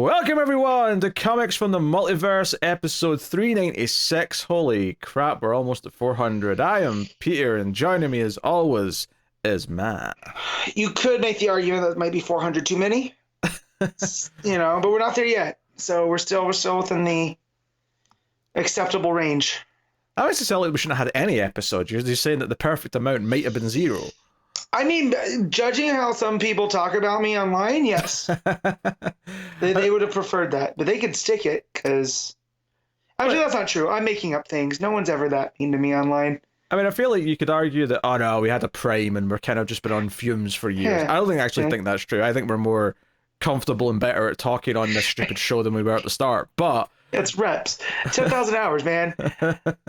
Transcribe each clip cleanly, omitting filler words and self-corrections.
Welcome everyone to Comics from the Multiverse, episode 396. Holy crap, we're almost at 400. I am Peter, and joining me as always is Matt. You could make the argument that it might be 400 too many, but we're not there yet. So we're still within the acceptable range. I always feel like we shouldn't have had any episodes. You're saying that the perfect amount might have been 0. I mean, judging how some people talk about me online, yes. they would have preferred that, but they could stick it because... Actually, that's not true. I'm making up things. No one's ever that mean to me online. I mean, I feel like you could argue that, oh no, we had a prime and we're kind of just been on fumes for years. Yeah. I don't think that's true. I think we're more comfortable and better at talking on this stupid show than we were at the start, but... It's reps. 10,000 hours, man.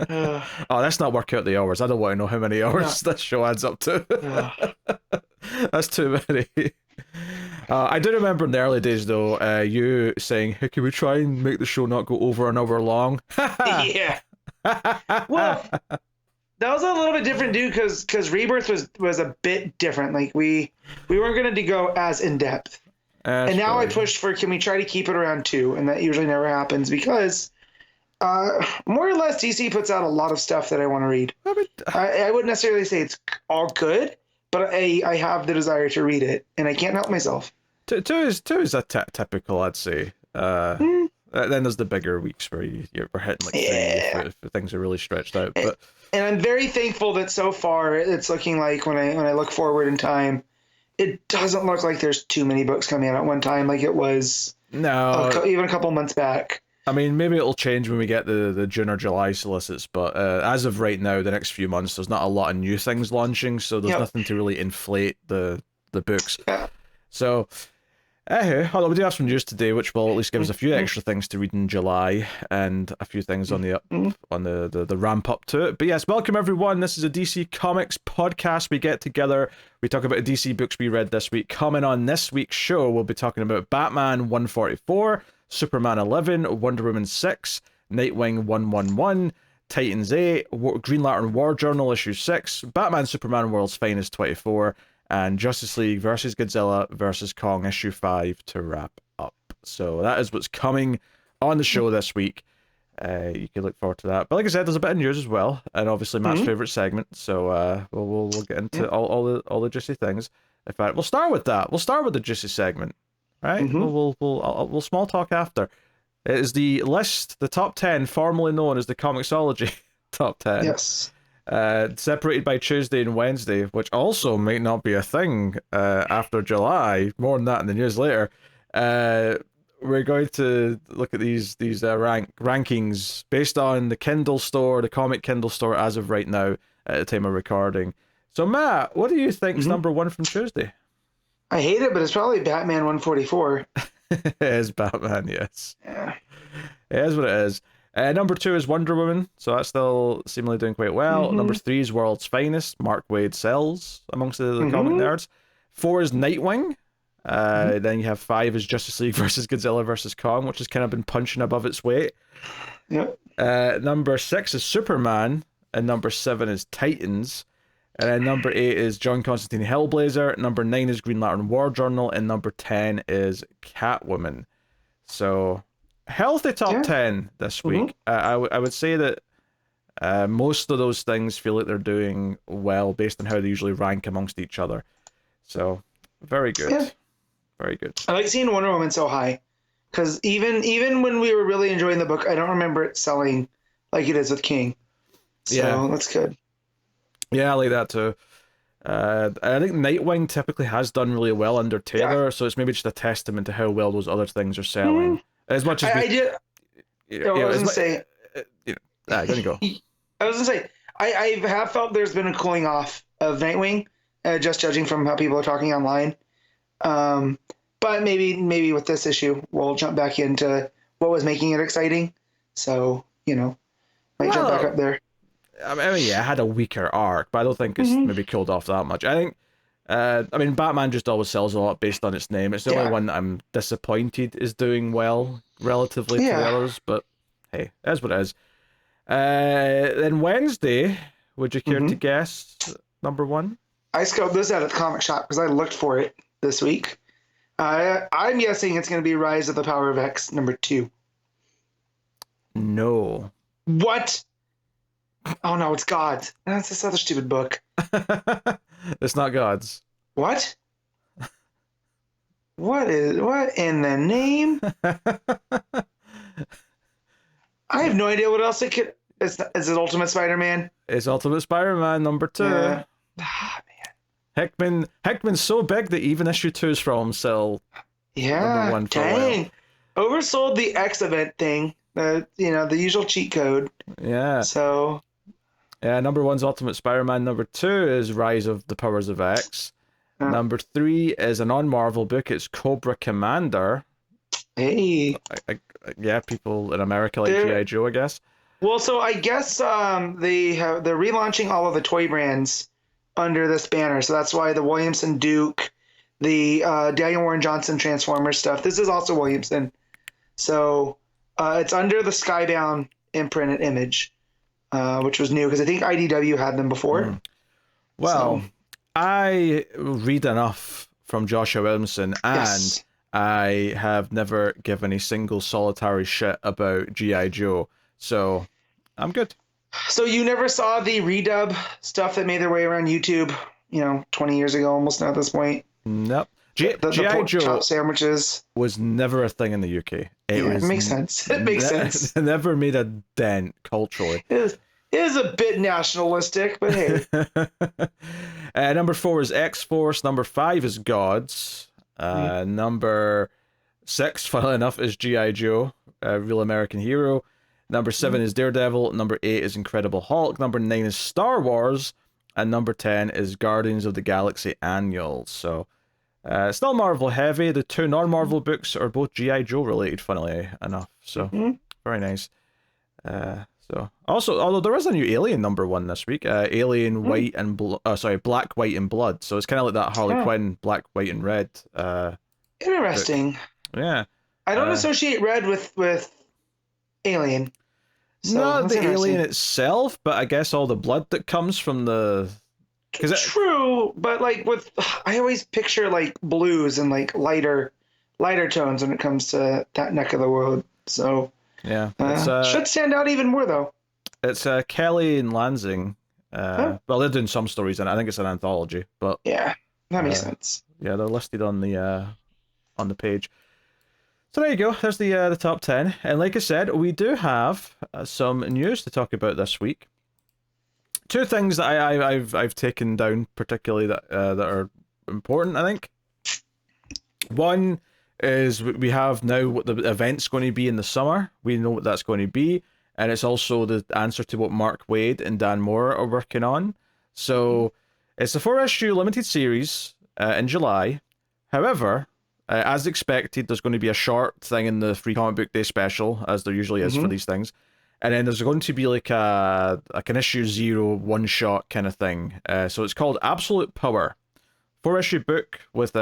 Oh, let's not work out the hours. I don't want to know how many hours this show adds up to. That's too many. I do remember in the early days, though, you saying, hey, can we try and make the show not go over an hour long? Yeah. Well, that was a little bit different, dude, because Rebirth was a bit different. Like, we weren't going to go as in-depth. And now I pushed for, can we try to keep it around 2? And that usually never happens because more or less DC puts out a lot of stuff that I want to read. I wouldn't necessarily say it's all good, but I have the desire to read it, and I can't help myself. 2 is a typical, I'd say. Then there's the bigger weeks where you're hitting like 3 if things are really stretched out. But and I'm very thankful that so far it's looking like when I look forward in time, it doesn't look like there's too many books coming out at one time like it was even a couple months back. I mean, maybe it'll change when we get the June or July solicits, but as of right now, the next few months, there's not a lot of new things launching, so there's nothing to really inflate the books. Yeah. So, although we do have some news today, which will at least give us a few extra things to read in July, and a few things on the the ramp up to it. But yes, welcome everyone. This is a DC Comics podcast. We get together, we talk about the DC books we read this week. Coming on this week's show, we'll be talking about Batman 144, Superman 11, Wonder Woman 6, Nightwing 111, Titans 8, Green Lantern War Journal issue 6, Batman Superman World's Finest 24, and Justice League versus Godzilla versus Kong issue 5 to wrap up. So that is what's coming on the show this week. You can look forward to that. But like I said, there's a bit of news as well, and obviously Matt's favorite segment. So we'll get into all the juicy things. In fact, we'll start with that. We'll start with the juicy segment, right? We'll small talk after. It is the list, the top 10, formerly known as the ComiXology top 10. Yes. Separated by Tuesday and Wednesday, which also might not be a thing after July. More on that in the news later. We're going to look at these rankings based on the Kindle store, the comic Kindle store as of right now at the time of recording. So Matt, what do you think is number 1 from Tuesday? I hate it, but it's probably Batman 144. It is Batman, yes. Yeah. It is what it is. Number 2 is Wonder Woman, so that's still seemingly doing quite well. Number 3 is World's Finest, Mark Waid sells amongst the comic nerds. 4 is Nightwing. Then you have 5 is Justice League versus Godzilla versus Kong, which has kind of been punching above its weight. Yep. Number 6 is Superman, and number 7 is Titans. And then number 8 is John Constantine Hellblazer. Number 9 is Green Lantern War Journal, and number 10 is Catwoman. So... healthy top 10 this week. I would say that most of those things feel like they're doing well based on how they usually rank amongst each other. So, very good. Yeah. Very good. I like seeing Wonder Woman so high. Because even when we were really enjoying the book, I don't remember it selling like it is with King. So, that's good. Yeah, I like that too. I think Nightwing typically has done really well under Taylor, so it's maybe just a testament to how well those other things are selling. As much as I did, I was going to say. There you go. I was going to say, I have felt there's been a cooling off of Nightwing, just judging from how people are talking online. But maybe with this issue, we'll jump back into what was making it exciting. So, might jump back up there. I mean, it had a weaker arc, but I don't think it's maybe killed off that much. I think. Batman just always sells a lot based on its name. It's the only one that I'm disappointed is doing well relatively to the others, but hey, that's what it is. Then Wednesday, would you care to guess number 1? I scoped this out at the comic shop because I looked for it this week. I'm guessing it's going to be Rise of the Power of X #2. No. What? Oh no, it's Gods. That's this other stupid book. It's not Gods. What? What in the name? I have no idea what else it could. Is it Ultimate Spider-Man? It's Ultimate Spider-Man #2. Yeah. Ah, man. Hickman's so big that even issue 2's from sell. Yeah. #1 dang. Oversold the X event thing. The usual cheat code. Yeah. So. Yeah, #1's Ultimate Spider-Man. #2 is Rise of the Powers of X. #3 is a non-Marvel book. It's Cobra Commander. Hey. Yeah, people in America like G.I. Joe, I guess. Well, so I guess they're relaunching all of the toy brands under this banner. So that's why the Williamson Duke, the Daniel Warren Johnson Transformers stuff. This is also Williamson. So it's under the Skybound imprinted image, which was new because I think IDW had them before. Well, I read enough from Joshua Williamson, and I have never given a single solitary shit about G.I. Joe, so I'm good. So you never saw the redub stuff that made their way around YouTube, 20 years ago almost now at this point? Nope. G.I. Joe sandwiches was never a thing in the UK. It makes sense. It makes sense. It never made a dent culturally. It is a bit nationalistic, but hey. #4 is X-Force. #5 is Gods. #6, funnily enough, is G.I. Joe, Real American Hero. #7 is Daredevil. #8 is Incredible Hulk. #9 is Star Wars. And #10 is Guardians of the Galaxy Annual. So, still Marvel heavy. The 2 non-Marvel books are both G.I. Joe related, funnily enough. So, very nice. So, also, although there is a new Alien #1 this week. Alien White and Black, White, and Blood. So it's kind of like that Harley Quinn Black, White, and Red. Interesting. Book. Yeah. I don't associate Red with Alien. So not the Alien itself, but I guess all the blood that comes from the. True, but I always picture like blues and like lighter tones when it comes to that neck of the world. So. Yeah, should stand out even more though. It's Kelly and Lansing. Well, they're doing some stories, and I think it's an anthology. But yeah, that makes sense. Yeah, they're listed on the page. So there you go. There's the top 10, and like I said, we do have some news to talk about this week. 2 things that I've taken down particularly that are important. I think one is we have now what the event's going to be in the summer. We know what that's going to be, and it's also the answer to what Mark Waid and Dan Mora are working on. So it's a 4-issue limited series in July. However, as expected, there's going to be a short thing in the Free Comic Book Day special, as there usually is for these things. And then there's going to be like an issue 0 one-shot kind of thing. So it's called Absolute Power. 4-issue book with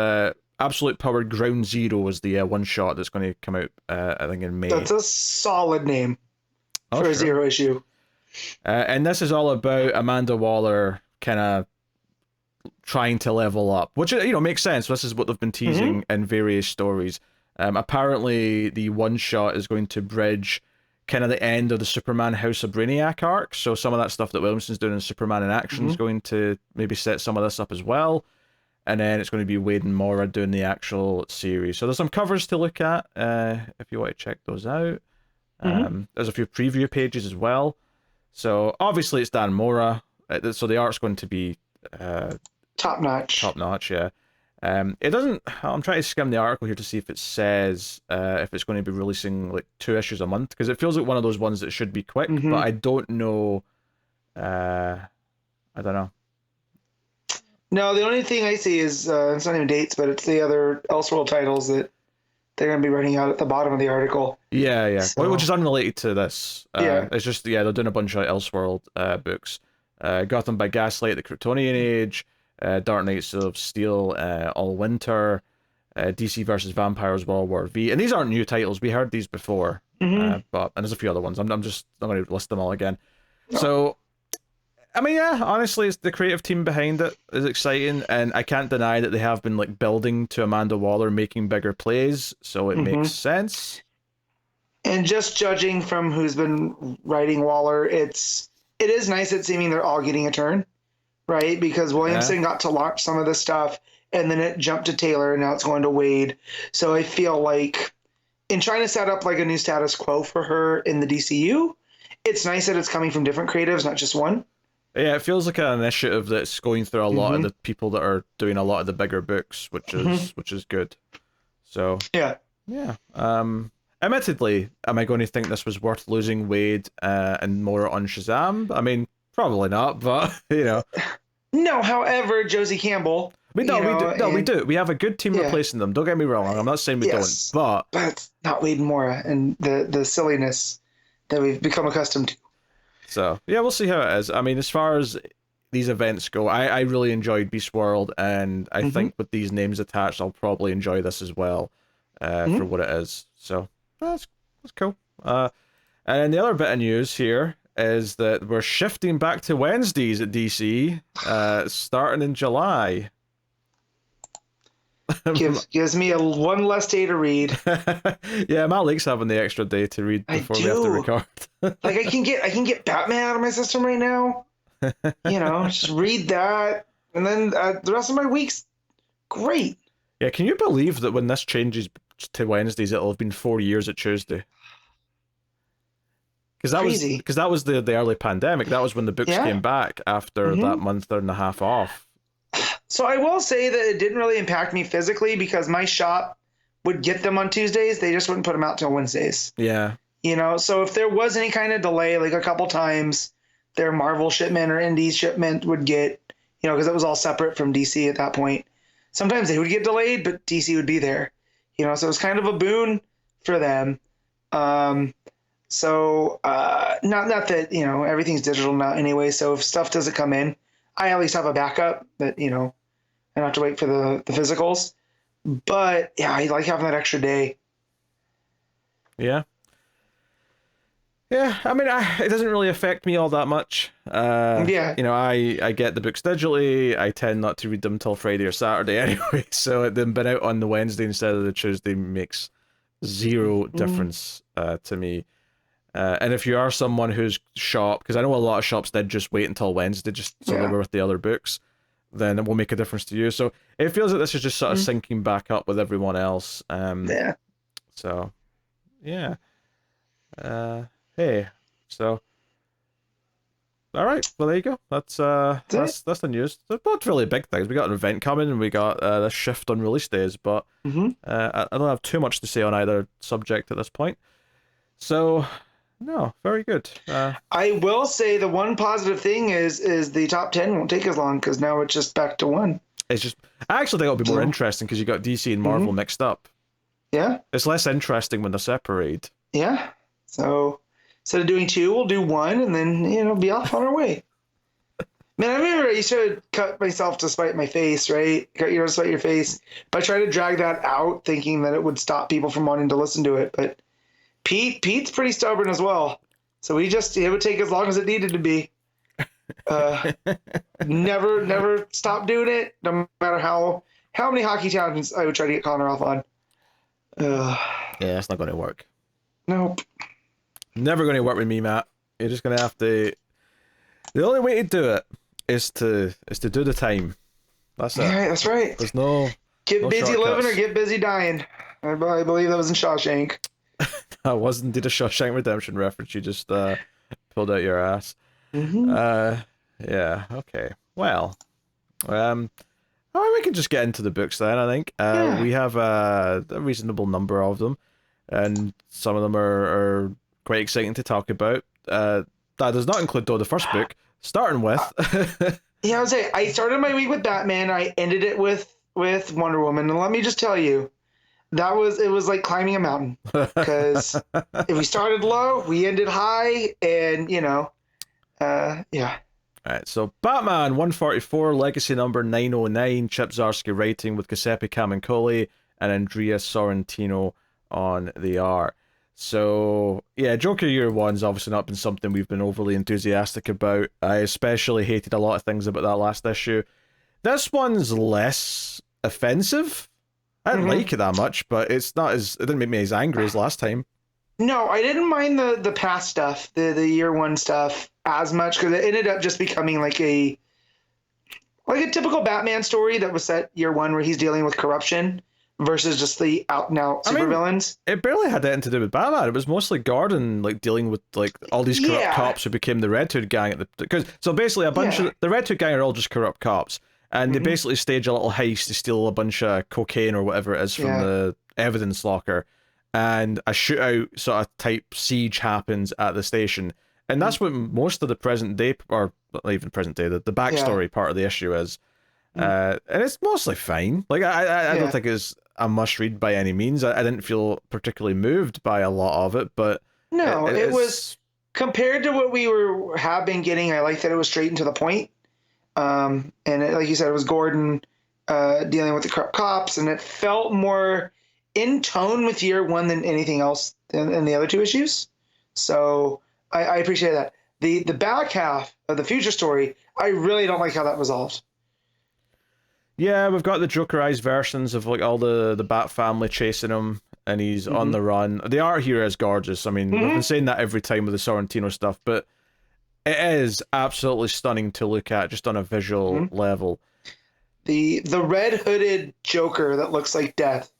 Absolute Power Ground Zero is the one-shot that's going to come out, I think, in May. That's a solid name for a 0 issue. And this is all about Amanda Waller kind of trying to level up, which, makes sense. This is what they've been teasing in various stories. Apparently, the one-shot is going to bridge kind of the end of the Superman House of Brainiac arc. So some of that stuff that Williamson's doing in Superman in Action is going to maybe set some of this up as well. And then it's going to be Waid and Mora doing the actual series. So there's some covers to look at if you want to check those out. There's a few preview pages as well. So obviously it's Dan Mora. So the art's going to be top notch. Top notch, yeah. It doesn't. I'm trying to skim the article here to see if it says if it's going to be releasing like 2 issues a month, because it feels like one of those ones that should be quick, but I don't know. I don't know. No, the only thing I see is it's not even dates, but it's the other Elseworld titles that they're going to be writing out at the bottom of the article. Yeah. So, which is unrelated to this. It's just they're doing a bunch of Elseworld books. Gotham by Gaslight, The Kryptonian Age, Dark Knights of Steel, All Winter, DC versus Vampires World War V, and these aren't new titles. We heard these before, but and there's a few other ones. I'm going to list them all again. So I mean, yeah, honestly, it's the creative team behind it is exciting, and I can't deny that they have been like building to Amanda Waller making bigger plays, so it makes sense. And just judging from who's been writing Waller, it is nice at seeming they're all getting a turn, right? Because Williamson got to launch some of this stuff, and then it jumped to Taylor, and now it's going to Waid. So I feel like in trying to set up like a new status quo for her in the DCU, it's nice that it's coming from different creatives, not just one. Yeah, it feels like an initiative that's going through a lot of the people that are doing a lot of the bigger books, which is good. So yeah. Admittedly, am I going to think this was worth losing Waid and Mora on Shazam? I mean, probably not, but you know. No, however, Josie Campbell. We do. We have a good team replacing them. Don't get me wrong. I'm not saying we don't, but it's not Waid and Mora and the silliness that we've become accustomed to. So yeah, we'll see how it is. I mean, as far as these events go, I really enjoyed Beast World, and I think with these names attached, I'll probably enjoy this as well for what it is. So that's cool. And the other bit of news here is that we're shifting back to Wednesdays at DC, starting in July. Gives me one less day to read. Yeah, Matt likes having the extra day to read before we have to record. Like I can get Batman out of my system right now. You know, just read that, and then the rest of my week's great. Yeah, can you believe that when this changes to Wednesdays, it'll have been 4 years at Tuesday? Because that was the early pandemic. That was when the books came back after that month and a half off. So I will say that it didn't really impact me physically because my shop would get them on Tuesdays. They just wouldn't put them out till Wednesdays. Yeah. You know, so if there was any kind of delay, like a couple times, their Marvel shipment or Indies shipment would get, you know, because it was all separate from DC at that point. Sometimes they would get delayed, but DC would be there. You know, so it was kind of a boon for them. So not that, you know, everything's digital now anyway. So if stuff doesn't come in, I at least have a backup that, you know, I don't have to wait for the physicals. But yeah, I like having that extra day. Yeah. Yeah, I mean, it doesn't really affect me all that much. You know, I get the books digitally. I tend not to read them till Friday or Saturday anyway. So them being out on the Wednesday instead of the Tuesday makes zero difference to me. And if you are someone whose shop, because I know a lot of shops did just wait until Wednesday just so they were with the other books, then it will make a difference to you. So it feels like this is just sort of syncing back up with everyone else. So, yeah. Hey, so all right. Well, there you go. That's the news. They're both really big things. We got an event coming, and we got this shift on release days. But I don't have too much to say on either subject at this point. So. No, very good. I will say the one positive thing is the top 10 won't take as long because now it's just back to one. It's just I actually think it'll be more interesting because you got DC and Marvel mixed up. Yeah, it's less interesting when they're separated. Yeah, so instead of doing two, we'll do one, and then be off on our way. Man, I remember I used to cut myself to spite my face, right? Cut to spite your face. But I tried to drag that out, thinking that it would stop people from wanting to listen to it, but. Pete's pretty stubborn as well, so it would take as long as it needed to be. Never stop doing it, no matter how many hockey towns I would try to get Connor off on. Yeah, that's not going to work. Nope. Never going to work with me, Matt. You're just going to have to. The only way to do it is to do the time. That's it. Yeah, that's right. There's no. Get busy shortcuts. living or get busy dying. I believe that was in Shawshank. That was indeed a Shawshank Redemption reference. You just pulled out your ass. Yeah. Okay. Well. We can just get into the books then. I think we have a reasonable number of them, and some of them are quite exciting to talk about. That does not include though the first book. Starting with. Yeah, I would say I started my week with Batman. I ended it with Wonder Woman, and let me just tell you. It was like climbing a mountain because if we started low, we ended high, and yeah. All right, so Batman 144, legacy number 909, Chip Zdarsky writing with Giuseppe Camuncoli and Andrea Sorrentino on the art. So, yeah, Joker Year One's obviously not been something we've been overly enthusiastic about. I especially hated a lot of things about that last issue. This one's less offensive. I didn't like it that much, but it didn't make me as angry as last time. No, I didn't mind the past stuff, the Year One stuff as much, because it ended up just becoming like a typical Batman story that was set Year One, where he's dealing with corruption versus just the out and out supervillains. It barely had anything to do with Batman. It was mostly Gordon dealing with all these corrupt cops who became the Red Hood gang so basically a bunch of the Red Hood gang are all just corrupt cops, and they basically stage a little heist to steal a bunch of cocaine or whatever it is from the evidence locker, and a shootout sort of type siege happens at the station, and that's what most of the present day, or not even present day, the backstory part of the issue is. And it's mostly fine. I don't think it's a must read by any means. I didn't feel particularly moved by a lot of it, but no, it was compared to what we have been getting. I like that it was straight and to the point. And like you said, it was Gordon dealing with the corrupt cops, and it felt more in tone with Year One than anything else in the other two issues. So I appreciate that. The back half of the future story, I really don't like how that resolved. Yeah, we've got the Jokerized versions of all the Bat family chasing him, and he's on the run. The art here is gorgeous. I mean, we've been saying that every time with the Sorrentino stuff, but it is absolutely stunning to look at just on a visual level. The red hooded Joker that looks like death,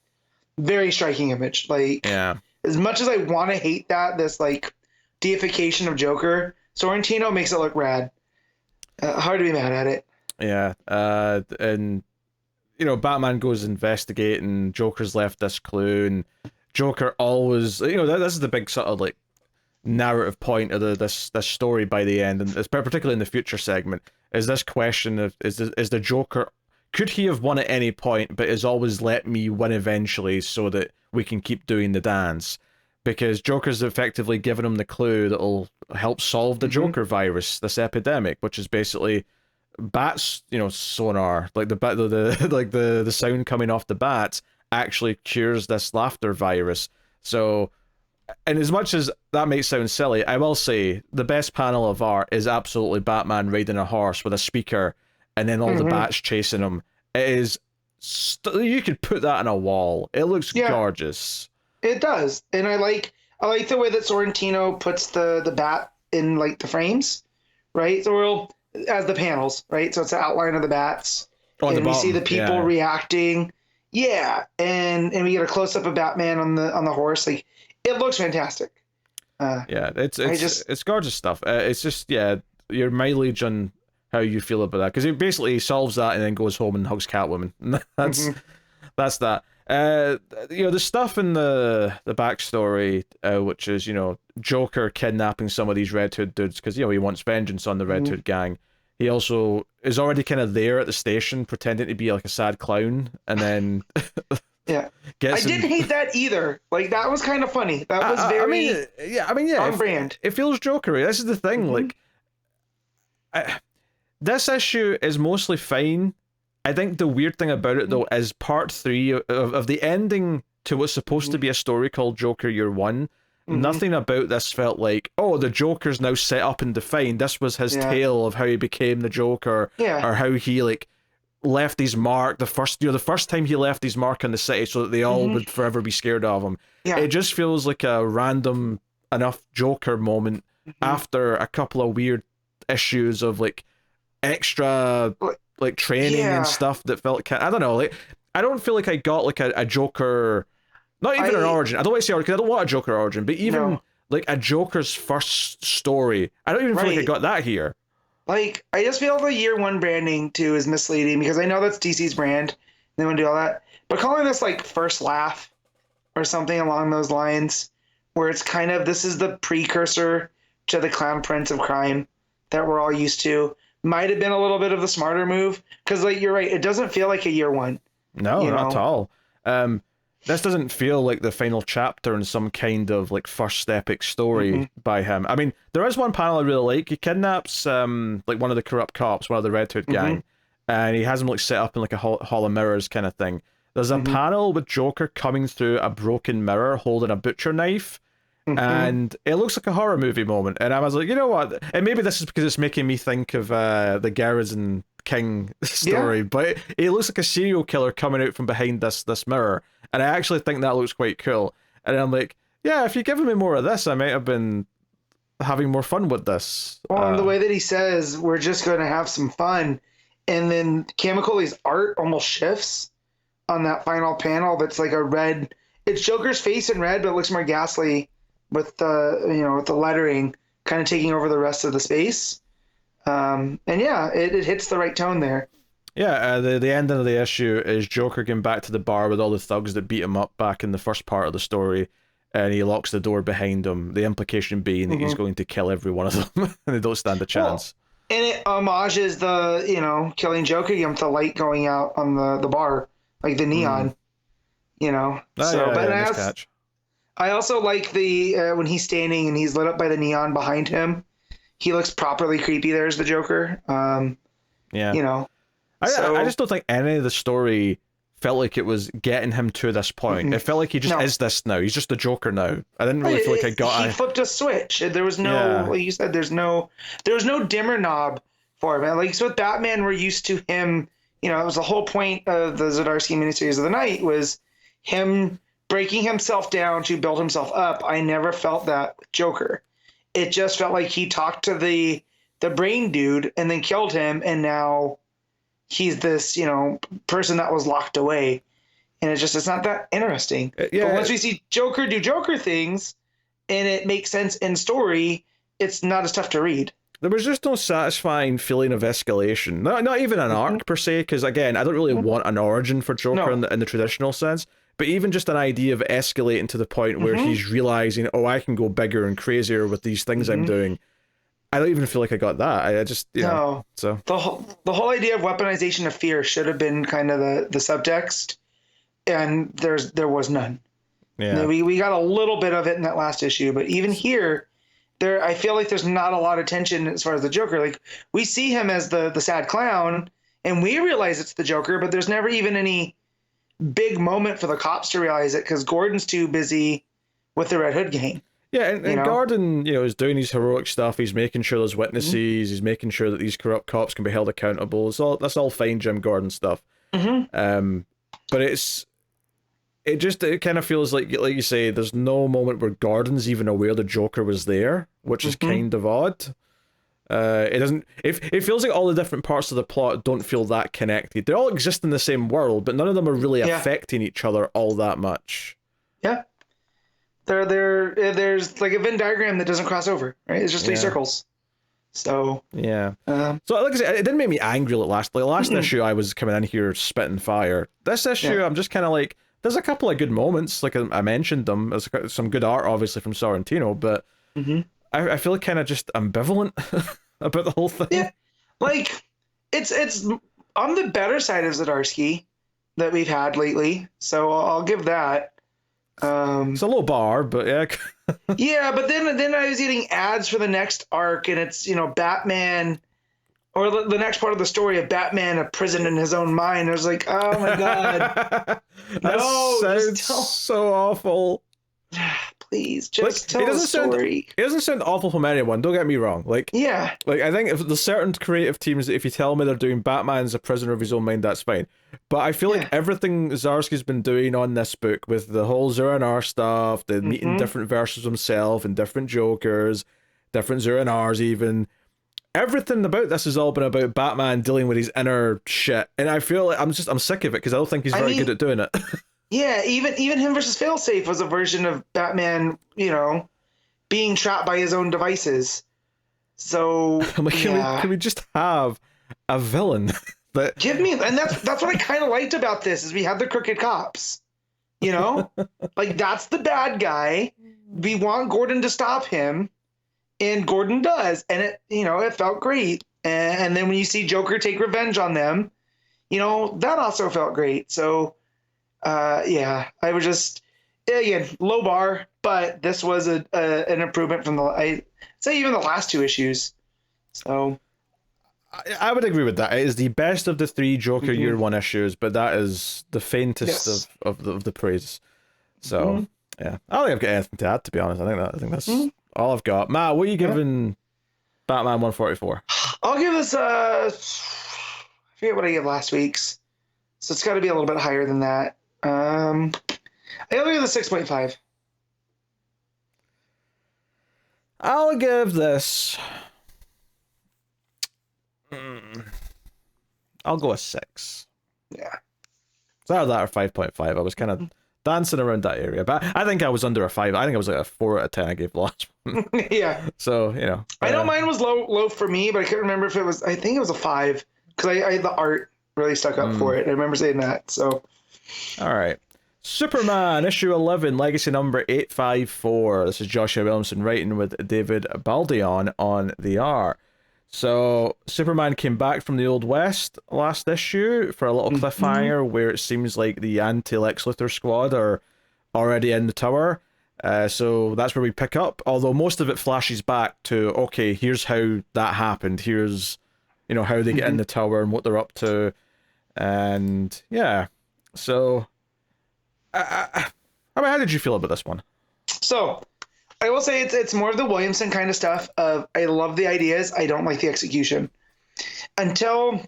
very striking image. As much as I want to hate this deification of Joker, Sorrentino makes it look rad. Hard to be mad at it. Yeah, and Batman goes investigating. Joker's left this clue, and Joker always, this is the big sort of narrative point of this story by the end, and it's particularly in the future segment, is this question of is the Joker, could he have won at any point, but has always let me win eventually so that we can keep doing the dance? Because Joker's effectively given him the clue that'll help solve the Joker virus, this epidemic, which is basically bats, sonar, the sound coming off the bats actually cures this laughter virus. So, and as much as that may sound silly, I will say the best panel of art is absolutely Batman riding a horse with a speaker, and then all the bats chasing him. It is, you could put that on a wall. It looks gorgeous. It does, and I like the way that Sorrentino puts the bat in the frames, right? So as the panels, right? So it's the outline of the bats, and we see the people reacting. Yeah, and we get a close up of Batman on the horse. It looks fantastic. It's gorgeous stuff. It's just your mileage on how you feel about that, because he basically solves that and then goes home and hugs Catwoman. That's that. The stuff in the backstory, which is Joker kidnapping some of these Red Hood dudes because he wants vengeance on the Red Hood gang. He also is already kind of there at the station pretending to be a sad clown, and then I didn't hate that either. That was kind of funny. That was very on brand. It feels Jokery. This is the thing. This issue is mostly fine. I think the weird thing about it, though, is part 3 of the ending to what's supposed to be a story called Joker Year One. Nothing about this felt like, the Joker's now set up and defined. This was his tale of how he became the Joker, or how he left his mark the first time he left his mark on the city, so that they all would forever be scared of him. It just feels like a random enough Joker moment after a couple of weird issues of extra training and stuff that felt I don't know, I don't feel like I got a Joker, not even an origin. I don't want to say origin, because I don't want a Joker origin, but even a Joker's first story, I don't even feel like I got that here. I just feel the Year One branding too is misleading, because I know that's DC's brand, they want to do all that, but calling this first laugh or something along those lines, where it's kind of, this is the precursor to the Clown Prince of Crime that we're all used to, might have been a little bit of the smarter move, because you're right, it doesn't feel like a Year One. No, not at all. This doesn't feel like the final chapter in some kind of first epic story by him. I mean, there is one panel I really like. He kidnaps one of the corrupt cops, one of the Red Hood gang, and he has him set up in a hall of mirrors kind of thing. There's a panel with Joker coming through a broken mirror holding a butcher knife, and it looks like a horror movie moment. And I was like, you know what? And maybe this is because it's making me think of the Garrison King story, but it looks like a serial killer coming out from behind this mirror, and I actually think that looks quite cool. And I'm like, yeah, if you'd given me more of this, I might have been having more fun with this. Well, and the way that he says, we're just going to have some fun, and then Camuncoli's art almost shifts on that final panel. That's like a red. It's Joker's face in red, but it looks more ghastly with the with the lettering kind of taking over the rest of the space. And yeah, it hits the right tone there. Yeah, the ending of the issue is Joker getting back to the bar with all the thugs that beat him up back in the first part of the story, and he locks the door behind him, the implication being that he's going to kill every one of them, and they don't stand a chance. Well, and it homages the, killing Joker with the light going out on the bar, like the neon, I also like the when he's standing and he's lit up by the neon behind him. He looks properly creepy. There's the Joker. I just don't think any of the story felt like it was getting him to this point. It felt like he just is this now. He's just the Joker now. I didn't really feel like He flipped a switch. There was no, like you said, there was no dimmer knob for him. Like, so with Batman, we're used to him. It was the whole point of the Zdarsky miniseries of the night was him breaking himself down to build himself up. I never felt that with Joker. It just felt like he talked to the brain dude and then killed him, and now he's this, person that was locked away. And it's not that interesting. But once we see Joker do Joker things and it makes sense in story, it's not as tough to read. There was just no satisfying feeling of escalation. Not even an arc per se, because again, I don't really want an origin for Joker in the traditional sense. But even just an idea of escalating to the point where he's realizing, I can go bigger and crazier with these things I'm doing. I don't even feel like I got that. I just, so. The whole idea of weaponization of fear should have been kind of the subtext, and there was none. Yeah. We got a little bit of it in that last issue, but even here, I feel like there's not a lot of tension as far as the Joker. Like, we see him as the sad clown, and we realize it's the Joker, but there's never even any big moment for the cops to realize it because Gordon's too busy with the Red Hood gang. Yeah, and Gordon, is doing his heroic stuff. He's making sure there's witnesses. He's making sure that these corrupt cops can be held accountable. That's all fine, Jim Gordon stuff. But it kind of feels like you say, there's no moment where Gordon's even aware the Joker was there, which is kind of odd. It feels like all the different parts of the plot don't feel that connected. They all exist in the same world, but none of them are really affecting each other all that much. Yeah. There's like a Venn diagram that doesn't cross over, right? It's just three circles. So so like I said, it didn't make me angry at last. Like last issue, I was coming in here spitting fire. This issue, I'm just kind of like, there's a couple of good moments. Like I mentioned them. There's some good art, obviously, from Sorrentino, but I feel kind of just ambivalent about the whole thing. Yeah, like it's on the better side of Zdarsky that we've had lately. So I'll give that. It's a low bar, but yeah. Yeah, but then I was getting ads for the next arc, and it's Batman, or the next part of the story of Batman, a prison in his own mind. I was like, oh my god, no, sounds so awful. Please, just tell the story. It doesn't sound awful from anyone. Don't get me wrong. Like I think if there's certain creative teams that if you tell me they're doing Batman as a prisoner of his own mind, that's fine. But I feel like everything Zdarsky's been doing on this book with the whole Zur-En-Arrh stuff, the meeting different versions of himself and different Jokers, different Zur-En-Arhs even. Everything about this has all been about Batman dealing with his inner shit, and I feel like I'm sick of it because I don't think he's very good at doing it. Yeah, even him versus Failsafe was a version of Batman, being trapped by his own devices. So I'm like, can we just have a villain that and that's what I kind of liked about this is we had the crooked cops. Like that's the bad guy. We want Gordon to stop him, and Gordon does, and it felt great. And then when you see Joker take revenge on them, that also felt great. So. I was just again low bar, but this was an improvement from I'd say even the last two issues. So I would agree with that. It is the best of the three Joker Year One issues, but that is the faintest of the praise. So Yeah, I don't think I've got anything to add, to be honest. I think that's all I've got. Matt, what are you giving Batman 144? I'll give this I forget what I gave last week's, so it's got to be a little bit higher than that. I'll give this 6.5. I'll give this. I'll go a 6. Yeah. It's either that or 5.5. I was kind of dancing around that area, but I think I was under a 5. I think I was like a 4 out of 10 I gave the last one. Yeah. So, you know. I know mine was low for me, but I can't remember if it was, I think it was a 5, because I the art really stuck up for it. I remember saying that, so. All right. Superman, issue 11, legacy number 854. This is Joshua Williamson writing with David Baldeón on the art. So, Superman came back from the Old West last issue for a little cliffhanger where it seems like the anti-Lex Luthor squad are already in the tower. So that's where we pick up, although most of it flashes back to, okay, here's how that happened. Here's, you know, how they get in the tower and what they're up to. And, yeah. So, I mean, how did you feel about this one? So, I will say it's more of the Williamson kind of stuff of I love the ideas, I don't like the execution. Until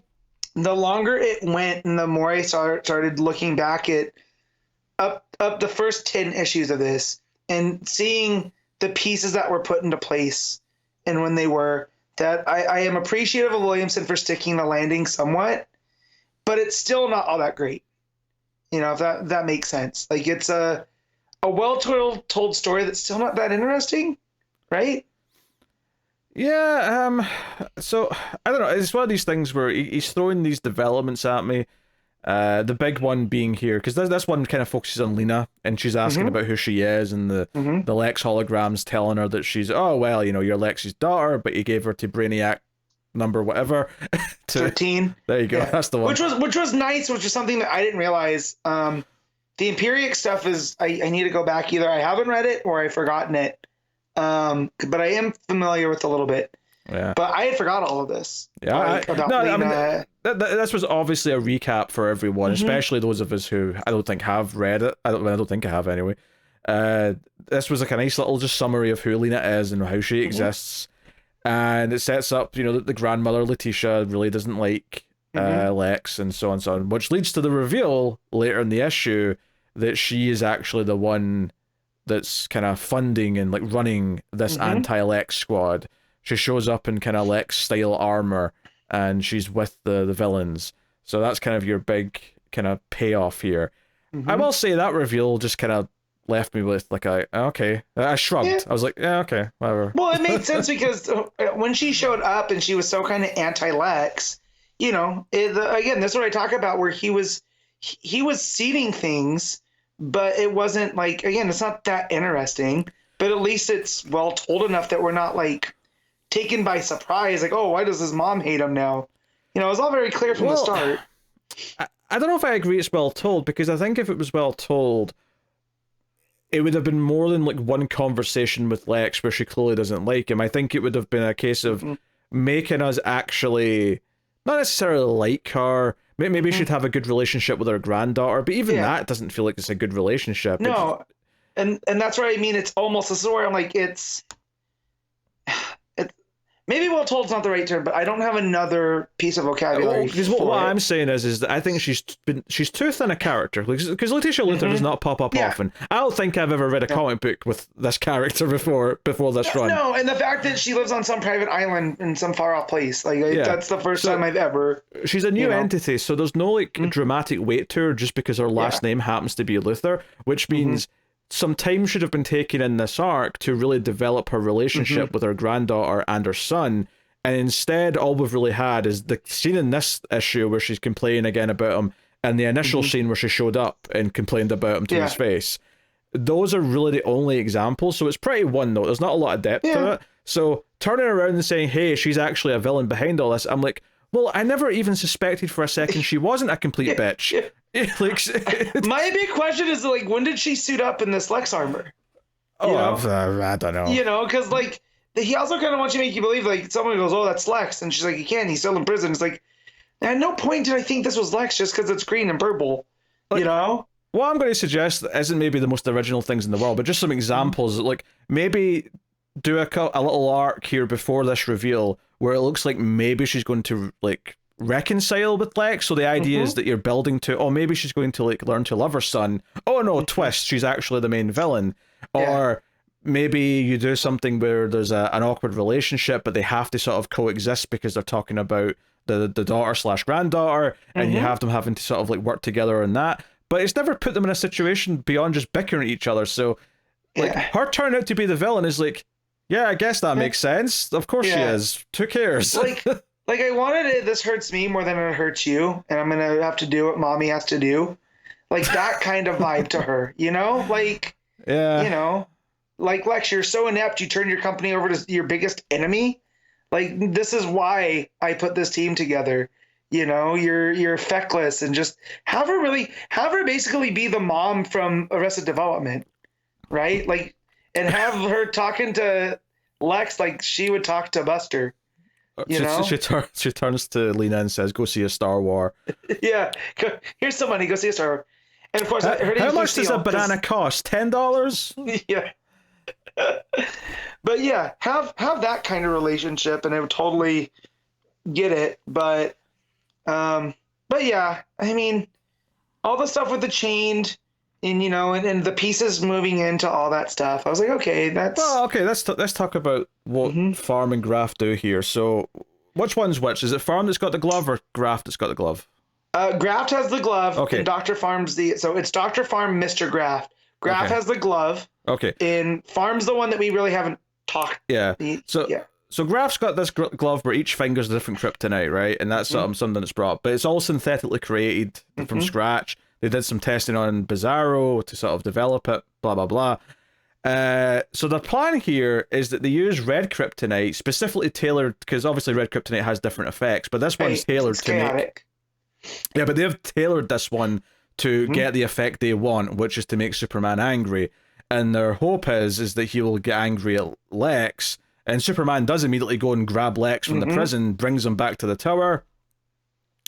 the longer it went and the more I started looking back at up the first 10 issues of this and seeing the pieces that were put into place and when they were, that I am appreciative of Williamson for sticking the landing somewhat, but it's still not all that great. You know, if that makes sense. Like, it's a well-told story that's still not that interesting, right? Yeah, so, I don't know, it's one of these things where he's throwing these developments at me, the big one being here, because this one kind of focuses on Lena, and she's asking about who she is, and the Lex holograms telling her that she's, oh, well, you know, you're Lex's daughter, but you gave her to Brainiac number whatever. 13. There you go, that's the one. Which was nice, which is something that I didn't realize. The Imperiac stuff is, I need to go back. Either I haven't read it or I've forgotten it. But I am familiar with a little bit. Yeah. But I had forgot all of this. Yeah. I mean, this was obviously a recap for everyone, especially those of us who I don't think have read it. I don't think I have anyway. This was like a nice little just summary of who Lena is and how she exists. And it sets up, you know, that the grandmother, Letitia, really doesn't like Lex and so on, which leads to the reveal later in the issue that she is actually the one that's kind of funding and like running this anti-Lex squad. She shows up in kind of Lex style armor and she's with the villains. So that's kind of your big kind of payoff here. I will say that reveal just kind of left me with like okay. I shrugged. Yeah. I was like, yeah, okay, whatever. Well, it made sense because when she showed up and she was so kind of anti-Lex, you know, again, this is what I talk about where he was seeding things, but it wasn't like, again, it's not that interesting, but at least it's well told enough that we're not like taken by surprise. Like, oh, why does his mom hate him now? You know, it was all very clear from the start. I don't know if I agree it's well told, because I think if it was well told, it would have been more than like one conversation with Lex where she clearly doesn't like him. I think it would have been a case of making us actually not necessarily like her. Maybe she'd have a good relationship with her granddaughter, but even that doesn't feel like it's a good relationship. No, and that's what I mean. It's almost this is where I'm like, it's maybe well told's not the right term, but I don't have another piece of vocabulary. Because what I'm saying is that I think she's too thin a character. Because Letitia Luthor does not pop up often. I don't think I've ever read a comic book with this character before this run. No, and the fact that she lives on some private island in some far off place, that's the first time I've ever. She's a new entity, so there's no like dramatic weight to her just because her last name happens to be Luthor, which means some time should have been taken in this arc to really develop her relationship with her granddaughter and her son, and instead all we've really had is the scene in this issue where she's complaining again about him, and the initial scene where she showed up and complained about him to his face. Those are really the only examples, so it's pretty one note. There's not a lot of depth to it. So turning around and saying, hey, she's actually a villain behind all this, I'm like, well, I never even suspected for a second she wasn't a complete bitch. My big question is, like, when did she suit up in this Lex armor? I don't know. You know, because, like, he also kind of wants you to make you believe, like, someone goes, oh, that's Lex. And she's like, you can't, he's still in prison. It's like, at no point did I think this was Lex just because it's green and purple. Like, you know? what I'm going to suggest isn't maybe the most original things in the world, but just some examples. Like, maybe do a little arc here before this reveal where it looks like maybe she's going to, like, reconcile with Lex. So the idea is that you're building to, oh, maybe she's going to, like, learn to love her son. Oh, no, twist, she's actually the main villain. Or maybe you do something where there's an awkward relationship, but they have to sort of coexist because they're talking about the daughter/granddaughter, and you have them having to sort of, like, work together on that. But it's never put them in a situation beyond just bickering at each other. So, like, her turning out to be the villain is like, yeah, I guess that makes sense. Of course she is. Who cares? Like I wanted it, this hurts me more than it hurts you, and I'm going to have to do what mommy has to do. Like, that kind of vibe to her, you know? Like, you know, like, Lex, you're so inept, you turn your company over to your biggest enemy. Like, this is why I put this team together. You know, you're feckless, and just have her basically be the mom from Arrested Development, right? Like, and have her talking to Lex like she would talk to Buster. You know? She turns to Lena and says, "Go see a Star War." Yeah, here's some money. Go see a Star War. And of course, how much does a banana cost? $10? Yeah. But yeah, have that kind of relationship, and I would totally get it. But yeah, I mean, all the stuff with the chained, and you know, and the pieces moving into all that stuff. I was like, okay, that's okay. Let's talk about what Farm and Graft do here. So, which one's which? Is it Farm that's got the glove, or Graft that's got the glove? Graft has the glove. Okay. And Dr. Farm's so it's Dr. Farm, Mr. Graft. Graft has the glove. Okay. And Farm's the one that we really haven't talked. Yeah. So Graft's got this glove where each finger's a different kryptonite, right? And that's something that's brought. But it's all synthetically created from scratch. They did some testing on Bizarro to sort of develop it, blah, blah, blah. So the plan here is that they use red kryptonite, specifically tailored, because obviously red kryptonite has different effects, but this one's tailored to make... Yeah, but they've tailored this one to get the effect they want, which is to make Superman angry. And their hope is that he will get angry at Lex, and Superman does immediately go and grab Lex from the prison, brings him back to the tower.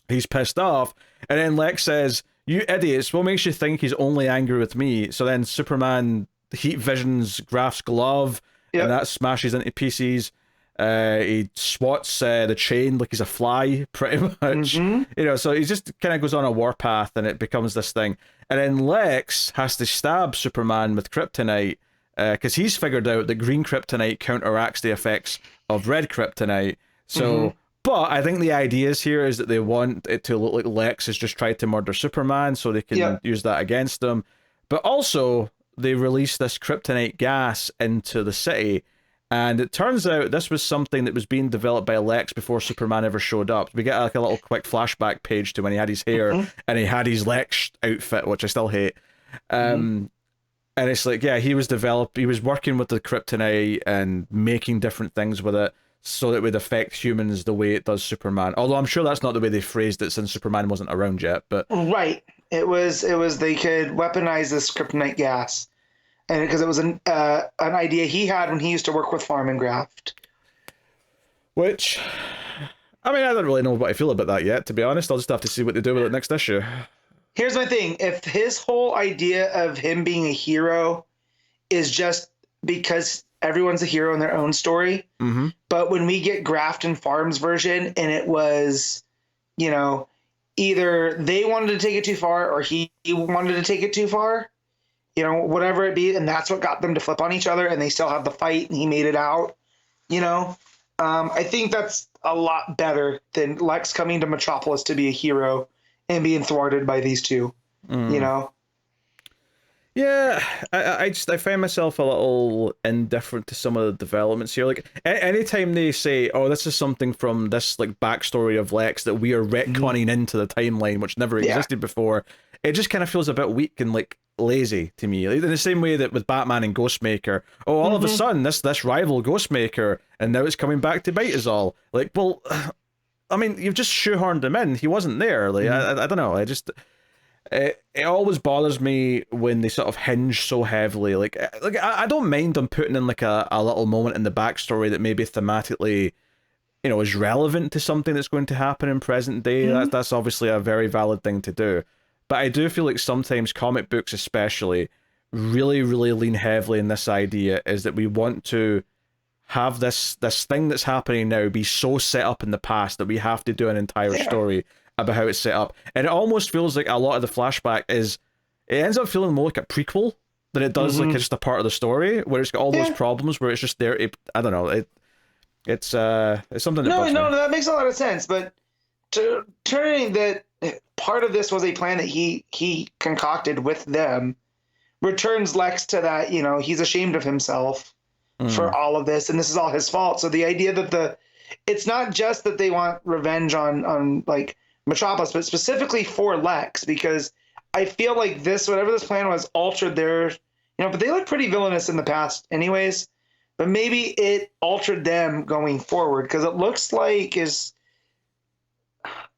He's pissed off, and then Lex says, "You idiots, what makes you think he's only angry with me?" So then Superman heat visions Graft's glove, and that smashes into pieces. He swats the chain like he's a fly, pretty much. You know, so he just kind of goes on a warpath, and it becomes this thing. And then Lex has to stab Superman with kryptonite, because he's figured out that green kryptonite counteracts the effects of red kryptonite. So, but I think the idea here is that they want it to look like Lex has just tried to murder Superman, so they can use that against him. But also, they release this kryptonite gas into the city. And it turns out this was something that was being developed by Lex before Superman ever showed up. We get like a little quick flashback page to when he had his hair and he had his Lex outfit, which I still hate. And it's like, yeah, he was working with the kryptonite and making different things with it so that it would affect humans the way it does Superman. Although I'm sure that's not the way they phrased it since Superman wasn't around yet. But right, it was they could weaponize this kryptonite gas. And because it was an idea he had when he used to work with Farm and Graft. Which, I mean, I don't really know what I feel about that yet, to be honest. I'll just have to see what they do with it next issue. Here's my thing. If his whole idea of him being a hero is just because everyone's a hero in their own story, but when we get Graft and Farm's version and it was, you know, either they wanted to take it too far or he wanted to take it too far, you know, whatever it be, and that's what got them to flip on each other, and they still have the fight, and he made it out, you know? I think that's a lot better than Lex coming to Metropolis to be a hero and being thwarted by these two, you know? Yeah, I find myself a little indifferent to some of the developments here. Like, anytime they say, oh, this is something from this, like, backstory of Lex that we are retconning into the timeline, which never existed before, it just kind of feels a bit weak and, like, lazy to me. Like, in the same way that with Batman and Ghostmaker, oh, all of a sudden this rival Ghostmaker, and now it's coming back to bite us all. Like, well, I mean, you've just shoehorned him in. He wasn't there. Like, I don't know. It always bothers me when they sort of hinge so heavily. Like I don't mind them putting in like a little moment in the backstory that maybe thematically, you know, is relevant to something that's going to happen in present day. That's obviously a very valid thing to do. but I do feel like sometimes comic books especially really, really lean heavily in this idea is that we want to have this thing that's happening now be so set up in the past that we have to do an entire story about how it's set up. And it almost feels like a lot of the flashback it ends up feeling more like a prequel than it does like it's just a part of the story where it's got all those problems where it's just there. I don't know. It's something that no, that makes a lot of sense. But turning that part of this was a plan that he concocted with them returns Lex to that, he's ashamed of himself for all of this, and this is all his fault. So the idea that it's not just that they want revenge on like Metropolis, but specifically for Lex, because I feel like whatever this plan was, altered their, but they look pretty villainous in the past anyways, but maybe it altered them going forward, because it looks like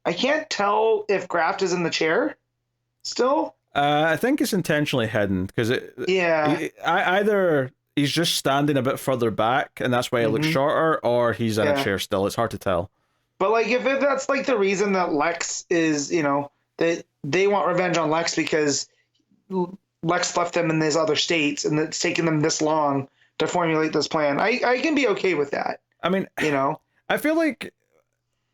I can't tell if Graft is in the chair still. I think it's intentionally hidden because either he's just standing a bit further back and that's why it looks shorter, or he's in a chair still. It's hard to tell. But like if that's like the reason that Lex is, that they want revenge on Lex because Lex left them in these other states and it's taken them this long to formulate this plan. I can be okay with that. I mean, I feel like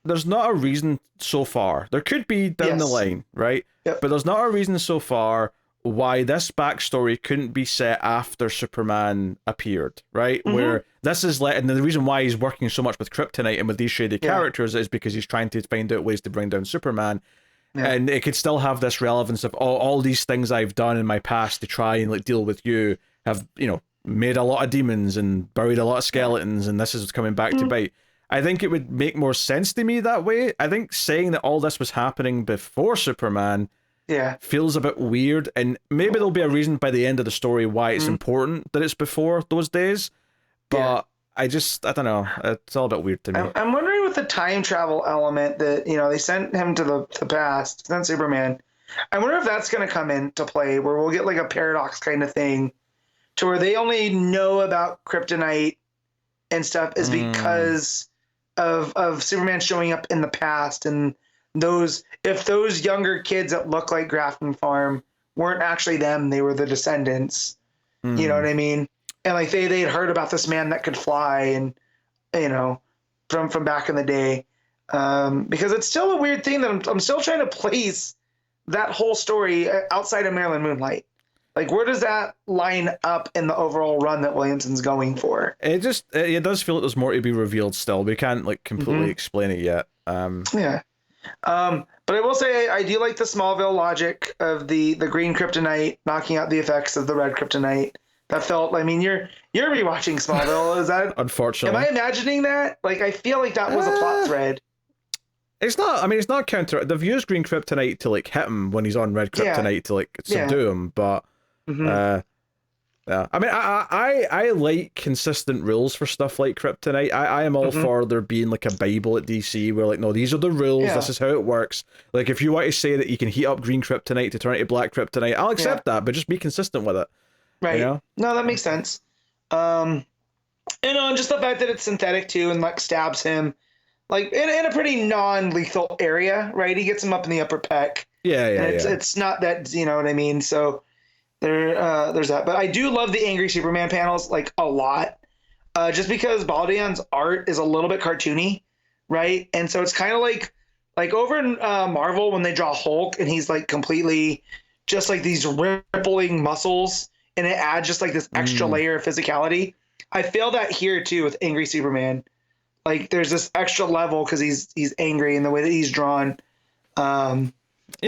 there's not a reason so far. There could be down the line, right? Yep. But there's not a reason so far why this backstory couldn't be set after Superman appeared, right? Where this is and the reason why he's working so much with Kryptonite and with these shady characters is because he's trying to find out ways to bring down Superman. Yeah. And it could still have this relevance of all these things I've done in my past to try and like deal with you have, made a lot of demons and buried a lot of skeletons, and this is coming back to bite. I think it would make more sense to me that way. I think saying that all this was happening before Superman feels a bit weird, and maybe there'll be a reason by the end of the story why it's important that it's before those days, but I don't know. It's all a bit weird to me. I'm wondering with the time travel element that, they sent him to the past, sent Superman. I wonder if that's going to come into play where we'll get like a paradox kind of thing to where they only know about Kryptonite and stuff is because of Superman showing up in the past, and if those younger kids that look like Grafton Farm weren't actually them, they were the descendants. You know what I mean? And like they'd heard about this man that could fly, and from back in the day, because it's still a weird thing that I'm still trying to place that whole story outside of Maryland Moonlight. Like, where does that line up in the overall run that Williamson's going for? It does feel like there's more to be revealed still. We can't like completely explain it yet. But I will say I do like the Smallville logic of the green kryptonite knocking out the effects of the red kryptonite. That felt, I mean, you're rewatching Smallville. Is that unfortunately? Am I imagining that? Like, I feel like that was a plot thread. It's not. I mean, it's not counter. They've used green kryptonite to like hit him when he's on red kryptonite to like subdue him, but. I mean, I like consistent rules for stuff like Kryptonite. I am all for there being like a Bible at DC where like, no, these are the rules. This is how it works. Like, if you want to say that you can heat up green Kryptonite to turn it to black Kryptonite, I'll accept that, but just be consistent with it. Right. No, that makes sense. And just the fact that it's synthetic too, and Lex stabs him like in a pretty non-lethal area, right? He gets him up in the upper pec. It's not that, you know what I mean? So there's that. But I do love the Angry Superman panels like a lot, just because Baldeón's art is a little bit cartoony, right? And so it's kind of like over in Marvel when they draw Hulk and he's like completely just like these rippling muscles, and it adds just like this extra layer of physicality. I feel that here too with Angry Superman. Like there's this extra level because he's angry in the way that he's drawn. And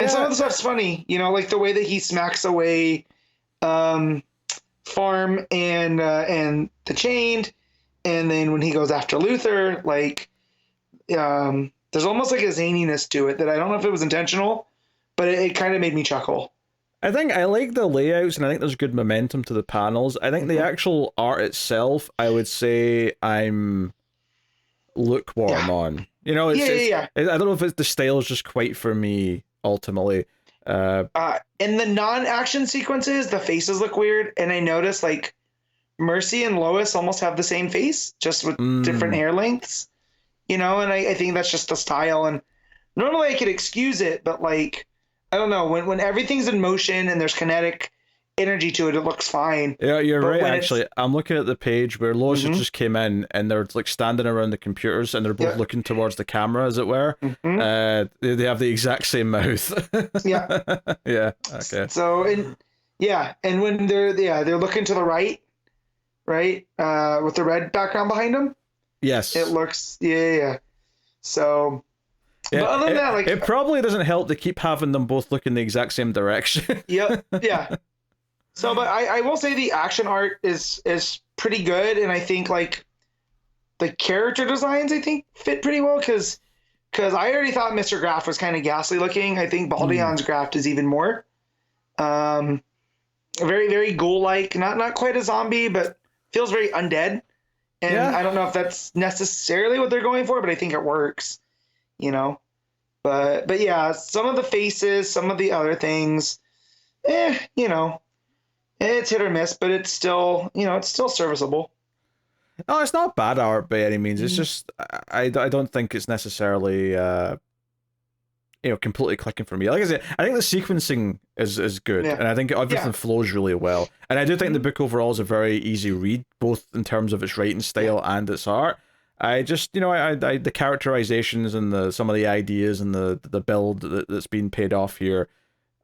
some of the stuff's funny, like the way that he smacks away Farm and the Chained, and then when he goes after Luthor, like there's almost like a zaniness to it that I don't know if it was intentional, but it kind of made me chuckle. I think I like the layouts, and I think there's good momentum to the panels. I think the actual art itself, I would say I'm lukewarm on. I don't know if the style is just quite for me ultimately. In the non-action sequences, the faces look weird, and I noticed like Mercy and Lois almost have the same face, just with different hair lengths, and I think that's just the style. And normally I could excuse it, but like I don't know, when everything's in motion and there's kinetic energy to it, it looks fine. Yeah, you're right. Actually, I'm looking at the page where Lois just came in, and they're like standing around the computers, and they're both looking towards the camera, as it were. They have the exact same mouth. Yeah. Yeah. Okay. So and when they're looking to the right, with the red background behind them. Yes. It looks So. Yeah, but other than that, like, it probably doesn't help to keep having them both look in the exact same direction. Yeah. So, but I will say the action art is pretty good, and I think like the character designs fit pretty well because I already thought Mr. Graft was kind of ghastly looking. I think Baldeón's Graft is even more. Very very ghoul-like, not quite a zombie, but feels very undead. And I don't know if that's necessarily what they're going for, but I think it works. But yeah, some of the faces, some of the other things, it's hit or miss, but it's still, it's still serviceable. No, it's not bad art by any means. It's just I don't think it's necessarily completely clicking for me. Like I said, I think the sequencing is good, and I think everything flows really well. And I do think the book overall is a very easy read, both in terms of its writing style and its art. I just, the characterizations and some of the ideas and the build that's been paid off here,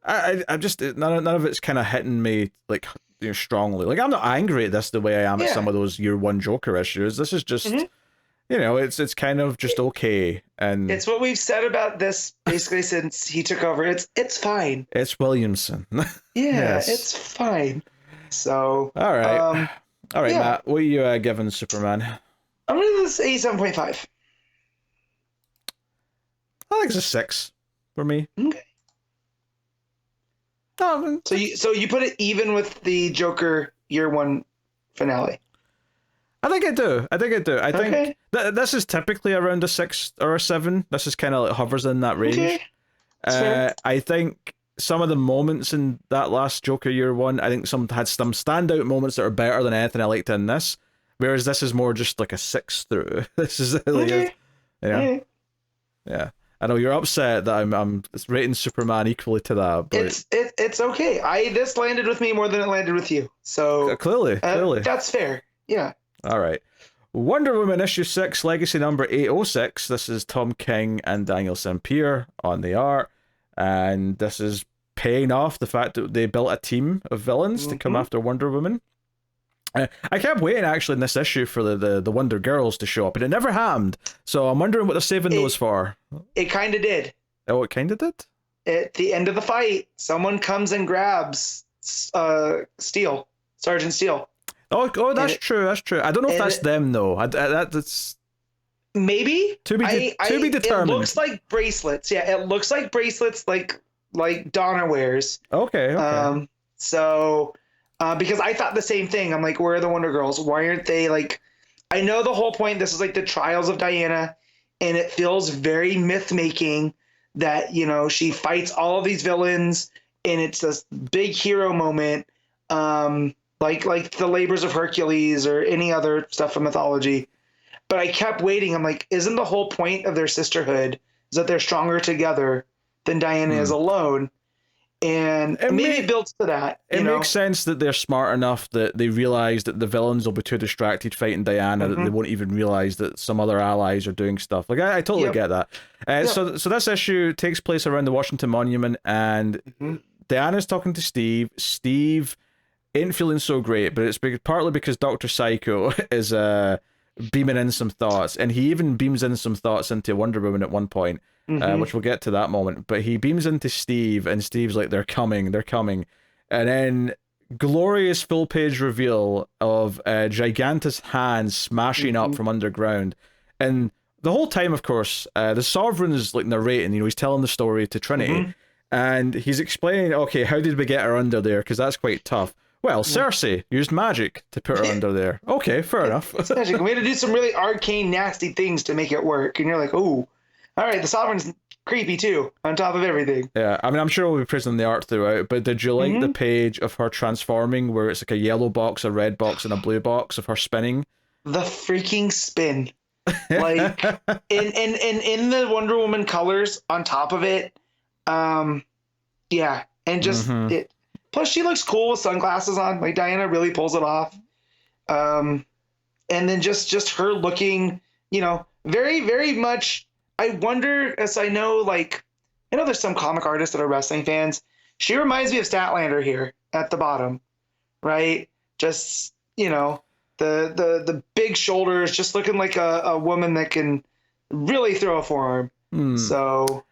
I just none of it's kind of hitting me like strongly. Like I'm not angry at this the way I am at some of those year one Joker issues. This is just, it's kind of just okay, and it's what we've said about this basically since he took over. It's fine. It's Williamson. It's fine. So all right, Matt, what are you giving Superman? I'm gonna give this a 7.5. I think it's a 6 for me. Okay. So you put it even with the Joker year one finale? I think I do. I think this is typically around a 6 or a 7. This is kind of like hovers in that range. Okay. I think some of the moments in that last Joker year one, I think some had some standout moments that are better than anything I liked in this. Whereas this is more just like a 6 through. This is like yeah. I know you're upset that I'm rating Superman equally to that, but it's okay. This landed with me more than it landed with you. So clearly, that's fair. Yeah. All right. Wonder Woman issue 6, legacy number 806. This is Tom King and Daniel Sampere on the art, and this is paying off the fact that they built a team of villains to come after Wonder Woman. I kept waiting actually in this issue for the Wonder Girls to show up, and it never happened. So I'm wondering what they're saving those for. It kind of did. Oh, it kind of did? At the end of the fight, someone comes and grabs Steel, Sergeant Steel. Oh, that's true. That's true. I don't know if that's them though. That's maybe to be determined. It looks like bracelets. Yeah, it looks like bracelets, like Donna wears. Okay. So. Because I thought the same thing. I'm like, where are the Wonder Girls? Why aren't they like? I know the whole point. This is like the trials of Diana, and it feels very myth making that she fights all of these villains, and it's this big hero moment, like the labors of Hercules or any other stuff from mythology. But I kept waiting. I'm like, isn't the whole point of their sisterhood is that they're stronger together than Diana is alone? And maybe it builds to that. It makes sense that they're smart enough that they realize that the villains will be too distracted fighting Diana that they won't even realize that some other allies are doing stuff. Like I totally get that. So this issue takes place around the Washington Monument, and Diana's talking to Steve. Steve ain't feeling so great, but it's partly because Dr. Psycho is beaming in some thoughts, and he even beams in some thoughts into Wonder Woman at one point. Which we'll get to that moment, but he beams into Steve, and Steve's like, they're coming, and then glorious full page reveal of a gigantic hand smashing up from underground, and the whole time, of course, the Sovereign is like narrating, he's telling the story to Trinity, and he's explaining, okay, how did we get her under there, because that's quite tough. Well, Cersei used magic to put her under there. Okay, fair enough. It's magic. We had to do some really arcane, nasty things to make it work, and you're like, oh. All right, the Sovereign's creepy too, on top of everything. Yeah, I mean, I'm sure we'll be praising the art throughout, but did you like the page of her transforming where it's like a yellow box, a red box, and a blue box of her spinning? The freaking spin. Like, in the Wonder Woman colors on top of it, Yeah, and just it. Plus, she looks cool with sunglasses on. Like Diana really pulls it off. And then just her looking, very very much. I wonder, as I know, like I know there's some comic artists that are wrestling fans. She reminds me of Statlander here at the bottom, right? Just the big shoulders, just looking like a woman that can really throw a forearm. So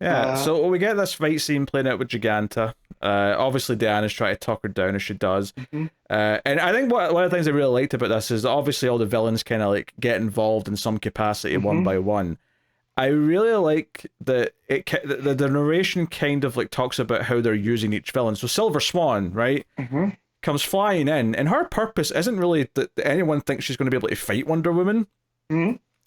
yeah, so we get this fight scene playing out with Giganta. Obviously Diana's trying to talk her down as she does. And I think one of the things I really liked about this is that obviously all the villains kind of like get involved in some capacity one by one. I really like that the narration kind of like talks about how they're using each villain. So Silver Swan, right, comes flying in, and her purpose isn't really that anyone thinks she's going to be able to fight Wonder Woman.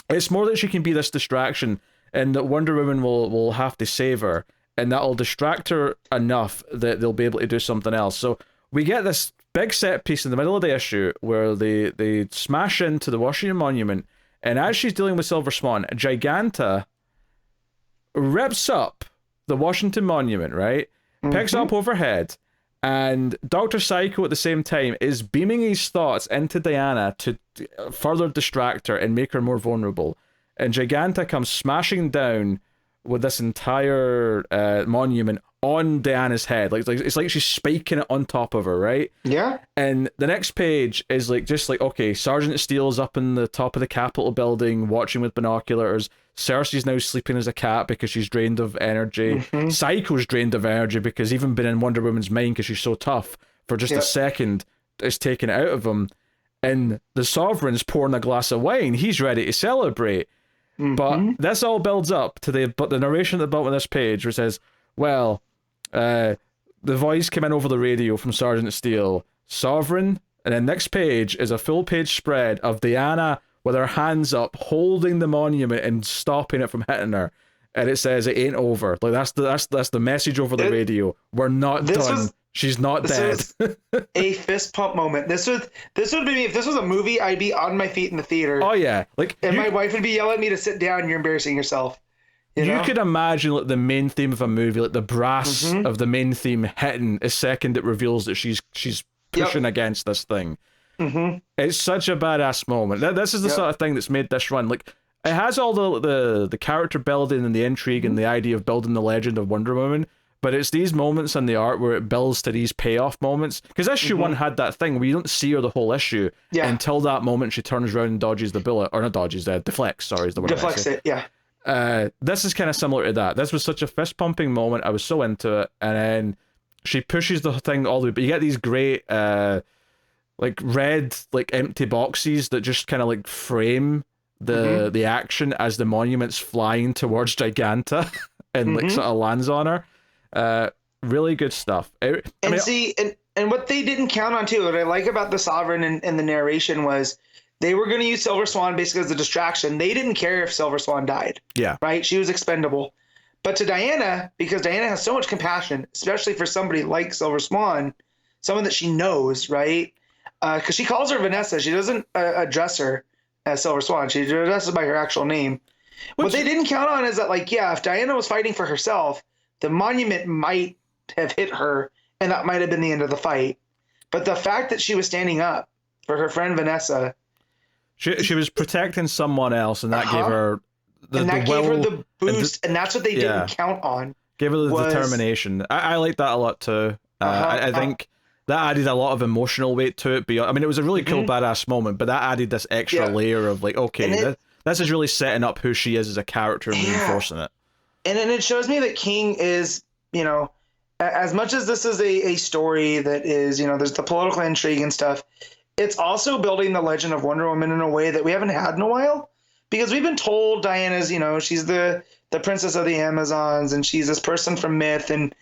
It's more that she can be this distraction, and that Wonder Woman will have to save her, and that'll distract her enough that they'll be able to do something else. So we get this big set piece in the middle of the issue where they smash into the Washington Monument, and as she's dealing with Silver Swan, Giganta rips up the Washington Monument, right? Picks up overhead, and Dr. Psycho at the same time is beaming his thoughts into Diana to further distract her and make her more vulnerable. And Giganta comes smashing down with this entire monument on Diana's head. Like it's like she's spiking it on top of her, right? Yeah. And the next page is just like, okay, Sergeant Steele's up in the top of the Capitol building watching with binoculars. Cersei's now sleeping as a cat because she's drained of energy. Psycho's drained of energy because even being in Wonder Woman's mind because she's so tough for just a second, it's taken it out of him. And the Sovereign's pouring a glass of wine. He's ready to celebrate. But this all builds up to the narration at the bottom of this page where it says, well, the voice came in over the radio from Sergeant Steele, Sovereign, and then next page is a full page spread of Diana with her hands up holding the monument and stopping it from hitting her, and it says it ain't over. Like that's the message over the radio. We're not done. She's not dead. A fist pump moment. This would be me. If this was a movie, I'd be on my feet in the theater. Oh yeah, and my wife would be yelling at me to sit down. You're embarrassing yourself. You could imagine like the main theme of a movie, like the brass of the main theme hitting a second it reveals that she's pushing against this thing. It's such a badass moment. This is the sort of thing that's made this run. Like it has all the character building and the intrigue and the idea of building the legend of Wonder Woman, but it's these moments in the art where it builds to these payoff moments. Because issue 1 had that thing where you don't see her the whole issue until that moment she turns around and dodges the bullet, or not dodges, deflects. Sorry, is the word. Deflects it. Yeah. This is kind of similar to that. This was such a fist pumping moment. I was so into it, and then she pushes the thing all the way. But you get these great, like red, like empty boxes that just kind of like frame the action as the monument's flying towards Giganta, and like sort of lands on her. Really good stuff. And what they didn't count on too, what I like about the Sovereign and the narration was, they were going to use Silver Swan basically as a distraction. They didn't care if Silver Swan died. Yeah. Right? She was expendable. But to Diana, because Diana has so much compassion, especially for somebody like Silver Swan, someone that she knows, right? Because she calls her Vanessa. She doesn't address her as Silver Swan. She addresses by her actual name. What they didn't count on is that, like, yeah, if Diana was fighting for herself, the monument might have hit her, and that might have been the end of the fight. But the fact that she was standing up for her friend Vanessa... She was protecting someone else, and that gave her gave her the boost, and that's what they didn't count on. Gave her the determination. I like that a lot too. I think that added a lot of emotional weight to it. I mean, it was a really cool, badass moment, but that added this extra layer of like, okay, this is really setting up who she is as a character and reinforcing it. And then it shows me that King is, as much as this is a story that is, there's the political intrigue and stuff, it's also building the legend of Wonder Woman in a way that we haven't had in a while, because we've been told Diana's, she's the princess of the Amazons, and she's this person from myth. And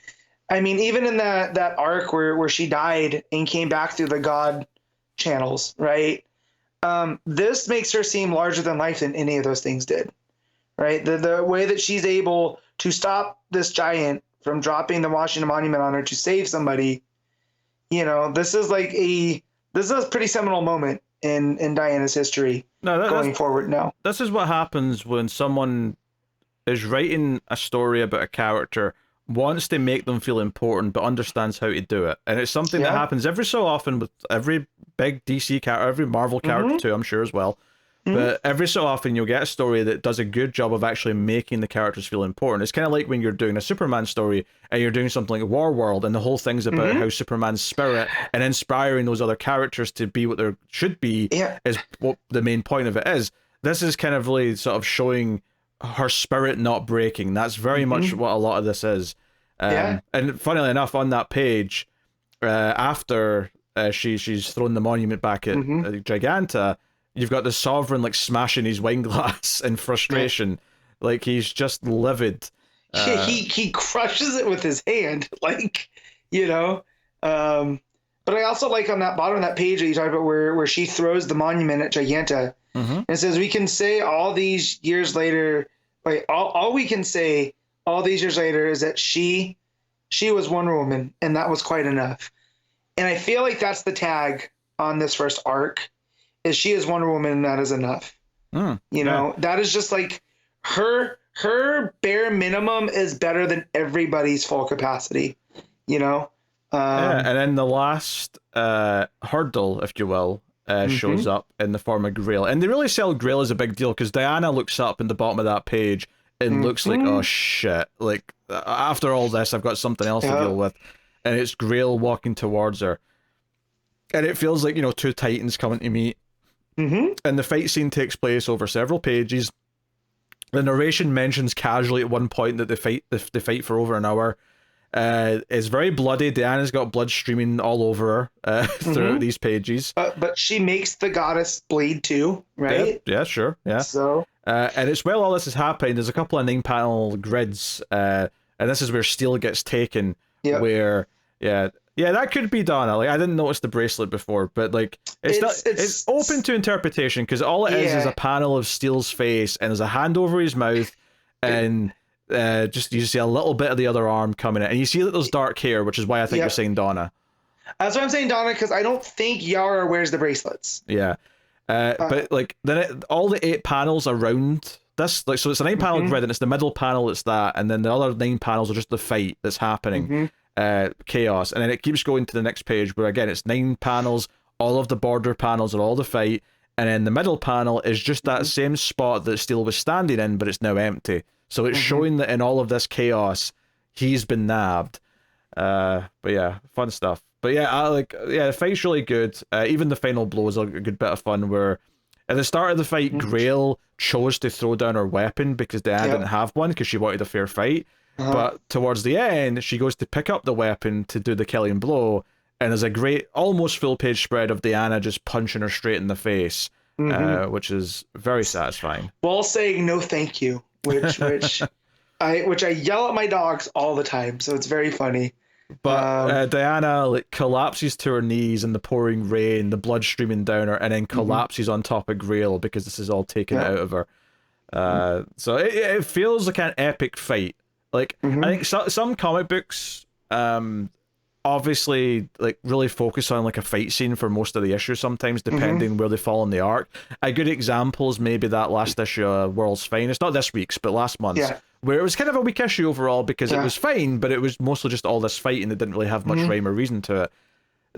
I mean, even in that arc where she died and came back through the God channels, right? This makes her seem larger than life than any of those things did, right? The way that she's able to stop this giant from dropping the Washington Monument on her to save somebody, this is a pretty seminal moment in Diana's history going forward now. This is what happens when someone is writing a story about a character wants to make them feel important, but understands how to do it. And it's something that happens every so often with every big DC character, every Marvel character too, I'm sure as well. But every so often you'll get a story that does a good job of actually making the characters feel important. It's kind of like when you're doing a Superman story and you're doing something like War World, and the whole thing's about how Superman's spirit and inspiring those other characters to be what they should be is what the main point of it is. This is kind of really sort of showing her spirit not breaking. That's very much what a lot of this is. And funnily enough, on that page, after she's thrown the monument back at Giganta, you've got the Sovereign like smashing his wine glass in frustration, like he's just livid. He crushes it with his hand, like, you know. But I also like on that bottom of that page that you talked about where she throws the monument at Giganta, and it says, "We can say all these years later, like all we can say all these years later is that she was Wonder Woman, and that was quite enough." And I feel like that's the tag on this first arc. Is she is Wonder Woman, and that is enough. You know, that is just like her bare minimum is better than everybody's full capacity, you know? And then the last hurdle, if you will, shows up in the form of Grail. And they really sell Grail as a big deal because Diana looks up in the bottom of that page and looks like, oh shit, like after all this, I've got something else to deal with. And it's Grail walking towards her. And it feels like, you know, two titans coming to meet. And the fight scene takes place over several pages. The narration mentions casually at one point that they fight for over an hour. It's very bloody. Diana's got blood streaming all over her throughout these pages. But she makes the goddess bleed too, right? Yeah, sure. Yeah. So and it's while all this is happening, there's a couple of 9-panel grids, and this is where Steel gets taken. Where that could be Donna. Like I didn't notice the bracelet before, but like it's open to interpretation because all it is a panel of Steel's face and there's a hand over his mouth, and just you see a little bit of the other arm coming in, and you see that there's dark hair, which is why I think you're saying Donna. That's why I'm saying Donna, because I don't think Yara wears the bracelets. But like then all the 8 panels around this, like so it's a 9-panel grid, and it's the middle panel that's that, and then the other 9 panels are just the fight that's happening. Chaos, and then it keeps going to the next page where again it's 9 panels, all of the border panels are all the fight, and then the middle panel is just that same spot that Steel was standing in, but it's now empty, so it's showing that in all of this chaos he's been nabbed. But yeah, fun stuff. But yeah, the fight's really good. Even the final blow is a good bit of fun where at the start of the fight Grail chose to throw down her weapon because Diana didn't have one because she wanted a fair fight. But towards the end, she goes to pick up the weapon to do the killing blow, and there's a great, almost full-page spread of Diana just punching her straight in the face, which is very satisfying. While saying no thank you, which I yell at my dogs all the time, so it's very funny. But Diana like collapses to her knees in the pouring rain, the blood streaming down her, and then collapses on top of Grail because this is all taken out of her. So it feels like an epic fight. Like I think some comic books obviously like really focus on like a fight scene for most of the issues sometimes, depending where they fall in the arc. A good example is maybe that last issue of World's Finest, not this week's but last month's, where it was kind of a weak issue overall because it was fine, but it was mostly just all this fighting that didn't really have much rhyme or reason to it.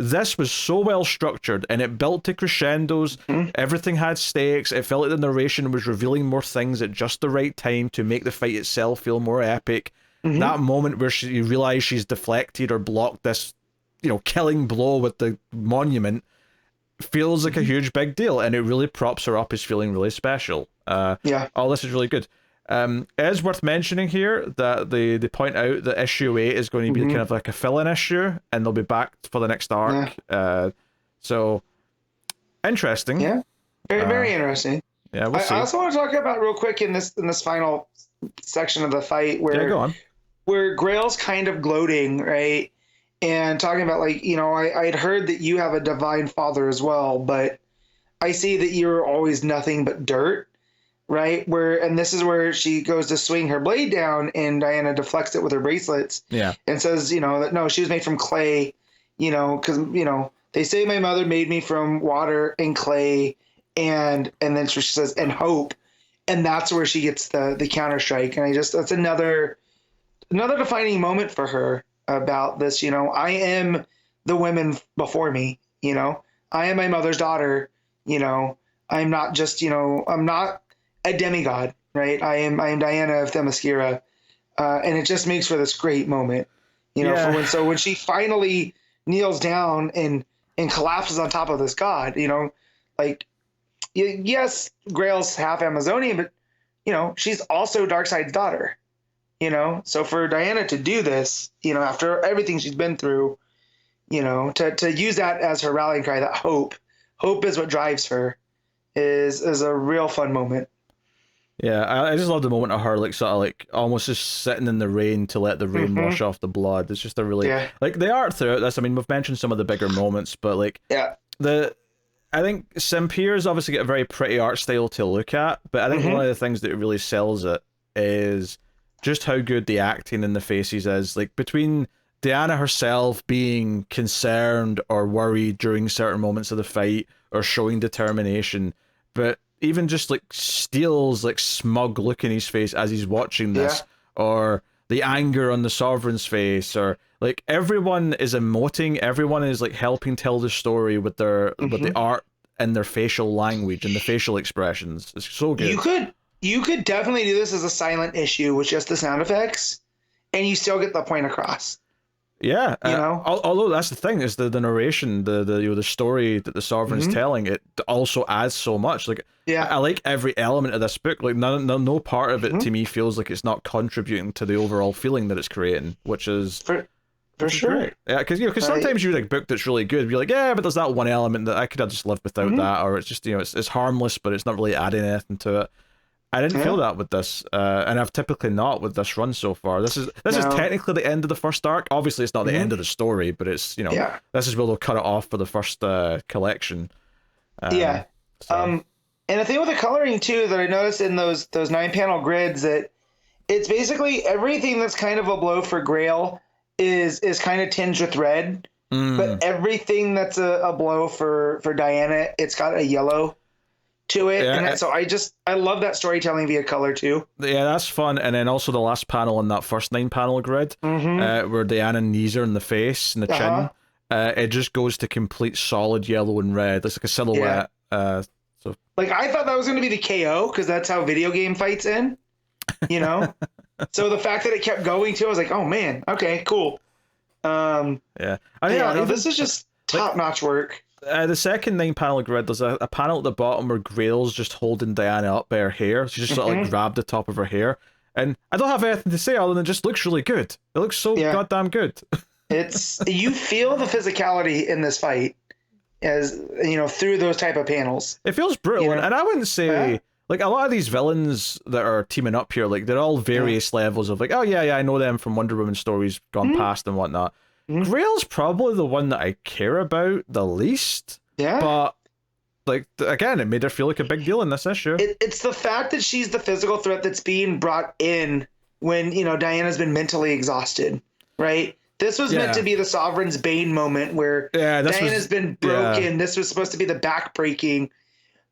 This was so well structured and it built to crescendos. Everything had stakes. It felt like the narration was revealing more things at just the right time to make the fight itself feel more epic. That moment where you realize she's deflected or blocked this, you know, killing blow with the monument feels like a huge big deal, and it really props her up as feeling really special. All this is really good. It is worth mentioning here that they point out that issue 8 is going to be kind of like a fill-in issue, and they'll be back for the next arc. So interesting. Very interesting. We'll see. I also want to talk about real quick in this final section of the fight where go on. Where Grail's kind of gloating, right, and talking about like, you know, I'd heard that you have a divine father as well, but I see that you're always nothing but dirt. Right, and this is where she goes to swing her blade down, and Diana deflects it with her bracelets. And says, you know, that no, she was made from clay. You know, because you know they say my mother made me from water and clay, and then she says and hope, and that's where she gets the counter strike. And that's another another defining moment for her about this. You know, I am the women before me. You know, I am my mother's daughter. You know, I'm not just, you know, I'm not a demigod, right? I am Diana of Themyscira, and it just makes for this great moment. You know, for when she finally kneels down and collapses on top of this god. You know, like yes, Grail's half Amazonian, but you know, she's also Darkseid's daughter. You know, so for Diana to do this, you know, after everything she's been through, you know, to use that as her rallying cry, that hope is what drives her, is a real fun moment. Yeah, I just love the moment of her, like, sort of, like, almost just sitting in the rain to let the rain wash off the blood. It's just a really, like, the art throughout this, I mean, we've mentioned some of the bigger moments, but, like, I think Sampere's obviously got a very pretty art style to look at, but I think one of the things that really sells it is just how good the acting in the faces is. Like, between Diana herself being concerned or worried during certain moments of the fight or showing determination, but even just like Steele's like smug look in his face as he's watching this, or the anger on the Sovereign's face, or like everyone is emoting, everyone is like helping tell the story with their with the art and their facial language and the facial expressions. It's so good. You could definitely do this as a silent issue with just the sound effects, and you still get the point across. Yeah, you know. Although that's the thing, is the narration, the you know, the story that the Sovereign's telling, it also adds so much. Like, I like every element of this book. Like, no part of it to me feels like it's not contributing to the overall feeling that it's creating, which is for sure. Great. Yeah, because sometimes you read a book that's really good, you're like, yeah, but there's that one element that I could have just lived without that, or it's just, you know, it's harmless, but it's not really adding anything to it. I didn't feel that with this, and I've typically not with this run so far. This is technically the end of the first arc. Obviously, it's not the end of the story, but it's, you know, this is where they'll cut it off for the first collection. And the thing with the coloring too that I noticed in those 9-panel grids, that it's basically everything that's kind of a blow for Grail is kind of tinged with red, but everything that's a blow for Diana, it's got a yellow to it, and so I love that storytelling via color too. Yeah, that's fun. And then also the last panel in that first 9-panel grid, where Diana knees her in the face and the chin, it just goes to complete solid yellow and red. It's like a silhouette. So like, I thought that was going to be the KO because that's how video game fights end, you know. So the fact that it kept going too, I was like, oh man, okay, cool. This is just top-notch work. The second 9-panel grid, there's a panel at the bottom where Grail's just holding Diana up by her hair. She just sort of like grabbed the top of her hair. And I don't have anything to say other than it just looks really good. It looks so goddamn good. You feel the physicality in this fight, as you know, through those type of panels. It feels brutal, you know? And I wouldn't say like a lot of these villains that are teaming up here, like they're all various levels of like, oh yeah, I know them from Wonder Woman stories gone past and whatnot. Grail's probably the one that I care about the least. Yeah. But like, again, it made her feel like a big deal in this issue. It's the fact that she's the physical threat that's being brought in when, you know, Diana's been mentally exhausted, right? This was meant to be the Sovereign's Bane moment where Diana's been broken. This was supposed to be the back breaking.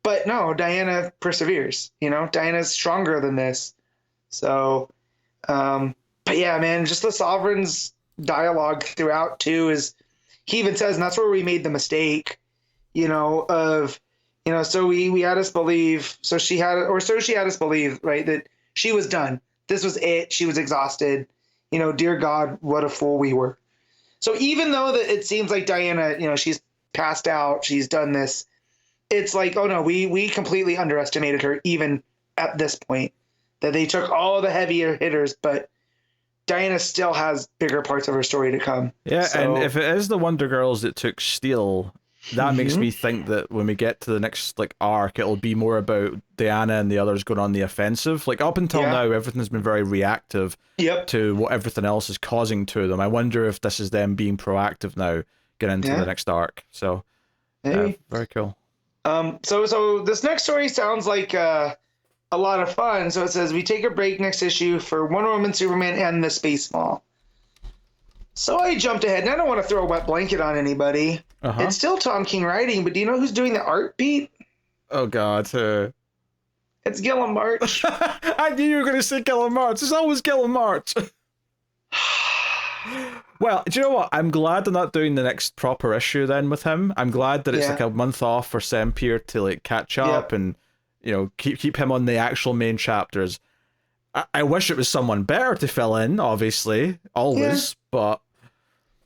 But no, Diana perseveres. You know, Diana's stronger than this. So, but yeah, man, just the Sovereign's dialogue throughout too is, he even says, and that's where we made the mistake, you know, of, you know, so we had us believe, she had us believe, right, that she was done. This was it. She was exhausted. You know, dear God, what a fool we were. So even though that it seems like Diana, you know, she's passed out, she's done this, it's like, oh no, we completely underestimated her even at this point, that they took all the heavier hitters, but Diana still has bigger parts of her story to come. Yeah, so, and if it is the Wonder Girls that took Steele, that makes me think that when we get to the next like arc, it'll be more about Diana and the others going on the offensive. Like up until now, everything's been very reactive to what everything else is causing to them. I wonder if this is them being proactive now, getting into the next arc. So, very cool. So this next story sounds like a lot of fun. So it says, we take a break next issue for Wonder Woman, Superman, and the Space Mall. So I jumped ahead, and I don't want to throw a wet blanket on anybody. It's still Tom King writing, but do you know who's doing the art, Pete? Oh, God. It's Gilliam March. I knew you were going to say Gilliam March. It's always Gilliam March. Well, do you know what? I'm glad they're not doing the next proper issue then with him. I'm glad that it's like a month off for Sampere to like catch up and, you know, keep him on the actual main chapters. I wish it was someone better to fill in, obviously, always, but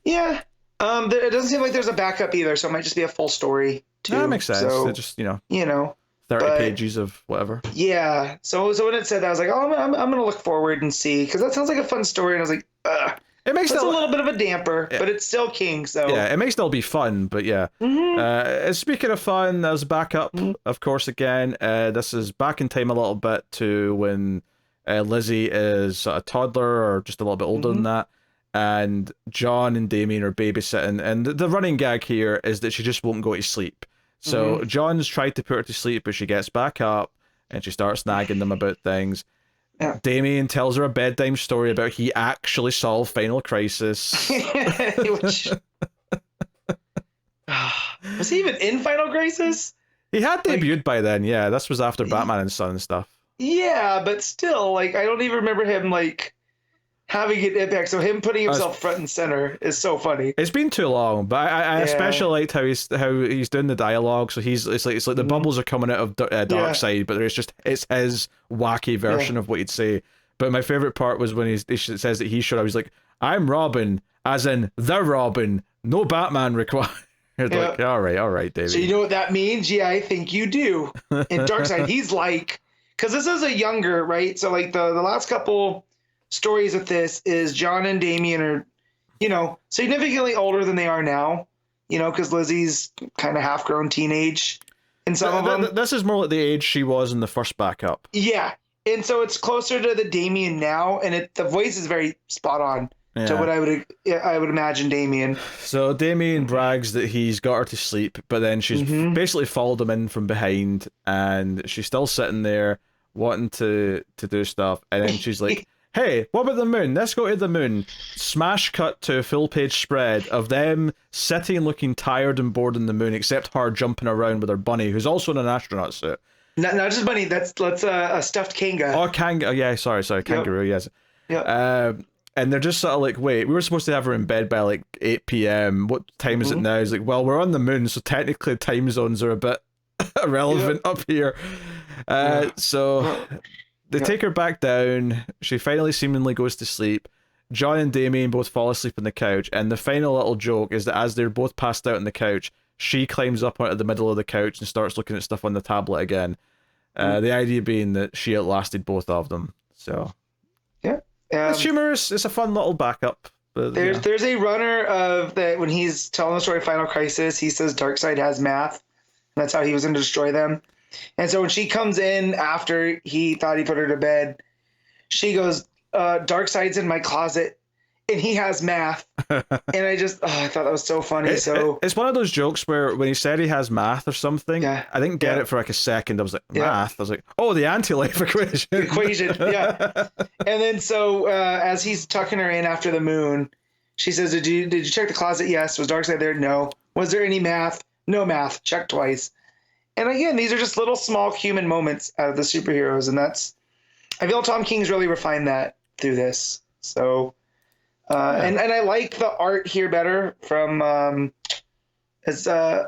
yeah. It doesn't seem like there's a backup either, so it might just be a full story too. That makes sense. So, it just, you know, 30 pages of whatever. Yeah. So when it said that, I was like, oh, I'm gonna look forward and see, because that sounds like a fun story, and I was like, ugh. It makes a little bit of a damper, but it's still King, so yeah, it may still be fun, but yeah. Speaking of fun, there's a backup, of course. Again, this is back in time a little bit to when Lizzie is a toddler or just a little bit older than that, and John and Damien are babysitting, and the running gag here is that she just won't go to sleep. So John's tried to put her to sleep, but she gets back up and she starts nagging them about things. Yeah. Damien tells her a bedtime story about he actually solved Final Crisis. Was he even in Final Crisis? He had debuted by then, yeah. This was after Batman and Son and stuff. Yeah, but still, like, I don't even remember him, like, having an impact. So him putting himself front and center is so funny. It's been too long, but I especially liked how he's doing the dialogue. So it's like the bubbles are coming out of Darkseid, but it's his wacky version of what he'd say. But my favorite part was when he says that he's sure. I was like, I'm Robin, as in the Robin, no Batman required. Like, all right, David. So you know what that means? Yeah, I think you do. In Darkseid, he's like, because this is a younger, right? So like the last couple stories of this is John and Damien are, you know, significantly older than they are now, you know, because Lizzie's kind of half-grown teenage in some of them. This is more like the age she was in the first backup. Yeah, and so it's closer to the Damien now, and the voice is very spot on to what I would imagine Damien. So Damien brags that he's got her to sleep, but then she's basically followed him in from behind, and she's still sitting there wanting to do stuff, and then she's like, hey, what about the moon? Let's go to the moon. Smash cut to a full-page spread of them sitting and looking tired and bored in the moon, except her jumping around with her bunny, who's also in an astronaut suit. Not just bunny, that's a stuffed kanga. Oh, kanga. Yeah, sorry, kangaroo, yes. Yeah. And they're just sort of like, wait, we were supposed to have her in bed by like 8 p.m. What time is it now? It's like, well, we're on the moon, so technically time zones are a bit irrelevant up here. So they take her back down. She finally seemingly goes to sleep. John and Damien both fall asleep on the couch, and the final little joke is that as they're both passed out on the couch, she climbs up out of the middle of the couch and starts looking at stuff on the tablet again. The idea being that she outlasted both of them. So it's humorous. It's a fun little backup. But, there's a runner of that when he's telling the story of Final Crisis, he says Darkseid has math, and that's how he was going to destroy them. And so when she comes in after he thought he put her to bed, she goes, Darkseid's in my closet, and he has math. And I thought that was so funny. It's one of those jokes where when he said he has math or something, I didn't get it for like a second. I was like, math? I was like, oh, the anti-life equation. Yeah. And then so as he's tucking her in after the moon, she says, did you check the closet? Yes. Was Darkseid there? No. Was there any math? No math. Check twice. And again, these are just little small human moments out of the superheroes, and I feel Tom King's really refined that through this. So, and I like the art here better from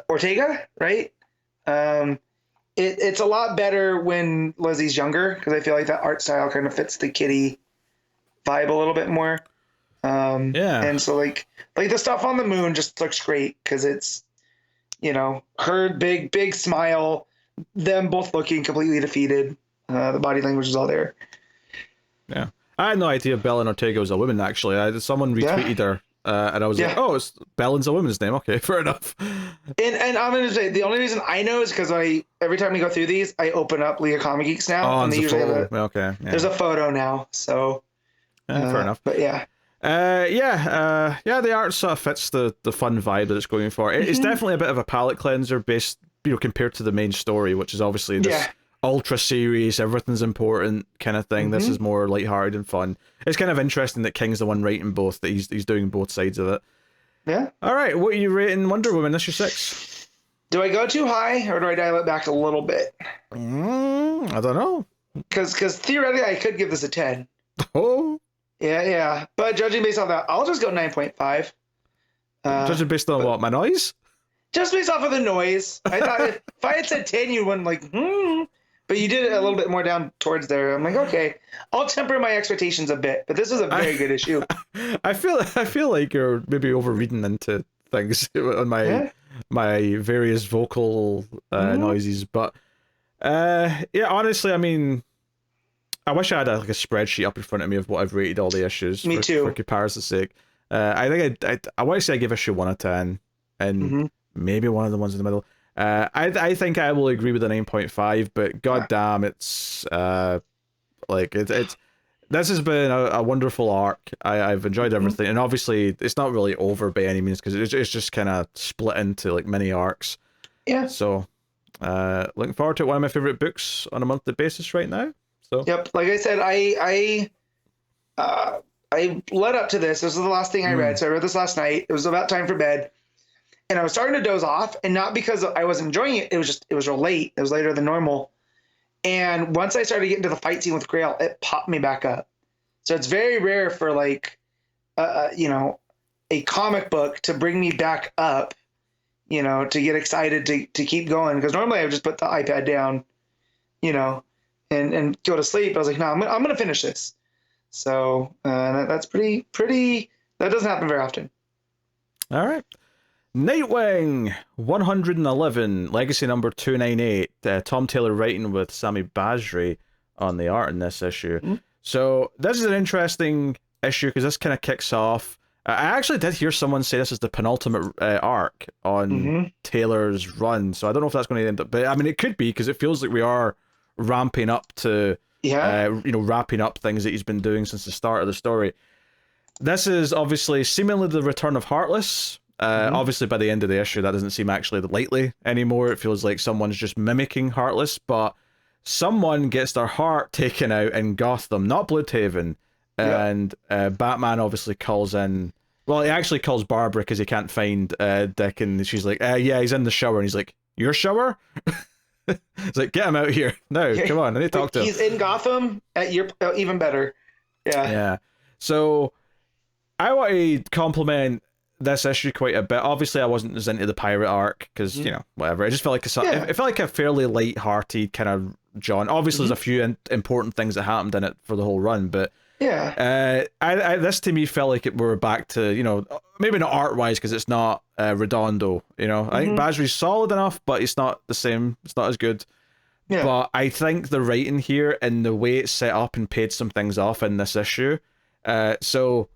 Ortega, right? It's a lot better when Lizzie's younger, because I feel like that art style kind of fits the kitty vibe a little bit more. And so like the stuff on the moon just looks great because it's, you know, her big smile, them both looking completely defeated. The body language is all there. Yeah. I had no idea Belen Ortega was a woman, actually. Someone retweeted her, and I was like, oh, Belen's a woman's name. Okay, fair enough. And I'm going to say, the only reason I know is because every time we go through these, I open up Leah Comic Geeks now. Oh, and they usually have there's a photo now, so... fair enough. But yeah. The art sort of fits the fun vibe that it's going for. It's definitely a bit of a palate cleanser based, compared to the main story, which is obviously this ultra serious, everything's important kind of thing. This is more lighthearted and fun. It's kind of interesting that King's the one writing both, that he's doing both sides of it. Yeah. All right, what are you rating Wonder Woman? That's your 6. Do I go too high, or do I dial it back a little bit? I don't know. Because theoretically, I could give this a 10. Oh. Yeah. But judging based on that, I'll just go 9.5. Judging based on what? My noise? Just based off of the noise. I thought if I had said 10, you wouldn't but you did it a little bit more down towards there. I'm like, okay, I'll temper my expectations a bit, but this was a very good issue. I feel like you're maybe overreading into things on my various vocal noises, but yeah, honestly, I mean, I wish I had a spreadsheet up in front of me of what I've rated all the issues. Me too. For comparison's sake. I think I want to say I give issue 1 out of 10, and maybe one of the ones in the middle. I think I will agree with the 9.5, but goddamn, it's it's this has been a wonderful arc. I've enjoyed everything, and obviously it's not really over by any means because it's just kind of split into like mini arcs. Yeah. So, looking forward to it. One of my favorite books on a monthly basis right now. So. Yep. Like I said, I led up to this. This was the last thing I read. So I read this last night. It was about time for bed. And I was starting to doze off, and not because I was enjoying it. It was real late. It was later than normal. And once I started getting to the fight scene with Grail, it popped me back up. So it's very rare for like, a comic book to bring me back up, to get excited to keep going. Because normally I would just put the iPad down, and go to sleep. I was like, no, I'm going to finish this. So that's pretty, that doesn't happen very often. All right. Nightwing 111, legacy number 298. Tom Taylor writing with Sami Basri on the art in this issue. So this is an interesting issue because this kind of kicks off. I actually did hear someone say this is the penultimate arc on Taylor's run. So I don't know if that's going to end up, but I mean, it could be because it feels like we are ramping up to, wrapping up things that he's been doing since the start of the story. This is obviously seemingly the return of Heartless. Obviously, by the end of the issue, that doesn't seem actually lightly anymore. It feels like someone's just mimicking Heartless, but someone gets their heart taken out in Gotham, not Bloodhaven, and Batman obviously calls in. Well, he actually calls Barbara because he can't find Dick, and she's like, yeah, he's in the shower, and he's like, your shower? It's like, get him out here. No, come on, I need to talk to him. He's in Gotham, even better. Yeah. So, I want to compliment this issue quite a bit. Obviously, I wasn't as into the pirate arc because whatever. I just felt like it felt like a fairly light-hearted kind of John. Obviously, there's a few important things that happened in it for the whole run, but this to me felt like we were back to maybe not art-wise because it's not Redondo. I think Basri's solid enough, but it's not the same. It's not as good. Yeah. But I think the writing here and the way it's set up and paid some things off in this issue. So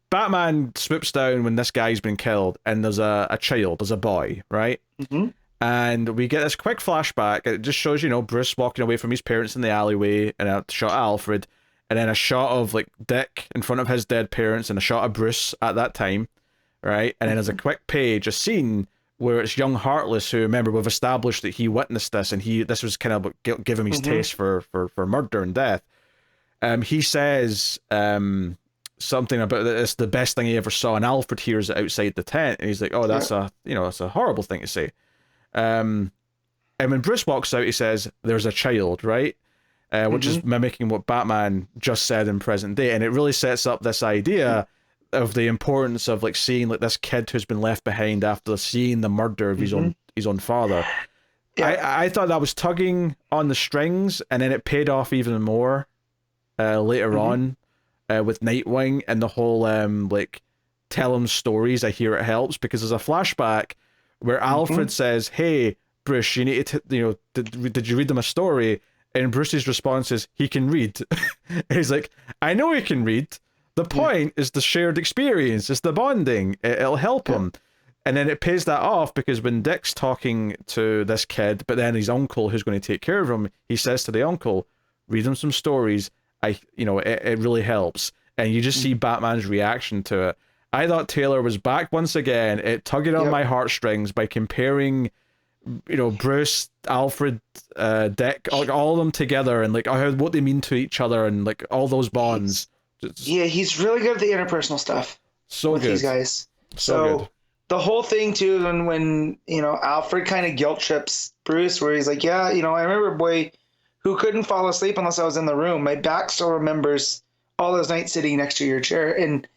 Batman swoops down when this guy's been killed, and there's a child, there's a boy, right? And we get this quick flashback. It just shows, Bruce walking away from his parents in the alleyway, and a shot of Alfred, and then a shot of like Dick in front of his dead parents, and a shot of Bruce at that time, right? And then there's a quick page, a scene where it's young Heartless, who, remember, we've established that he witnessed this, and this was kind of what gave him his taste for murder and death. He says something about that it's the best thing he ever saw, and Alfred hears it outside the tent, and he's like, oh, that's a horrible thing to say. And when Bruce walks out, he says, there's a child, right? Which is mimicking what Batman just said in present day, and it really sets up this idea of the importance of like seeing like this kid who's been left behind after seeing the murder of his own father. I thought that was tugging on the strings, and then it paid off even more later on with Nightwing and the whole like tell him stories. I hear it helps, because there's a flashback where Alfred says, hey Bruce, you need to did you read them a story? And Bruce's response is, he can read. And he's like, I know he can read. The point is the shared experience. It's the bonding. It'll help him. And then it pays that off, because when Dick's talking to this kid, but then his uncle who's going to take care of him, he says to the uncle, read him some stories. It really helps. And you just see Batman's reaction to it. I thought Taylor was back once again. It tugged on my heartstrings by comparing Bruce, Alfred, Dick, all of them together, and like what they mean to each other, and like all those bonds. He's really good at the interpersonal stuff. So with good. These guys. So good. The whole thing too, and when Alfred kind of guilt trips Bruce, where he's like, I remember a boy who couldn't fall asleep unless I was in the room. My back still remembers all those nights sitting next to your chair. And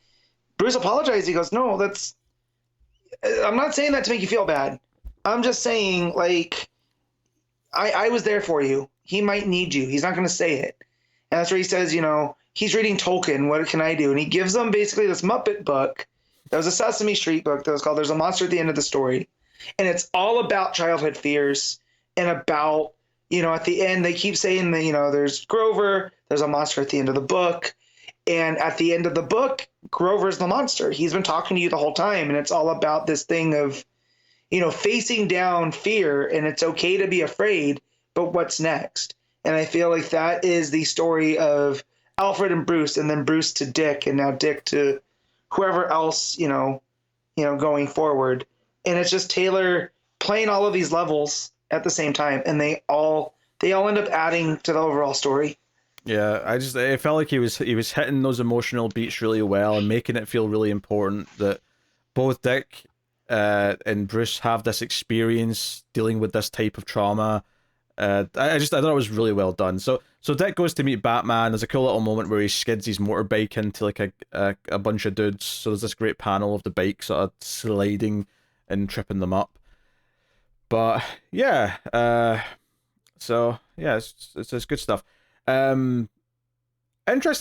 Bruce apologized. He goes, no, I'm not saying that to make you feel bad. I'm just saying, like, I was there for you. He might need you. He's not going to say it. And that's where he says, he's reading Tolkien. What can I do? And he gives them basically this Muppet book. That was a Sesame Street book that was called There's a Monster at the End of the Story. And it's all about childhood fears and about, at the end, they keep saying that, there's Grover, there's a monster at the end of the book. And at the end of the book, Grover's the monster. He's been talking to you the whole time. And it's all about this thing of, facing down fear. And it's okay to be afraid, but what's next? And I feel like that is the story of Alfred and Bruce, and then Bruce to Dick, and now Dick to whoever else, going forward. And it's just Taylor playing all of these levels at the same time, and they all end up adding to the overall story. Yeah, I felt like he was hitting those emotional beats really well and making it feel really important that both Dick and Bruce have this experience dealing with this type of trauma. I thought it was really well done. So Dick goes to meet Batman. There's a cool little moment where he skids his motorbike into like a bunch of dudes. So there's this great panel of the bike sort of sliding and tripping them up. But yeah, it's good stuff. Interesting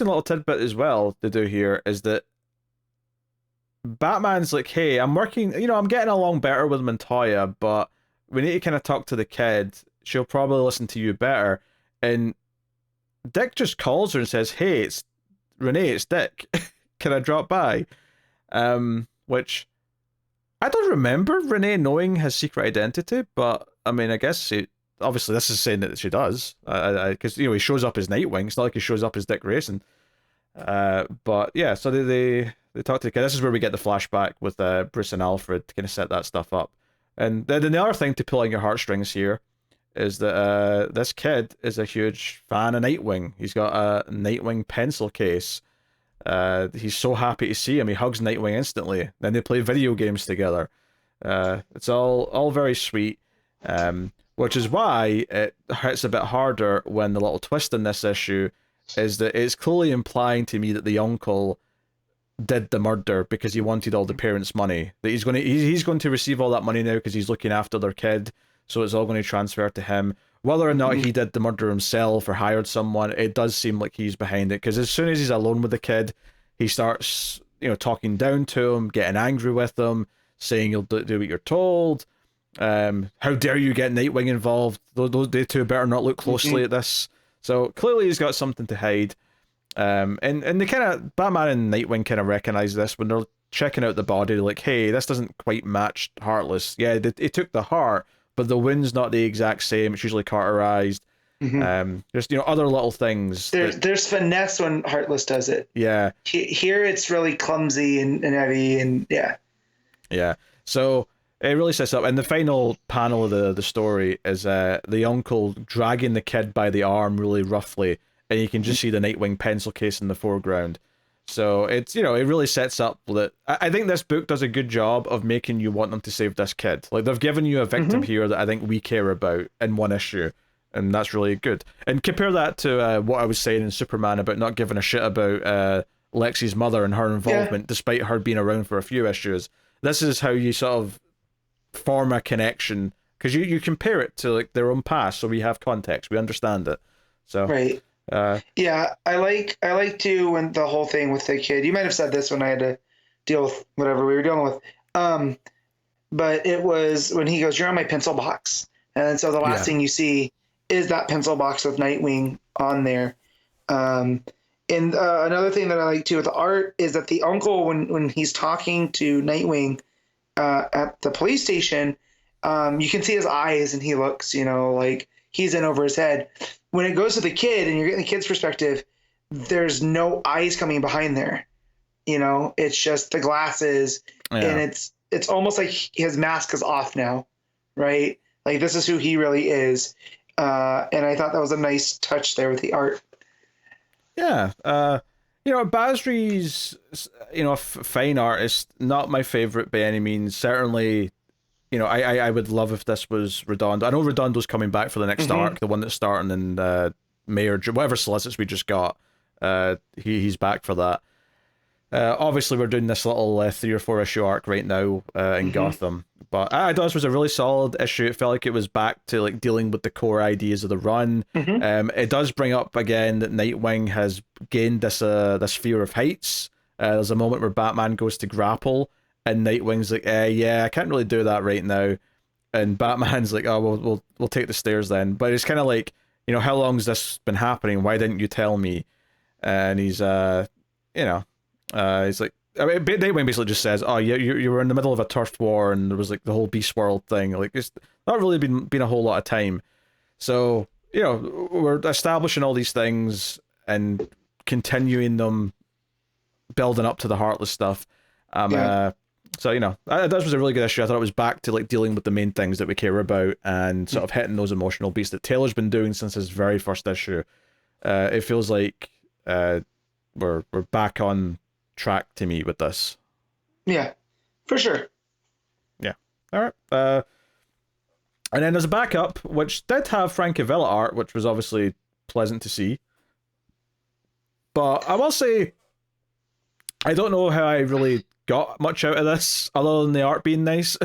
little tidbit as well to do here is that Batman's like, hey, I'm working, I'm getting along better with Montoya, but we need to kind of talk to the kid. She'll probably listen to you better. And Dick just calls her and says, hey, it's Renee, it's Dick. Can I drop by? Which I don't remember Renee knowing his secret identity, but I mean, I guess obviously this is saying that she does. Because, he shows up as Nightwing. It's not like he shows up as Dick Grayson. But yeah, so they talk to the kid. This is where we get the flashback with Bruce and Alfred to kind of set that stuff up. And then the other thing to pull on your heartstrings here is that this kid is a huge fan of Nightwing. He's got a Nightwing pencil case. He's so happy to see him. He hugs Nightwing instantly. Then they play video games together. It's all very sweet. Which is why it hits a bit harder when the little twist in this issue is that it's clearly implying to me that the uncle did the murder because he wanted all the parents' money. That he's going to receive all that money now because he's looking after their kid, so it's all going to transfer to him. Whether or not he did the murder himself or hired someone, it does seem like he's behind it, because as soon as he's alone with the kid, he starts, talking down to him, getting angry with him, saying you'll do what you're told. How dare you get Nightwing involved? They two better not look closely at this. So clearly he's got something to hide. And they kind of, Batman and Nightwing kind of recognize this when they're checking out the body. They're like, hey, this doesn't quite match Heartless. Yeah, it took the heart, but the wound's not the exact same. It's usually cauterized. There's other little things. There's finesse when Heartless does it. Yeah. Here it's really clumsy and heavy, and yeah. Yeah. So it really sets up, and the final panel of the story is the uncle dragging the kid by the arm really roughly, and you can just see the Nightwing pencil case in the foreground. So it's, it really sets up that I think this book does a good job of making you want them to save this kid. Like, they've given you a victim here that I think we care about in one issue, and that's really good. And compare that to what I was saying in Superman about not giving a shit about Lexi's mother and her involvement, despite her being around for a few issues. This is how you sort of form a connection, because you compare it to like their own past, so we have context, we understand it. So right. Yeah, I like too when the whole thing with the kid, you might have said this when I had to deal with whatever we were dealing with, but it was when he goes, you're on my pencil box, and so the last thing you see is that pencil box with Nightwing on there. And another thing that I like too with the art is that the uncle, when he's talking to Nightwing at the police station, you can see his eyes, and he looks, like he's in over his head. When it goes to the kid and you're getting the kid's perspective, there's no eyes coming behind there. It's just the glasses, and it's almost like his mask is off now, right? Like, this is who he really is. And I thought that was a nice touch there with the art. Yeah. Basri's, fine artist, not my favorite by any means. Certainly, I would love if this was Redondo. I know Redondo's coming back for the next arc, the one that's starting in May or June, whatever solicits we just got. he's back for that. Obviously, we're doing this little 3 or 4 issue arc right now in Gotham. But I thought this was a really solid issue. It felt like it was back to like dealing with the core ideas of the run. It does bring up again that Nightwing has gained this fear of heights. There's a moment where Batman goes to grapple, and Nightwing's like, "Yeah, I can't really do that right now." And Batman's like, "Oh, we'll take the stairs then." But it's kind of like, how long has this been happening? Why didn't you tell me? And he's he's like, Nightwing basically just says, "Oh, you were in the middle of a turf war, and there was like the whole Beast World thing. Like, it's not really been a whole lot of time." So we're establishing all these things and continuing them, building up to the Heartless stuff. So that was a really good issue. I thought it was back to like dealing with the main things that we care about and sort of hitting those emotional beats that Taylor's been doing since his very first issue. It feels like we're back on track to me with this. Yeah, for sure. Yeah. All right. And then there's a backup which did have Francavilla art, which was obviously pleasant to see. But I will say, I don't know how I really got much out of this other than the art being nice.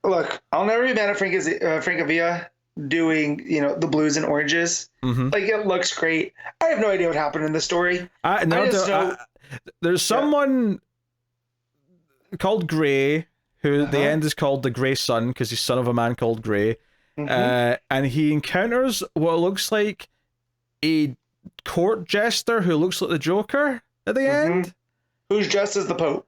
Look, I'll never be mad at Francavilla doing the blues and oranges. Like, it looks great. I have no idea what happened in the story. There's someone called Grey, who at the end is called the Grey Sun because he's son of a man called Grey, and he encounters what looks like a court jester who looks like the Joker at the end. Who's dressed as the Pope.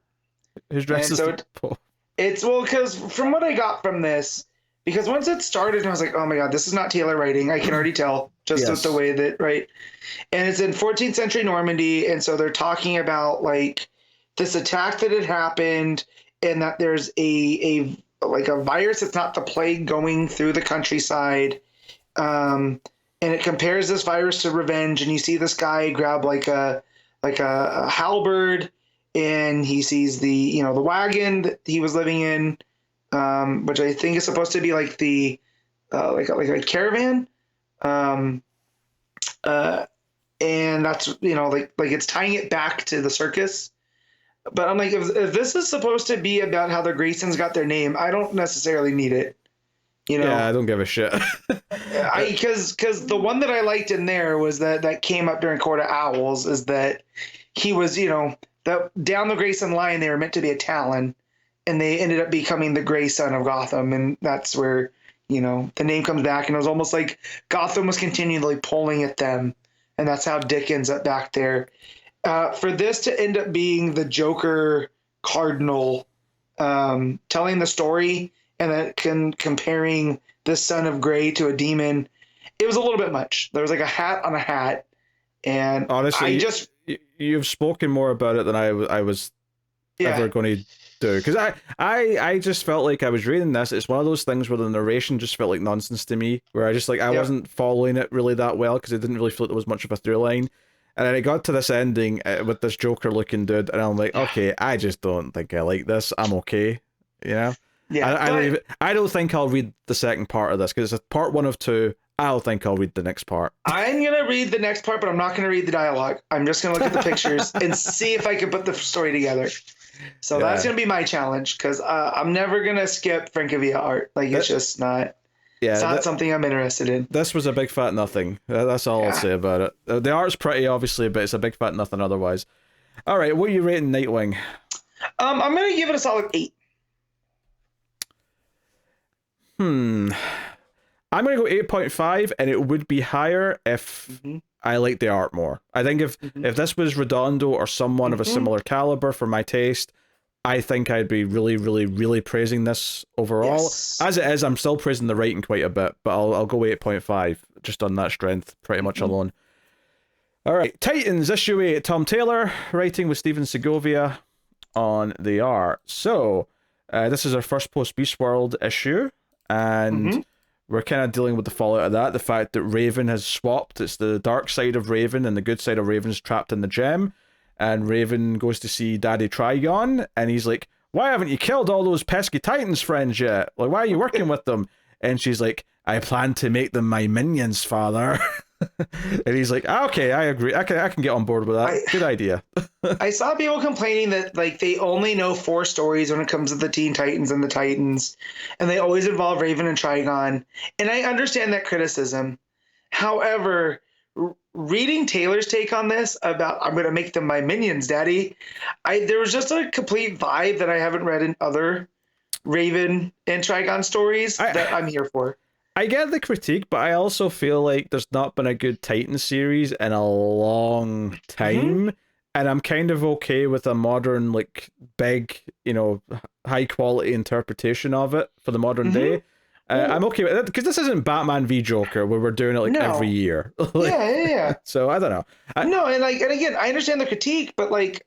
The Pope. It's, because from what I got from this, because once it started, I was like, oh my God, this is not Taylor writing. I can already tell just with the way that, right? And it's in 14th century Normandy. And so they're talking about like this attack that had happened and that there's a virus that's not the plague going through the countryside. And it compares this virus to revenge. And you see this guy grab like a halberd, and he sees the wagon that he was living in, which I think is supposed to be like the like a caravan, and that's like it's tying it back to the circus. But I'm like, if this is supposed to be about how the Graysons got their name, I don't necessarily need it. Yeah, I don't give a shit. Because the one that I liked in there was that came up during Court of Owls is that he was, that down the Grayson line, they were meant to be a Talon, and they ended up becoming the Grey Son of Gotham. And that's where, the name comes back. And it was almost like Gotham was continually pulling at them. And that's how Dick ends up back there. For this to end up being the Joker Cardinal telling the story and then comparing this Son of Grey to a demon, it was a little bit much. There was like a hat on a hat. And honestly, you've spoken more about it than I was ever going to do. Because I just felt like I was reading this. It's one of those things where the narration just felt like nonsense to me, where I wasn't following it really that well because it didn't really feel like there was much of a through line. And then it got to this ending with this Joker looking dude, and I'm like, okay, I just don't think I like this. I'm okay, Yeah. I don't think I'll read the second part of this because it's part 1 of 2. I don't think I'll read the next part. I'm going to read the next part, but I'm not going to read the dialogue. I'm just going to look at the pictures and see if I can put the story together. So that's going to be my challenge because I'm never going to skip Francavilla art. Like, it's just not... it's not something I'm interested in. This was a big fat nothing. That's all I'll say about it. The art's pretty, obviously, but it's a big fat nothing otherwise. All right, what are you rating Nightwing? I'm going to give it a solid 8. I'm going to go 8.5, and it would be higher if I liked the art more. I think if this was Redondo or someone of a similar caliber for my taste, I think I'd be really, really, really praising this overall. Yes. As it is, I'm still praising the writing quite a bit, but I'll go 8.5 just on that strength, pretty much alone. All right, Titans, issue 8. Tom Taylor, writing with Steven Segovia on the art. So, this is our first post-Beast World issue, and we're kind of dealing with the fallout of that. The fact that Raven has swapped. It's the dark side of Raven, and the good side of Raven's trapped in the gem. And Raven goes to see Daddy Trigon, and he's like, why haven't you killed all those pesky Titans friends yet? Like, why are you working with them? And she's like, I plan to make them my minions, father. And he's like, okay, I agree. I can get on board with that. Good idea. I saw people complaining that like they only know 4 stories when it comes to the Teen Titans and the Titans, and they always involve Raven and Trigon. And I understand that criticism. However, reading Taylor's take on this about I'm going to make them my minions, Daddy, there was just a complete vibe that I haven't read in other Raven and Trigon stories that I'm here for. I get the critique, but I also feel like there's not been a good Titan series in a long time, and I'm kind of okay with a modern, like, big, you know, high quality interpretation of it for the modern day. I'm okay with it because this isn't Batman v Joker where we're doing it like every year. Like, yeah. So I don't know. And again, I understand the critique, but like,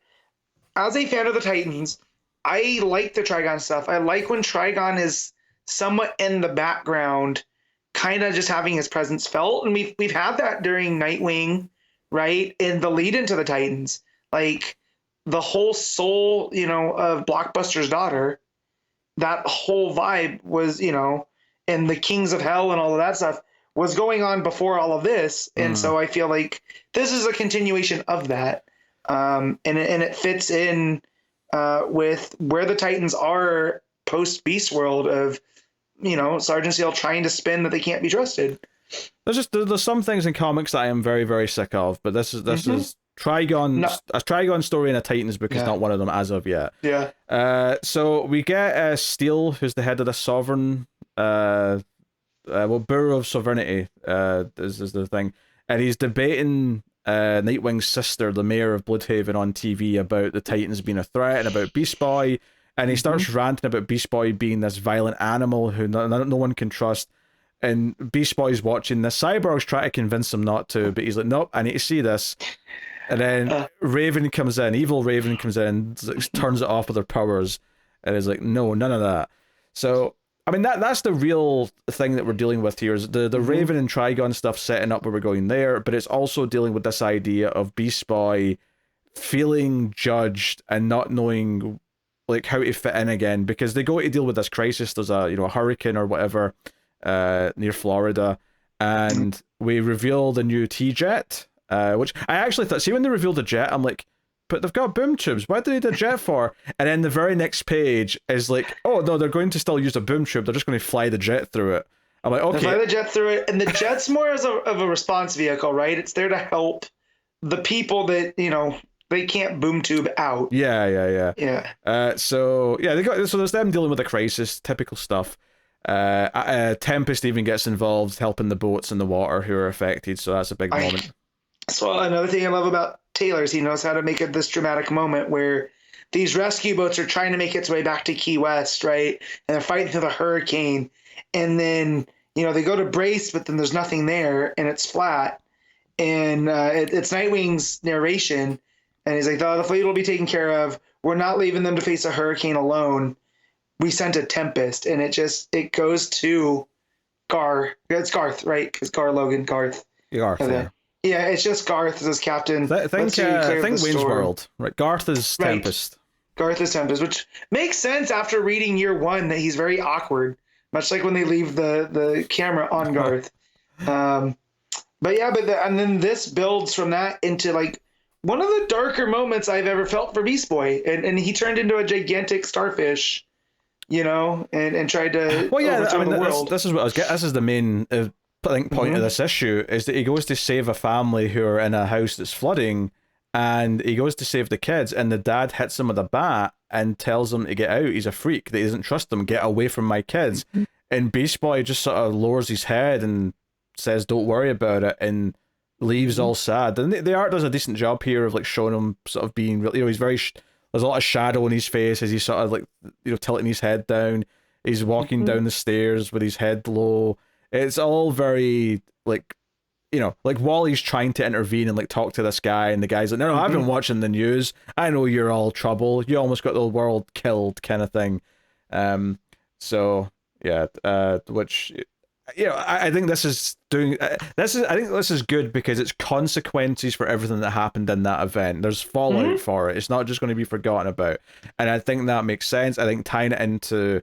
as a fan of the Titans, I like the Trigon stuff. I like when Trigon is somewhat in the background, kind of just having his presence felt, and we've had that during Nightwing, right? And the lead into the Titans, like the whole soul, you know, of Blockbuster's daughter, that whole vibe was, you know, and the Kings of Hell and all of that stuff was going on before all of this, and so I feel like this is a continuation of that, and it fits in with where the Titans are post Beast World of, you know, Sergeant Seal trying to spin that they can't be trusted. There's some things in comics that I am very, very sick of, but this is Trigon, a Trigon story in a Titans book is not one of them as of yet. Yeah. So we get Steel, who's the head of the Sovereign, Bureau of Sovereignty, is the thing, and he's debating Nightwing's sister, the mayor of Bloodhaven, on TV about the Titans being a threat and about Beast Boy. And he starts ranting about Beast Boy being this violent animal who no one can trust. And Beast Boy's watching this. Cyborg's trying to convince him not to, but he's like, nope, I need to see this. And then Raven comes in, evil Raven comes in, turns it off with her powers, and is like, no, none of that. So, I mean, that's the real thing that we're dealing with here, is the Raven and Trigon stuff setting up where we're going there, but it's also dealing with this idea of Beast Boy feeling judged and not knowing like how to fit in again, because they go to deal with this crisis. There's a hurricane or whatever near Florida, and we reveal the new T-Jet, which I actually thought, see when they revealed the jet, I'm like, but they've got boom tubes, what do they need a jet for? And then the very next page is like, oh no, they're going to still use a boom tube, they're just going to fly the jet through it. I'm like, okay. They fly the jet through it, and the jet's more of a response vehicle, right? It's there to help the people that, you know, they can't boom tube out. Yeah. So there's them dealing with a crisis, typical stuff. Tempest even gets involved, helping the boats in the water who are affected. So that's a big moment. So another thing I love about Taylor is he knows how to make it this dramatic moment where these rescue boats are trying to make its way back to Key West, right? And they're fighting through the hurricane, and then, you know, they go to brace, but then there's nothing there, and it's flat. And it's Nightwing's narration. And he's like, the fleet will be taken care of. We're not leaving them to face a hurricane alone. We sent a Tempest. And it goes to Gar. It's Garth, right? Because Garth. Yeah. Yeah, it's just Garth as captain. Think Wayne's World. Right, Garth is Tempest. Right. Garth is Tempest, which makes sense after reading year 1 that he's very awkward. Much like when they leave the camera on Garth. And then this builds from that into like one of the darker moments I've ever felt for Beast Boy, and he turned into a gigantic starfish, you know, and tried to overthrow the world. This is what I was getting. This is the main point of this issue, is that he goes to save a family who are in a house that's flooding, and he goes to save the kids, and the dad hits him with a bat and tells him to get out. He's a freak, that he doesn't trust them. Get away from my kids. And Beast Boy just sort of lowers his head and says, "Don't worry about it," and leaves all sad. And the art does a decent job here of like showing him sort of being really, you know, he's very there's a lot of shadow in his face as he's sort of like, you know, tilting his head down. He's walking down the stairs with his head low. It's all very like, you know, like Wally's trying to intervene and like talk to this guy, and the guy's like, no, I've been watching the news, I know you're all trouble, you almost got the world killed, kind of thing. So yeah, which, you know, I think this is doing I think this is good because it's consequences for everything that happened in that event. There's fallout for it. It's not just going to be forgotten about, and I think that makes sense. I think tying it into,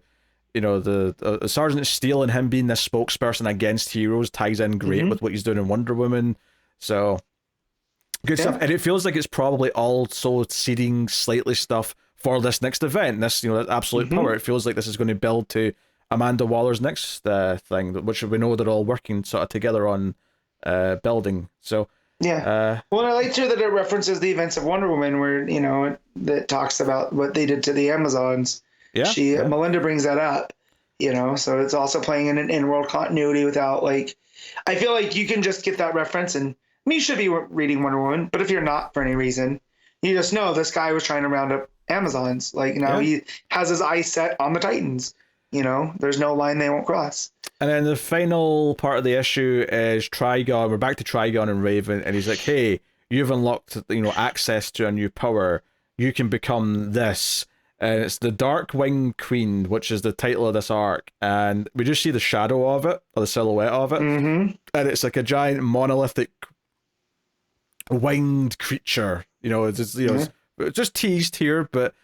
the Sergeant Steel and him being this spokesperson against heroes ties in great with what he's doing in Wonder Woman. So good stuff. And it feels like it's probably also seeding slightly stuff for this next event. This, Absolute Power. It feels like this is going to build to Amanda Waller's next thing, which we know they're all working sort of together on building. So well, I like too that it references the events of Wonder Woman, where that talks about what they did to the Amazons. Melinda brings that up, so it's also playing in an in-world continuity without I feel like you can just get that reference, and you should be reading Wonder Woman, but if you're not for any reason, you just know this guy was trying to round up Amazons. He has his eyes set on the Titans. There's no line they won't cross. And then the final part of the issue is Trigon. We're back to Trigon and Raven, and he's like, "Hey, you've unlocked, access to a new power. You can become this." And it's the Darkwing Queen, which is the title of this arc. And we just see the shadow of it, or the silhouette of it. And it's like a giant monolithic winged creature. It's just teased here, but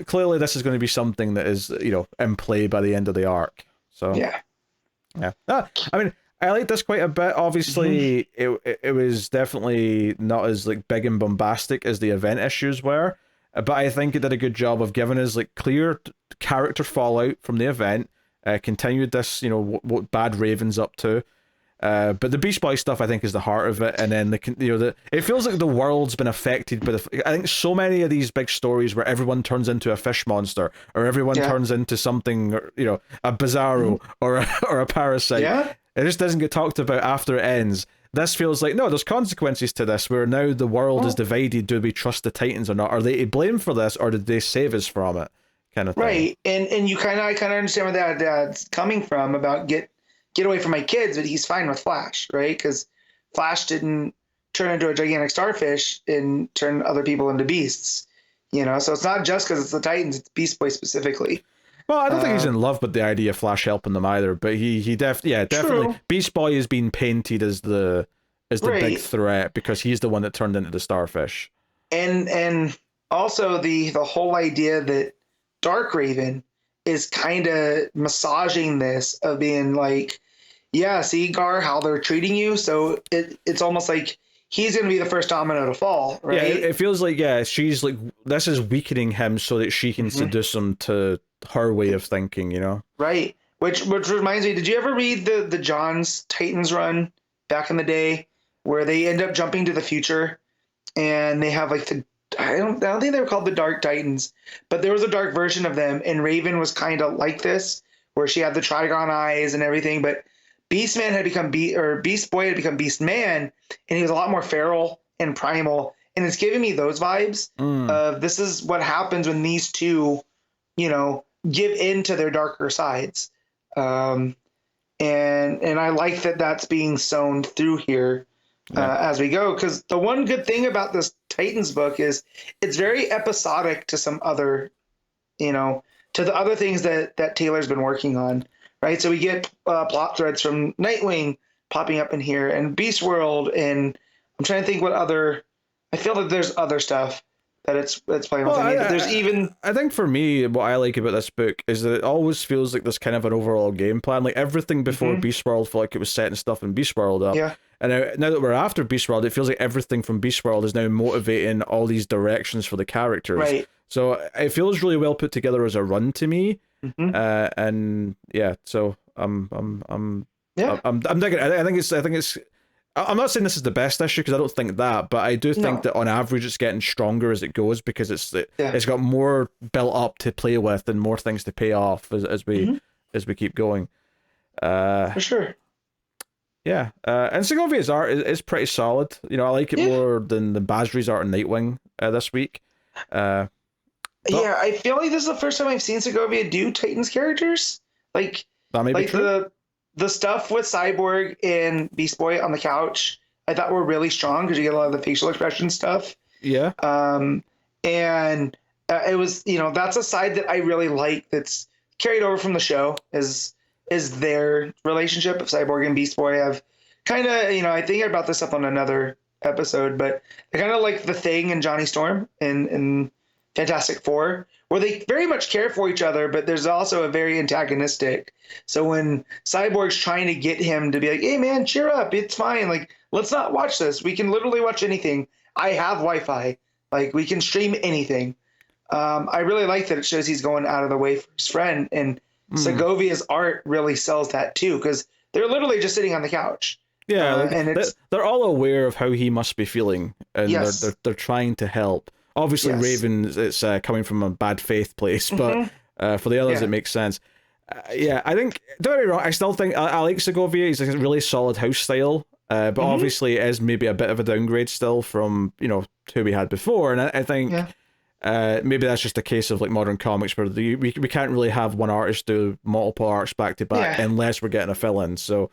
clearly this is going to be something that is, in play by the end of the arc. So I mean, I like this quite a bit. Obviously, it was definitely not as big and bombastic as the event issues were, but I think it did a good job of giving us clear character fallout from the event. Continued this, what Bad Raven's up to. But the Beast Boy stuff, I think, is the heart of it, and then it feels like the world's been affected by I think so many of these big stories where everyone turns into a fish monster, or everyone turns into something, a Bizarro or a parasite. It just doesn't get talked about after it ends. This feels like, no, there's consequences to this, where now the world is divided. Do we trust the Titans or not? Are they to blame for this, or did they save us from it? Kind of thing. Right, and I kind of understand where that's coming from about get away from my kids, but he's fine with Flash, right? Because Flash didn't turn into a gigantic starfish and turn other people into beasts, So it's not just because it's the Titans; it's Beast Boy specifically. Well, I don't think he's in love with the idea of Flash helping them either, but he definitely True. Beast Boy is being painted as the big threat because he's the one that turned into the starfish. And also the whole idea that Dark Raven is kind of massaging this of being see, Gar, how they're treating you. So it's almost like he's going to be the first domino to fall, right? Yeah, it feels like, she's this is weakening him so that she can seduce him to her way of thinking, Right. Which reminds me, did you ever read the John's Titans run back in the day where they end up jumping to the future and they have I don't think they were called the Dark Titans, but there was a dark version of them, and Raven was kind of like this, where she had the Trigon eyes and everything, but Beast Boy had become Beast Man, and he was a lot more feral and primal, and it's giving me those vibes of this is what happens when these two, give in to their darker sides, and I like that that's being sewn through here. As we go, because the one good thing about this Titans book is it's very episodic to some other, to the other things that Taylor's been working on, right? So we get plot threads from Nightwing popping up in here, and Beast World, and I'm trying to think what other. I feel that there's other stuff that it's playing with. I think for me, what I like about this book is that it always feels like there's kind of an overall game plan. Everything before Beast World felt like it was setting stuff in Beast World up. Yeah. And now that we're after Beast World, it feels like everything from Beast World is now motivating all these directions for the characters. Right. So it feels really well put together as a run to me. And so I'm digging it. I think it's. I'm not saying this is the best issue because I don't think that, but I do think that on average it's getting stronger as it goes because it's got more built up to play with and more things to pay off as we keep going. For sure. Yeah, and Segovia's art is pretty solid. I like it more than the Basri's art in Nightwing this week. I feel like this is the first time I've seen Segovia do Titans characters. That may be true. The stuff with Cyborg and Beast Boy on the couch, I thought were really strong because you get a lot of the facial expression stuff. Yeah. And it was, that's a side that I really like that's carried over from the show is their relationship of Cyborg and Beast Boy. I've kind of, I think I brought this up on another episode, but I kind of like the Thing and Johnny Storm and Fantastic Four, where they very much care for each other, but there's also a very antagonistic. So when Cyborg's trying to get him to be like, hey man, cheer up, it's fine. Like, let's not watch this. We can literally watch anything. I have Wi-Fi. Like, we can stream anything. I really like that it shows he's going out of the way for his friend. And Segovia's art really sells that too, because they're literally just sitting on the couch. Yeah, and they're all aware of how he must be feeling, and they're trying to help. Obviously, Raven, it's coming from a bad faith place, but for the others, it makes sense. I think, don't get me wrong, I still think I like Segovia. He's a really solid house style, but obviously it is maybe a bit of a downgrade still from, who we had before, and I think maybe that's just a case of like modern comics where we can't really have one artist do multiple arcs back to back unless we're getting a fill-in, so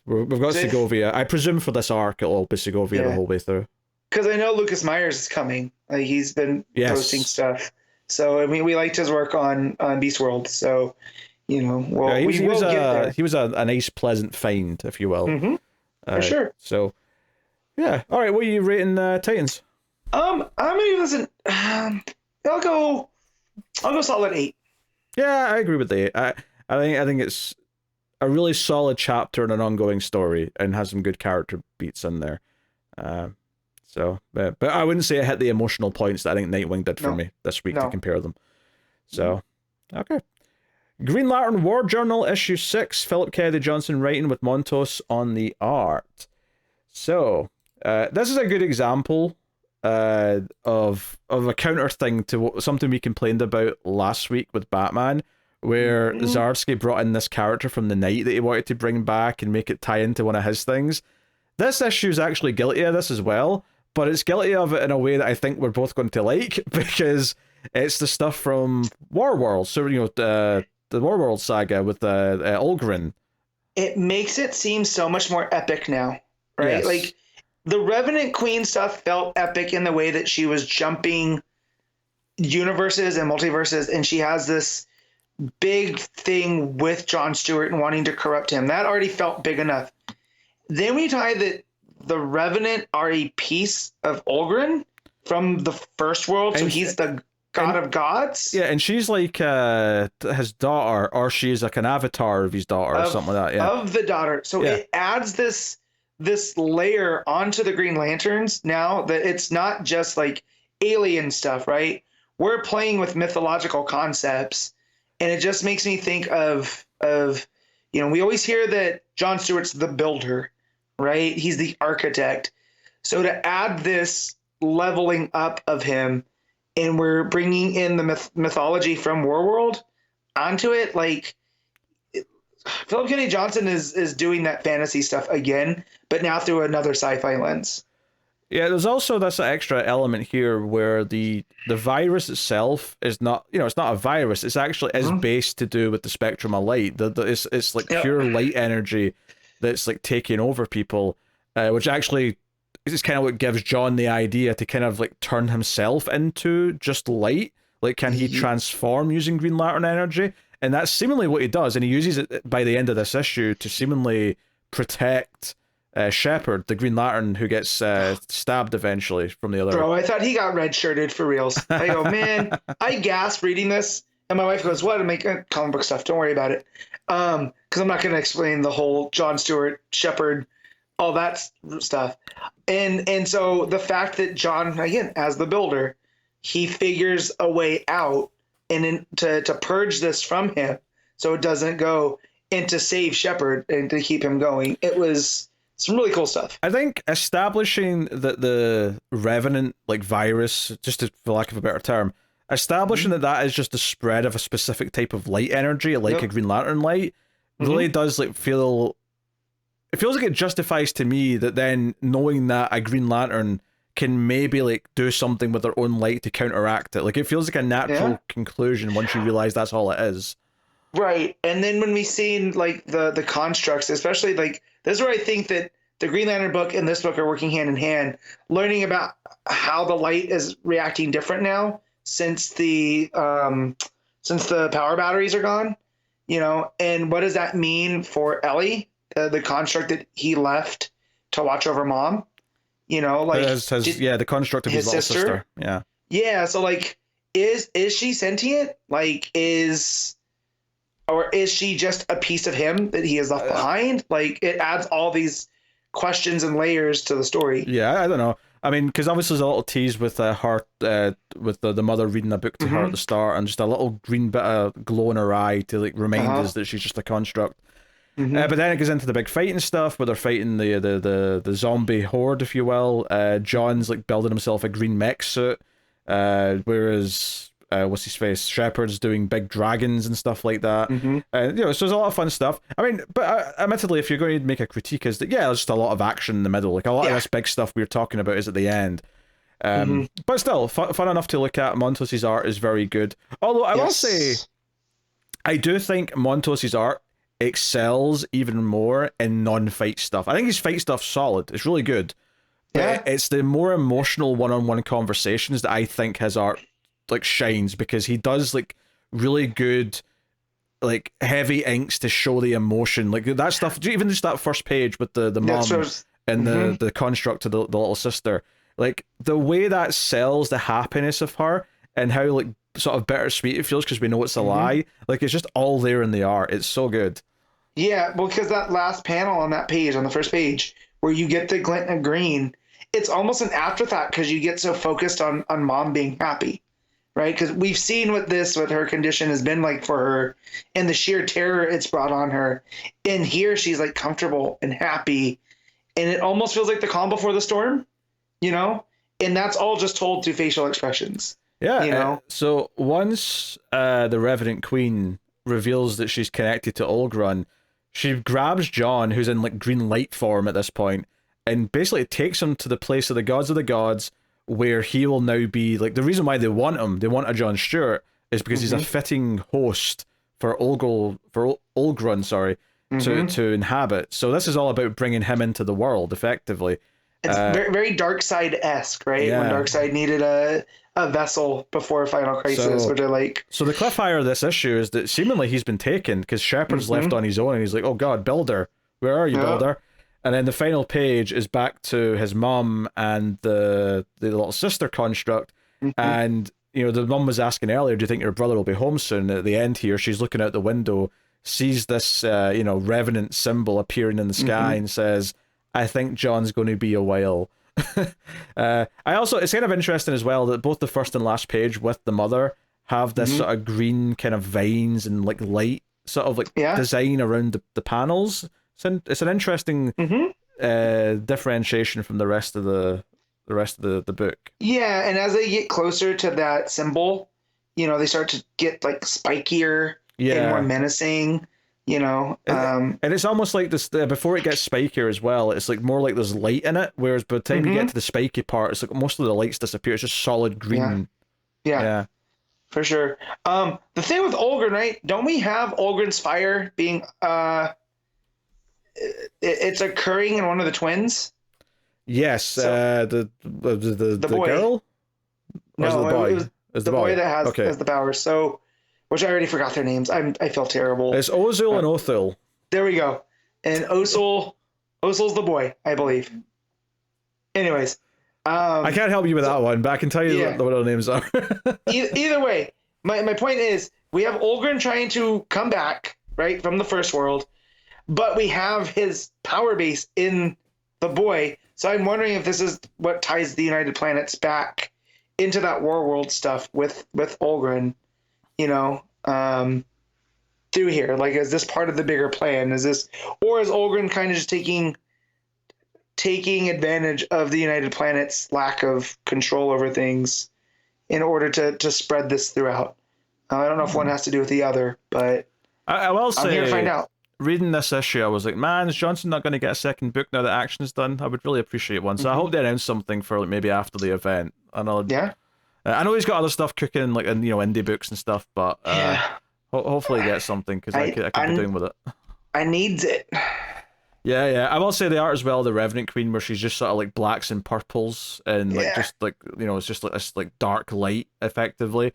we've got Segovia. I presume for this arc it'll all be Segovia the whole way through. Because I know Lucas Myers is coming. Like, he's been posting stuff. So, I mean, we liked his work on Beast World. So, he was a nice, pleasant find, if you will. For sure. So, yeah. All right, what are you rating Titans? I'm gonna listen. I'll go solid 8. Yeah, I agree with the 8. I think it's a really solid chapter in an ongoing story and has some good character beats in there. But I wouldn't say it hit the emotional points that I think Nightwing did for me this week to compare them. So, okay. Green Lantern War Journal issue 6, Philip Kennedy Johnson writing with Montos on the art. So, this is a good example of a counter thing to something we complained about last week with Batman, where Zdarsky brought in this character from the night that he wanted to bring back and make it tie into one of his things. This issue is actually guilty of this as well, but it's guilty of it in a way that I think we're both going to like, because it's the stuff from Warworld. So, the Warworld saga with Olgrin. It makes it seem so much more epic now, right? Yes. Like, the Revenant Queen stuff felt epic in the way that she was jumping universes and multiverses, and she has this big thing with John Stewart and wanting to corrupt him. That already felt big enough. Then we tie that the Revenant are a piece of Olgrin from the first world, so he's the god of gods. Yeah, and she's like his daughter, or she's like an avatar of his daughter or something like that. Yeah, of the daughter. So it adds this layer onto the Green Lanterns now that it's not just like alien stuff, right? We're playing with mythological concepts, and it just makes me think of we always hear that John Stewart's the builder, right? He's the architect. So to add this leveling up of him, and we're bringing in the mythology from Warworld onto it, like Philip Kennedy Johnson is doing that fantasy stuff again, but now through another sci-fi lens. Yeah, there's also this extra element here where the virus itself is not, it's not a virus. It's actually based to do with the spectrum of light. It's like pure light energy that's like taking over people, which actually is kind of what gives John the idea to kind of like turn himself into just light. Like, can he transform using Green Lantern energy? And that's seemingly what he does, and he uses it by the end of this issue to seemingly protect Shepard, the Green Lantern, who gets stabbed eventually from the other. Bro, I thought he got red-shirted for reals. I go, man, I gasped reading this, and my wife goes, what? I'm making comic book stuff. Don't worry about it. Because I'm not going to explain the whole John Stewart, Shepard, all that stuff. And so the fact that John, again, as the builder, he figures a way out and to purge this from him so it doesn't go, and to save Shepard and to keep him going. It was some really cool stuff. I think establishing that the Revenant like virus, just for lack of a better term, establishing that is just the spread of a specific type of light energy, like a Green Lantern light, really does like feel. It feels like it justifies to me that then knowing that a Green Lantern can maybe like do something with their own light to counteract it. Like, it feels like a natural conclusion once you realize that's all it is. Right. And then when we see like the constructs, especially like this is where I think that the Green Lantern book and this book are working hand in hand, learning about how the light is reacting different now since the power batteries are gone, and what does that mean for Ellie, the construct that he left to watch over Mom, like the construct of his little sister. Yeah. Yeah, so like is she sentient? Like or is she just a piece of him that he has left behind? Like it adds all these questions and layers to the story. Yeah, I don't know. I mean, because obviously there's a little tease with her, with the mother reading a book to her at the start, and just a little green bit of glow in her eye to like remind us that she's just a construct. But then it goes into the big fighting stuff where they're fighting the zombie horde, if you will. John's like building himself a green mech suit, whereas what's his face, Shepard's doing big dragons and stuff like that. You know, so there's a lot of fun stuff. I mean, but admittedly, if you're going to make a critique, is that there's just a lot of action in the middle. Like a lot of this big stuff we were talking about is at the end. But still, fun enough to look at. Montos's art is very good. Although I will say, I do think Montos's art excels even more in non-fight stuff. I think his fight stuff's solid. It's really good. But it's the more emotional one-on-one conversations that I think his art like shines, because he does like really good like heavy inks to show the emotion. Like that stuff, even just that first page with the mom and the construct of the little sister. Like the way that sells the happiness of her and how like sort of bittersweet it feels because we know it's a lie. Like it's just all there in the art. It's so good. Yeah, well, because that last panel on that page, on the first page, where you get the glint of green, it's almost an afterthought because you get so focused on mom being happy, right? Because we've seen what her condition has been like for her and the sheer terror it's brought on her. And here she's like comfortable and happy. And it almost feels like the calm before the storm, you know? And that's all just told through facial expressions. Yeah. You know? So once the Revenant Queen reveals that she's connected to Olgrun, she grabs John, who's in like green light form at this point, and basically takes him to the place of the gods, where he will now be like the reason why they want a John Stewart is because he's a fitting host for Olgrun, to inhabit. So this is all about bringing him into the world effectively. It's very, very Darkseid-esque, right? Yeah. When Darkseid needed a vessel before Final Crisis, which I like. So the cliffhanger of this issue is that seemingly he's been taken because Shepard's left on his own, and he's like, "Oh God, Builder, where are you, Builder?" And then the final page is back to his mom and the little sister construct, and you know the mom was asking earlier, "Do you think your brother will be home soon?" At the end here, she's looking out the window, sees this Revenant symbol appearing in the sky, and says, "I think John's going to be a while." It's kind of interesting as well that both the first and last page with the mother have this sort of green kind of vines and like light sort of like design around the panels. It's an interesting differentiation from the rest of the book. Yeah, and as they get closer to that symbol, they start to get like spikier and more menacing. And it's almost like this before it gets spikier as well. It's like more like there's light in it, whereas by the time you get to the spiky part, it's like most of the lights disappear. It's just solid green. Yeah, for sure. The thing with Olgrun, right? Don't we have Olgrun's fire being it's occurring in one of the twins? Yes, so, the boy. Girl. No, the boy. It was the boy that has the powers. So. Which I already forgot their names. I feel terrible. It's Ozil and Othil. There we go. And Ozil's the boy, I believe. Anyways. I can't help you with that one, but I can tell you what their names are. Either way, my point is, we have Olgrun trying to come back, right, from the first world, but we have his power base in the boy. So I'm wondering if this is what ties the United Planets back into that War World stuff with Olgrun. Through here, like, is this part of the bigger plan? Or is Olgrun kind of just taking advantage of the United Planet's lack of control over things in order to spread this throughout? I don't know if one has to do with the other, but I will say, I'm here to find out. Reading this issue, I was like, man, is Johnson not going to get a second book now that action's done? I would really appreciate one. So I hope they announce something for like maybe after the event. I know he's got other stuff cooking, like in indie books and stuff, but hopefully he gets something because I could be doing with it. I needs it. Yeah. I will say the art as well, the Revenant Queen, where she's just sort of like blacks and purples and like just like it's just like this like dark light effectively.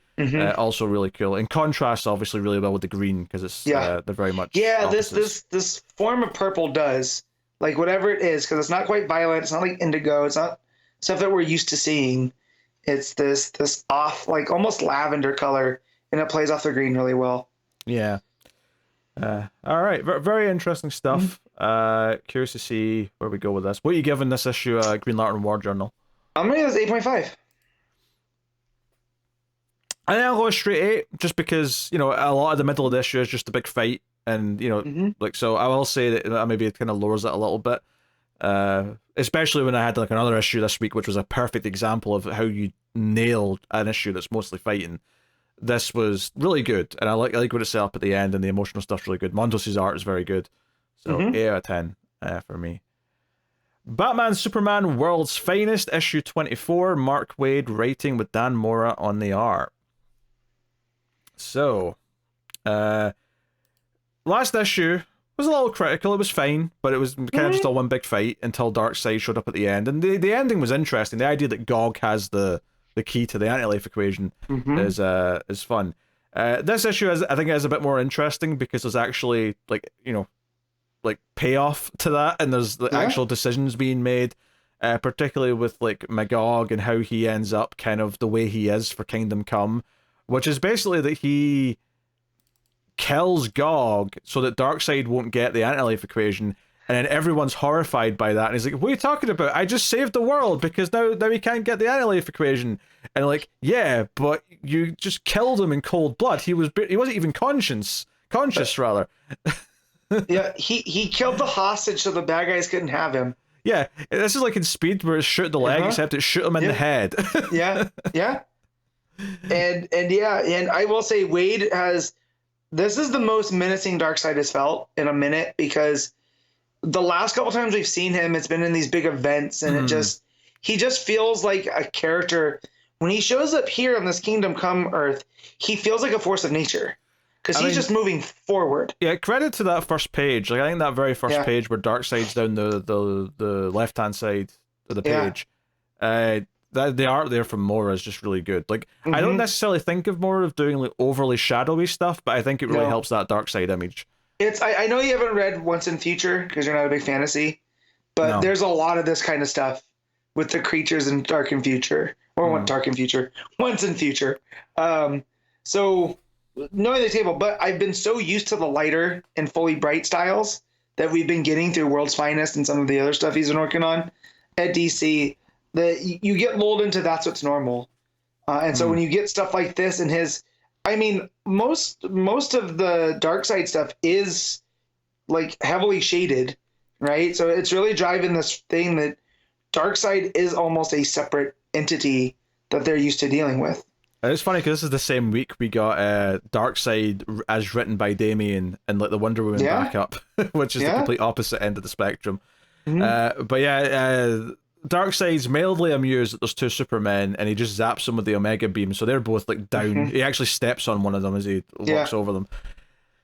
Also really cool. In contrast, obviously, really well with the green because it's they're very much opposites. This form of purple does like whatever it is because it's not quite violet. It's not like indigo. It's not stuff that we're used to seeing. It's this off, like almost lavender color, and it plays off the green really well. Yeah. All right. Very interesting stuff. Curious to see where we go with this. What are you giving this issue, Green Lantern War Journal? I'm gonna give this 8.5. I think I'll go straight 8, just because, you know, a lot of the middle of the issue is just a big fight, and, you know, like, so I will say that maybe it kind of lowers it a little bit. Especially when I had like another issue this week, which was a perfect example of how you nail an issue that's mostly fighting. This was really good, and I like what it set up at the end, and the emotional stuff's really good. Montos' art is very good, so 8 out of 10 for me. Batman Superman World's Finest, issue 24, Mark Waid writing with Dan Mora on the art. So, last issue was a little critical. It was fine, but it was kind of just a one big fight until Darkseid showed up at the end, and the ending was interesting. The idea that Gog has the key to the anti-life equation is fun. This issue I think is a bit more interesting because there's actually like, you know, like payoff to that, and there's the actual decisions being made, particularly with like Magog and how he ends up kind of the way he is for Kingdom Come, which is basically that he kills Gog so that Darkseid won't get the anti-life equation, and then everyone's horrified by that, and he's like, what are you talking about? I just saved the world because now he can't get the anti-life equation. And like, yeah, but you just killed him in cold blood. He wasn't even conscious rather. Yeah, he killed the hostage so the bad guys couldn't have him. Yeah, this is like in Speed where it shoot the leg, except it shoot him in the head. yeah. And I will say Waid has, this is the most menacing Darkseid has felt in a minute, because the last couple times we've seen him, it's been in these big events, and he just feels like a character. When he shows up here on this Kingdom Come Earth, he feels like a force of nature. Because he's just moving forward. Yeah, credit to that first page. Like, I think that very first page where Darkseid's down the left-hand side of the page, the art there from Mora is just really good. Like, I don't necessarily think of Mora of doing like overly shadowy stuff, but I think it really helps that Darkseid image. I know you haven't read Once in Future because you're not a big fantasy, but there's a lot of this kind of stuff with the creatures in Dark and Future, or Dark and Future, Once in Future. So knowing the table, but I've been so used to the lighter and fully bright styles that we've been getting through World's Finest and some of the other stuff he's been working on at DC, that you get lulled into that's what's normal. And so when you get stuff like this and most of the Darkseid stuff is like heavily shaded, right? So it's really driving this thing that Darkseid is almost a separate entity that they're used to dealing with. It's funny because this is the same week we got Darkseid as written by Damian and like the Wonder Woman backup, which is the complete opposite end of the spectrum. But yeah, Darkseid's mildly amused that there's two Supermen, and he just zaps them with the Omega Beam, so they're both like down. He actually steps on one of them as he walks over them.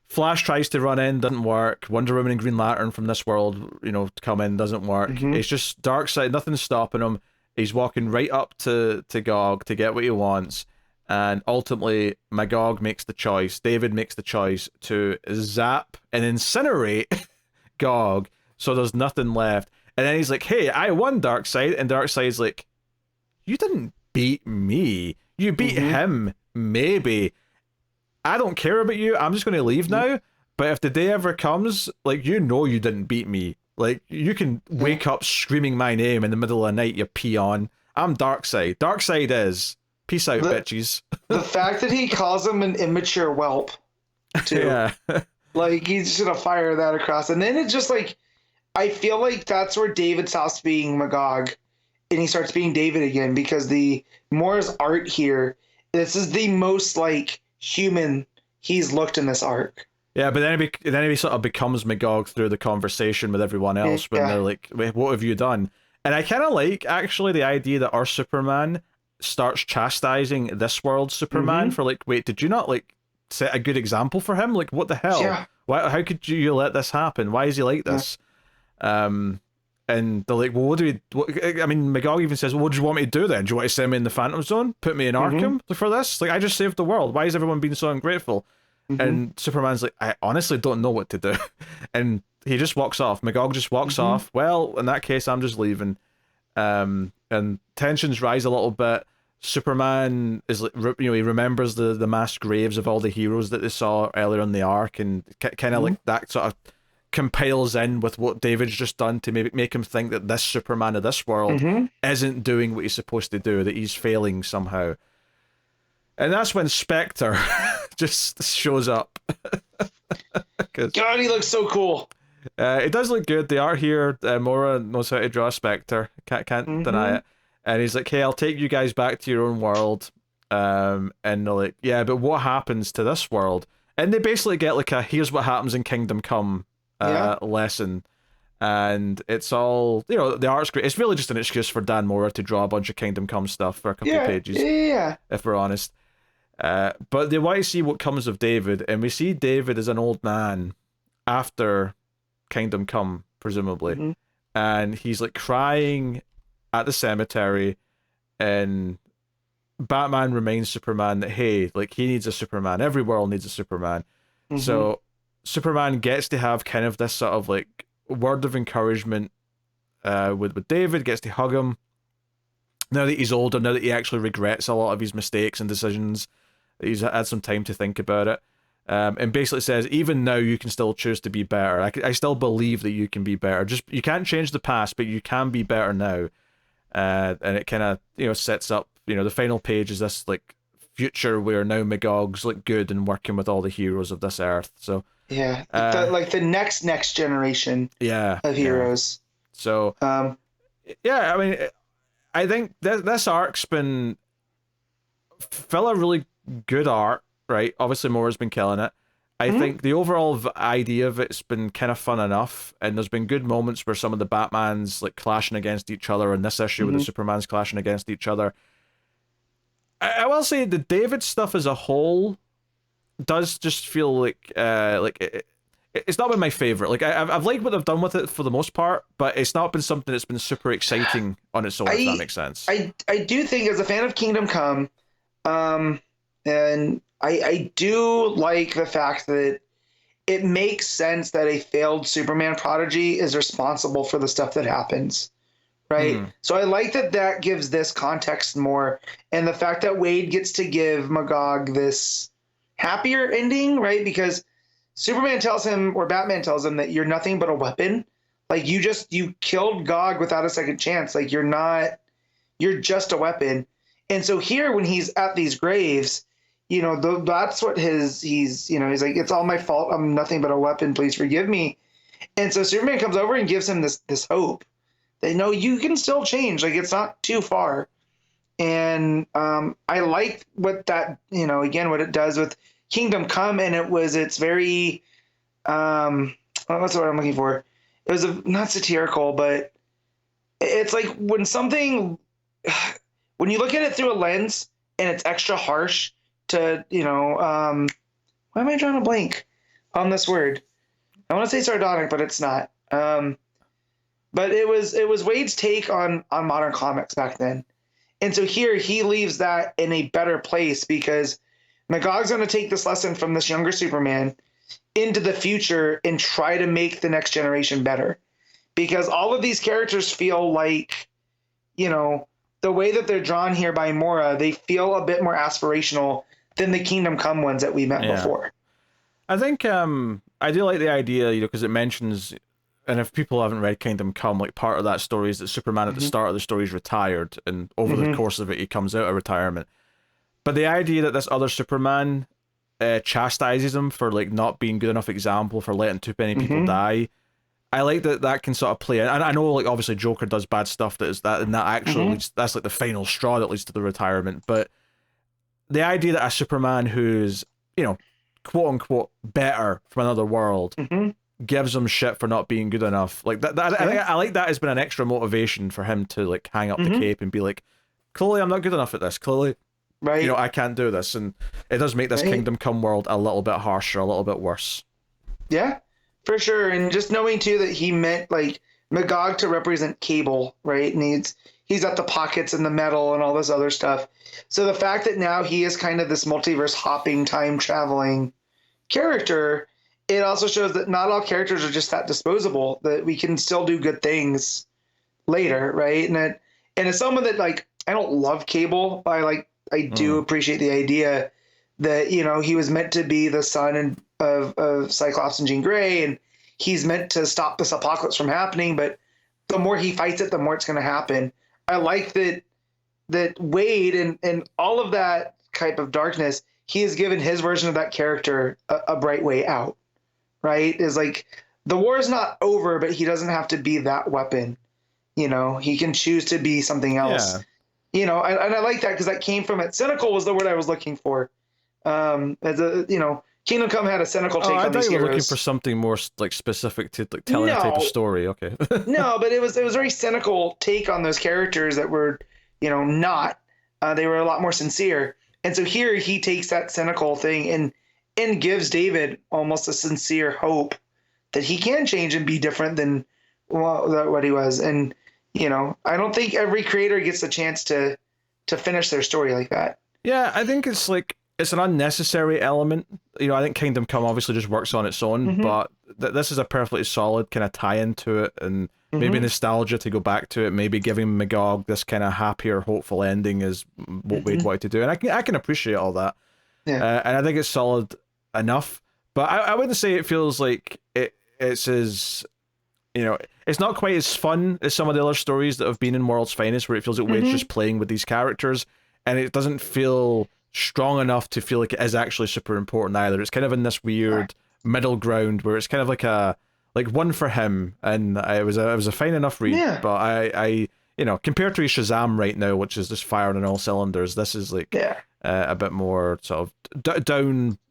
Flash tries to run in, doesn't work. Wonder Woman and Green Lantern from this world, to come in, doesn't work. It's just Darkseid, nothing's stopping him. He's walking right up to Gog to get what he wants. And ultimately, Magog makes the choice, David makes the choice to zap and incinerate Gog, so there's nothing left. And then he's like, hey, I won, Darkseid. And Darkseid's like, you didn't beat me. You beat him, maybe. I don't care about you. I'm just going to leave now. But if the day ever comes, like, you didn't beat me. Like, you can wake up screaming my name in the middle of the night, you peon. I'm Darkseid. Darkseid is... Peace out, bitches. The fact that he calls him an immature whelp, too. Yeah. Like, he's just going to fire that across. And then it's just like, I feel like that's where David stops being Magog and he starts being David again, because the Mora's art here, this is the most, like, human he's looked in this arc. Yeah, but then he sort of becomes Magog through the conversation with everyone else when they're like, wait, what have you done? And I kind of like, actually, the idea that our Superman starts chastising this world's Superman for like, wait, did you not like set a good example for him? Like, what the hell? Yeah. Why? How could you let this happen? Why is he like this? And they're like, well, Magog even says, well, what do you want me to do then? Do you want to send me in the Phantom Zone? Put me in Arkham for this? Like, I just saved the world. Why is everyone being so ungrateful? And Superman's like, I honestly don't know what to do. And he just walks off. Magog just walks off. Well, in that case, I'm just leaving. And tensions rise a little bit. Superman is like, he remembers the mass graves of all the heroes that they saw earlier in the arc, and kind of like that sort of compiles in with what David's just done to maybe make him think that this Superman of this world isn't doing what he's supposed to do, that he's failing somehow. And that's when Spectre just shows up. God, he looks so cool. It does look good. The art here, Mora knows how to draw a Spectre. Can't deny it. And he's like, hey, I'll take you guys back to your own world. And they're like, yeah, but what happens to this world? And they basically get like a here's what happens in Kingdom Come lesson. And it's all, the art's great. It's really just an excuse for Dan Mora to draw a bunch of Kingdom Come stuff for a couple of pages. Yeah. If we're honest. But they want to see what comes of David. And we see David as an old man after Kingdom Come, presumably. And he's like crying at the cemetery, and Batman reminds Superman that, hey, like, he needs a Superman. Every world needs a Superman. So Superman gets to have kind of this sort of like word of encouragement with David, gets to hug him. Now that he's older, now that he actually regrets a lot of his mistakes and decisions, he's had some time to think about it. And basically says, even now you can still choose to be better. I still believe that you can be better. Just, you can't change the past, but you can be better now. And it kind of, sets up, the final page is this like future where now Magog's like good and working with all the heroes of this earth. So the next generation of heroes. So I mean, I think this arc's been a really good art, right? Obviously Mora's been killing it. I think the overall idea of it's been kind of fun enough, and there's been good moments where some of the Batmans like clashing against each other, and this issue with the Supermans clashing against each other. I will say the David stuff as a whole does just feel like it's not been my favorite. Like I've liked what they've done with it for the most part, but it's not been something that's been super exciting on its own. If that makes sense. I do think, as a fan of Kingdom Come, and I do like the fact that it makes sense that a failed Superman prodigy is responsible for the stuff that happens, right? So I like that gives this context more, and the fact that Waid gets to give Magog this happier ending, right? Because Superman tells him, or Batman tells him, that you're nothing but a weapon. Like, you killed Gog without a second chance. Like, you're just a weapon. And so here, when he's at these graves, that's what he's like, it's all my fault. I'm nothing but a weapon. Please forgive me. And so Superman comes over and gives him this hope that, no, you can still change. Like, it's not too far. And I like what that, again, what it does with Kingdom Come. And it's very, what's the word I'm looking for? It was not satirical, but it's like when you look at it through a lens and it's extra harsh, to why am I drawing a blank on this word? I want to say sardonic, but it's not. But it was Waid's take on modern comics back then, and so here he leaves that in a better place, because Magog's going to take this lesson from this younger Superman into the future and try to make the next generation better, because all of these characters feel like, the way that they're drawn here by Mora, they feel a bit more aspirational than the Kingdom Come ones that we met before. I think I do like the idea, because it mentions, and if people haven't read Kingdom Come, like, part of that story is that Superman at the start of the story is retired, and over the course of it, he comes out of retirement. But the idea that this other Superman chastises him for like not being good enough example, for letting too many people die, I like that can sort of play in. And I know, like, obviously Joker does bad stuff and that actually leads, that's like the final straw that leads to the retirement. But the idea that a Superman who's, quote unquote better from another world gives him shit for not being good enough, like that I like that has been an extra motivation for him to like hang up the cape and be like, clearly I'm not good enough at this, clearly, right, I can't do this. And it does make this Kingdom Come world a little bit harsher, a little bit worse. Yeah, for sure. And just knowing too that he meant like Magog to represent Cable, right? And he's got the pockets and the metal and all this other stuff. So the fact that now he is kind of this multiverse hopping, time traveling character, it also shows that not all characters are just that disposable, that we can still do good things later, right? And as someone that, like, I don't love Cable. I do appreciate the idea that, you know, he was meant to be the son of Cyclops and Jean Grey, and he's meant to stop this apocalypse from happening, but the more he fights it, the more it's going to happen. I like that Waid and all of that type of darkness, he has given his version of that character a bright way out, right? Is like, the war is not over, but he doesn't have to be that weapon. You know, he can choose to be something else. Yeah. You know, and I like that because that came from it. Cynical was the word I was looking for. As a, you know, Kingdom Come had a cynical take on these heroes. I thought you were looking for something more like specific to like telling a type of story. Okay. No, but it was a very cynical take on those characters that were, you know, not. They were a lot more sincere. And so here he takes that cynical thing and gives David almost a sincere hope that he can change and be different than what he was. And, you know, I don't think every creator gets the chance to finish their story like that. Yeah, I think it's like, it's an unnecessary element. You know, I think Kingdom Come obviously just works on its own, but this is a perfectly solid kind of tie-in to it, and maybe nostalgia to go back to it, maybe giving Magog this kind of happier, hopeful ending is what Waid wanted to do. And I can appreciate all that. Yeah. And I think it's solid enough, but I wouldn't say it feels like it's as, you know, it's not quite as fun as some of the other stories that have been in World's Finest, where it feels like Waid's just playing with these characters, and it doesn't feel strong enough to feel like it is actually super important either. It's kind of in this weird middle ground where it's kind of like one for him, and it was a fine enough read, but I you know, compared to his Shazam right now, which is just firing on all cylinders, this is like a bit more sort of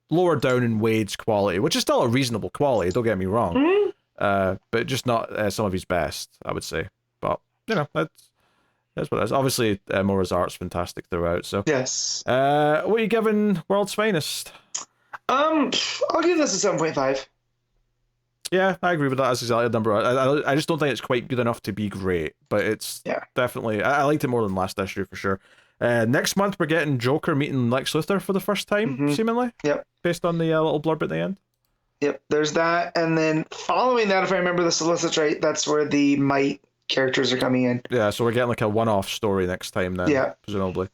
lower down in Waid's quality, which is still a reasonable quality, don't get me wrong, but just not some of his best, I would say. But you know, that's what it is. Obviously, Mora's art's fantastic throughout. So yes. What are you giving World's Finest? I'll give this a 7.5. Yeah, I agree with that. That's exactly the number. I just don't think it's quite good enough to be great, but it's definitely. I liked it more than last issue for sure. Next month we're getting Joker meeting Lex Luthor for the first time, seemingly. Yep. Based on the little blurb at the end. Yep. There's that, and then following that, if I remember the solicits right, that's where the Might characters are coming in. Yeah, so we're getting like a one-off story next time then, presumably.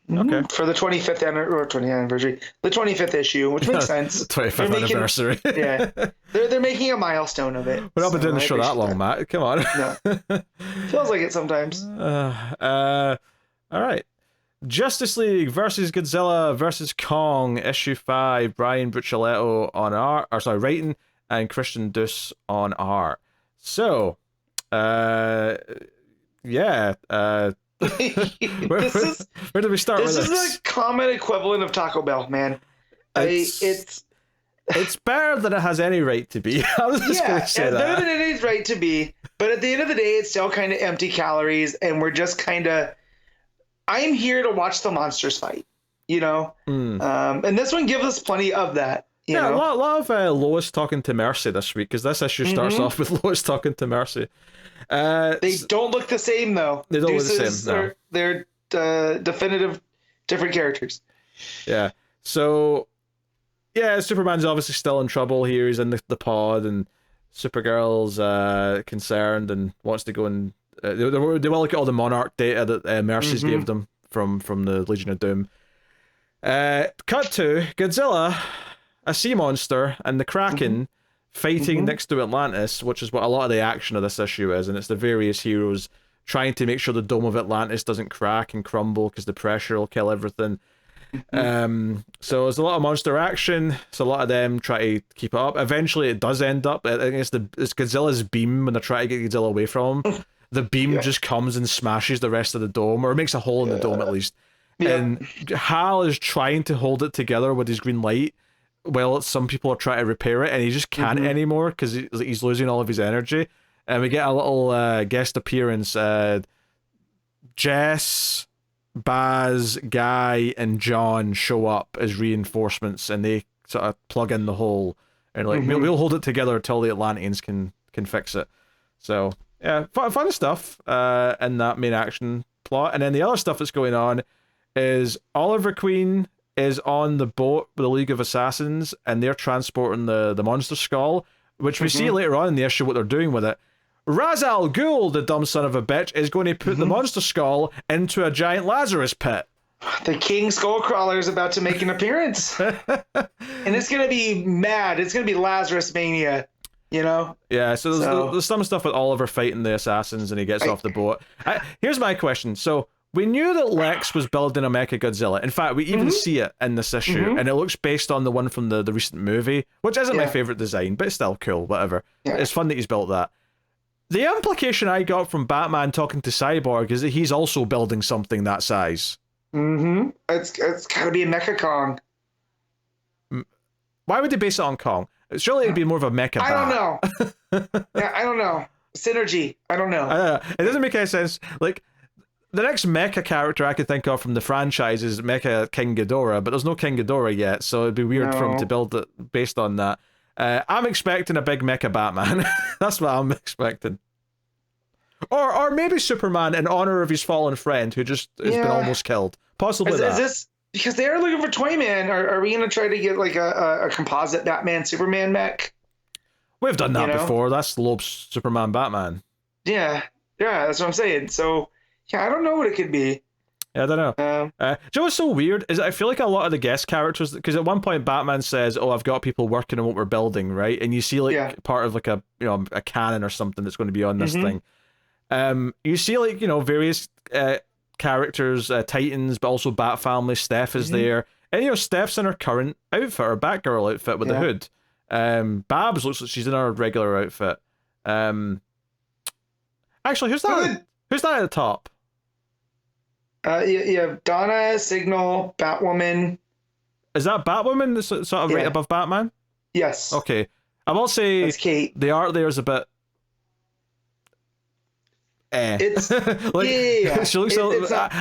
Okay. For the 20th anniversary, the 25th issue, which makes sense. 25th anniversary. Yeah, they're making a milestone of it. We're not been doing the show that long, Matt. Come on. No. Feels like it sometimes. All right. Justice League versus Godzilla versus Kong, issue 5. Brian Buccellato on art, writing, and Christian Duce on art. So, where do we start with this? This is the common equivalent of Taco Bell, man. It's better than it has any right to be. I was just going to say that. Better than it is right to be, but at the end of the day, it's still kind of empty calories, and we're just kind of, I'm here to watch the monsters fight, you know? And this one gives us plenty of that. You know? A lot of Lois talking to Mercy this week, because this issue starts off with Lois talking to Mercy. They don't look the same, though. They don't look the same. No. They're definitive different characters. Yeah. So, yeah, Superman's obviously still in trouble here. He's in the pod, and Supergirl's concerned and wants to go and they will look at all the Monarch data that Mercy's gave them from the Legion of Doom. Cut to Godzilla, a sea monster, and the Kraken fighting next to Atlantis, which is what a lot of the action of this issue is, and it's the various heroes trying to make sure the dome of Atlantis doesn't crack and crumble because the pressure will kill everything. So there's a lot of monster action, so a lot of them try to keep it up. Eventually it does end up, I think it's Godzilla's beam when they're trying to get Godzilla away from him. The beam just comes and smashes the rest of the dome, or makes a hole in the dome at least. And Hal is trying to hold it together with his green light, while some people are trying to repair it, and he just can't anymore because he's losing all of his energy. And we get a little guest appearance. Jess, Baz, Guy, and John show up as reinforcements, and they sort of plug in the hole, and like we'll hold it together until the Atlanteans can fix it. So yeah, fun stuff in that main action plot. And then the other stuff that's going on is Oliver Queen is on the boat with the League of Assassins, and they're transporting the monster skull, which we see later on in the issue what they're doing with it. Ra's al Ghul, the dumb son of a bitch, is going to put the monster skull into a giant Lazarus pit. The King Skullcrawler is about to make an appearance. And it's going to be mad. It's going to be Lazarus Mania, you know? Yeah, so there's some stuff with Oliver fighting the assassins and he gets off the boat. Here's my question. So, we knew that Lex was building a Mecha Godzilla. In fact, we even see it in this issue, and it looks based on the one from the recent movie, which isn't my favorite design, but it's still cool, whatever. Yeah. It's fun that he's built that. The implication I got from Batman talking to Cyborg is that he's also building something that size. It's got to be a Mecha Kong. Why would they base it on Kong? Surely it'd be more of a Mecha Bat. I don't know. I don't know. Synergy. I don't know. It doesn't make any sense. Like, the next Mecha character I could think of from the franchise is Mecha King Ghidorah, but there's no King Ghidorah yet, so it'd be weird for him to build it based on that. I'm expecting a big Mecha Batman. That's what I'm expecting. Or maybe Superman in honor of his fallen friend who just has been almost killed. Possibly is this because they are looking for Toyman? Are we going to try to get like a composite Batman Superman mech? We've done that before. That's Loeb's Superman Batman. Yeah, that's what I'm saying. So yeah, I don't know what it could be. Yeah, I don't know. Do you know what's so weird is I feel like a lot of the guest characters, because at one point Batman says, "Oh, I've got people working on what we're building," right? And you see like part of like a cannon or something that's going to be on this thing. You see like various characters, Titans, but also Bat Family. Steph is there, and Steph's in her current outfit, her Batgirl outfit with the hood. Babs looks like she's in her regular outfit. Actually, who's that? Who's that at the top? You have Donna, Signal, Batwoman. Is that Batwoman that's sort of right above Batman? Yes. Okay. I will say that's Kate. The art there is a bit... It's like she looks.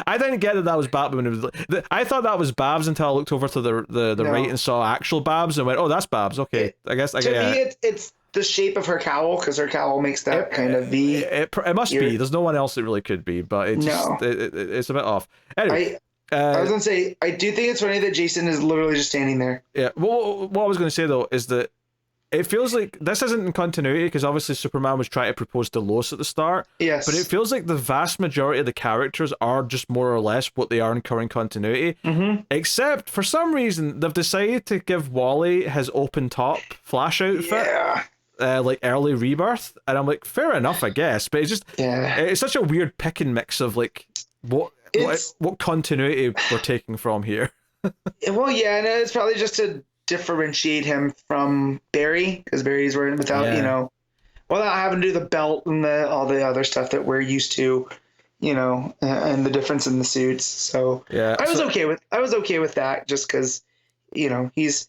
I didn't get that was Batwoman. I thought that was Babs until I looked over to the right and saw actual Babs and went, "Oh, that's Babs." Okay, I guess. To me, it's the shape of her cowl because her cowl makes that kind of V. It must be. There's no one else that really could be, but it's a bit off. Anyway, I was gonna say I do think it's funny that Jason is literally just standing there. Yeah. Well, what I was gonna say though is that it feels like this isn't in continuity because obviously Superman was trying to propose to Lois at the start. Yes. But it feels like the vast majority of the characters are just more or less what they are in current continuity. Except for some reason they've decided to give Wally his open top Flash outfit. Like early Rebirth, and I'm like, fair enough, I guess. But it's just it's such a weird pick and mix of like what continuity we're taking from here. Well, yeah, and it's probably just to differentiate him from Barry, because Barry's wearing without without having to do the belt and all the other stuff that we're used to, and the difference in the suits. So I was okay with that, just because he's.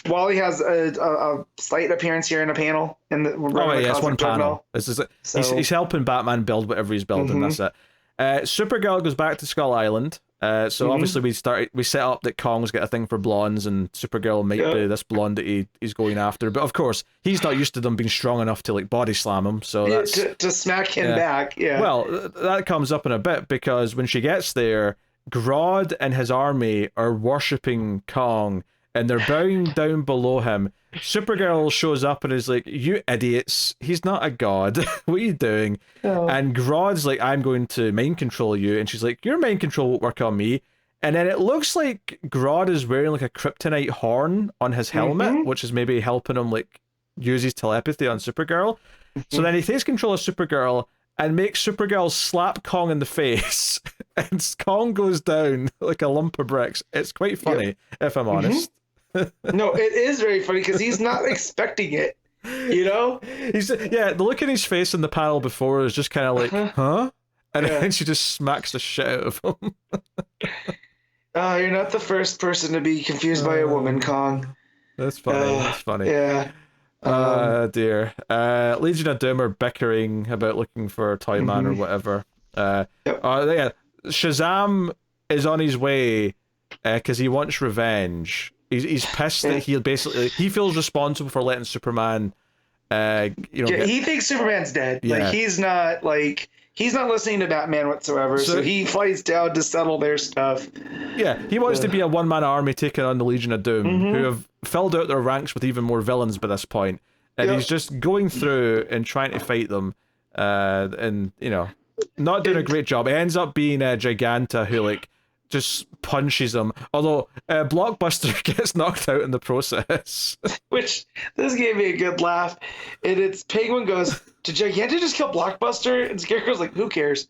Wally has a slight appearance here in a panel in the one panel. He's helping Batman build whatever he's building. That's it. Supergirl goes back to Skull Island. So obviously we set up that Kong's got a thing for blondes and Supergirl might be this blonde that he's going after. But of course, he's not used to them being strong enough to like body slam him. So that's to smack him back. Yeah. Well, that comes up in a bit because when she gets there, Grodd and his army are worshipping Kong. And they're bowing down below him. Supergirl shows up and is like, "You idiots, he's not a god. What are you doing?" And Grodd's like, "I'm going to mind control you." And she's like, "Your mind control won't work on me." And then it looks like Grodd is wearing like a kryptonite horn on his helmet, which is maybe helping him like use his telepathy on Supergirl. So then he takes control of Supergirl and makes Supergirl slap Kong in the face. And Kong goes down like a lump of bricks. It's quite funny, if I'm honest. No, it is very funny because he's not expecting it. He's the look in his face in the panel before is just kind of like, huh? And then she just smacks the shit out of him. You're not the first person to be confused by a woman, Kong. That's funny. That's funny. Yeah. Dear. Legion of Doom are bickering about looking for Toyman or whatever. Shazam is on his way because he wants revenge. He's pissed that he feels responsible for letting Superman. He thinks Superman's dead. Yeah. He's not listening to Batman whatsoever. So he flies down to settle their stuff. Yeah, he wants to be a one-man army taking on the Legion of Doom, who have filled out their ranks with even more villains by this point. and he's just going through and trying to fight them, and not doing a great job. It ends up being Giganta who like just punches him. Although Blockbuster gets knocked out in the process. Which this gave me a good laugh. And it's Penguin goes, "Did Giganta just kill Blockbuster?" And Scarecrow's like, "Who cares?"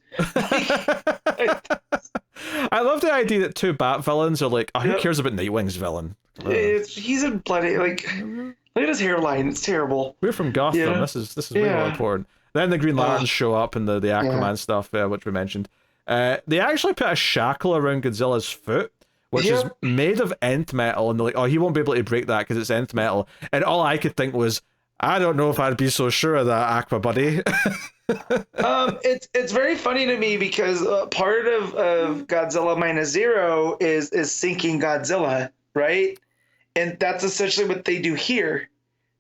I love the idea that two Bat villains are like, "Oh, who cares about Nightwing's villain?" He's in plenty. Like, look at his hairline. It's terrible. We're from Gotham. This is way more important. Then the Green Lanterns show up and the Aquaman stuff, which we mentioned. They actually put a shackle around Godzilla's foot, which is made of Nth metal, and they're like, "Oh, he won't be able to break that because it's Nth metal." And all I could think was, I don't know if I'd be so sure of that, Aqua buddy. It's very funny to me because part of Godzilla Minus Zero is sinking Godzilla, right? And that's essentially what they do here,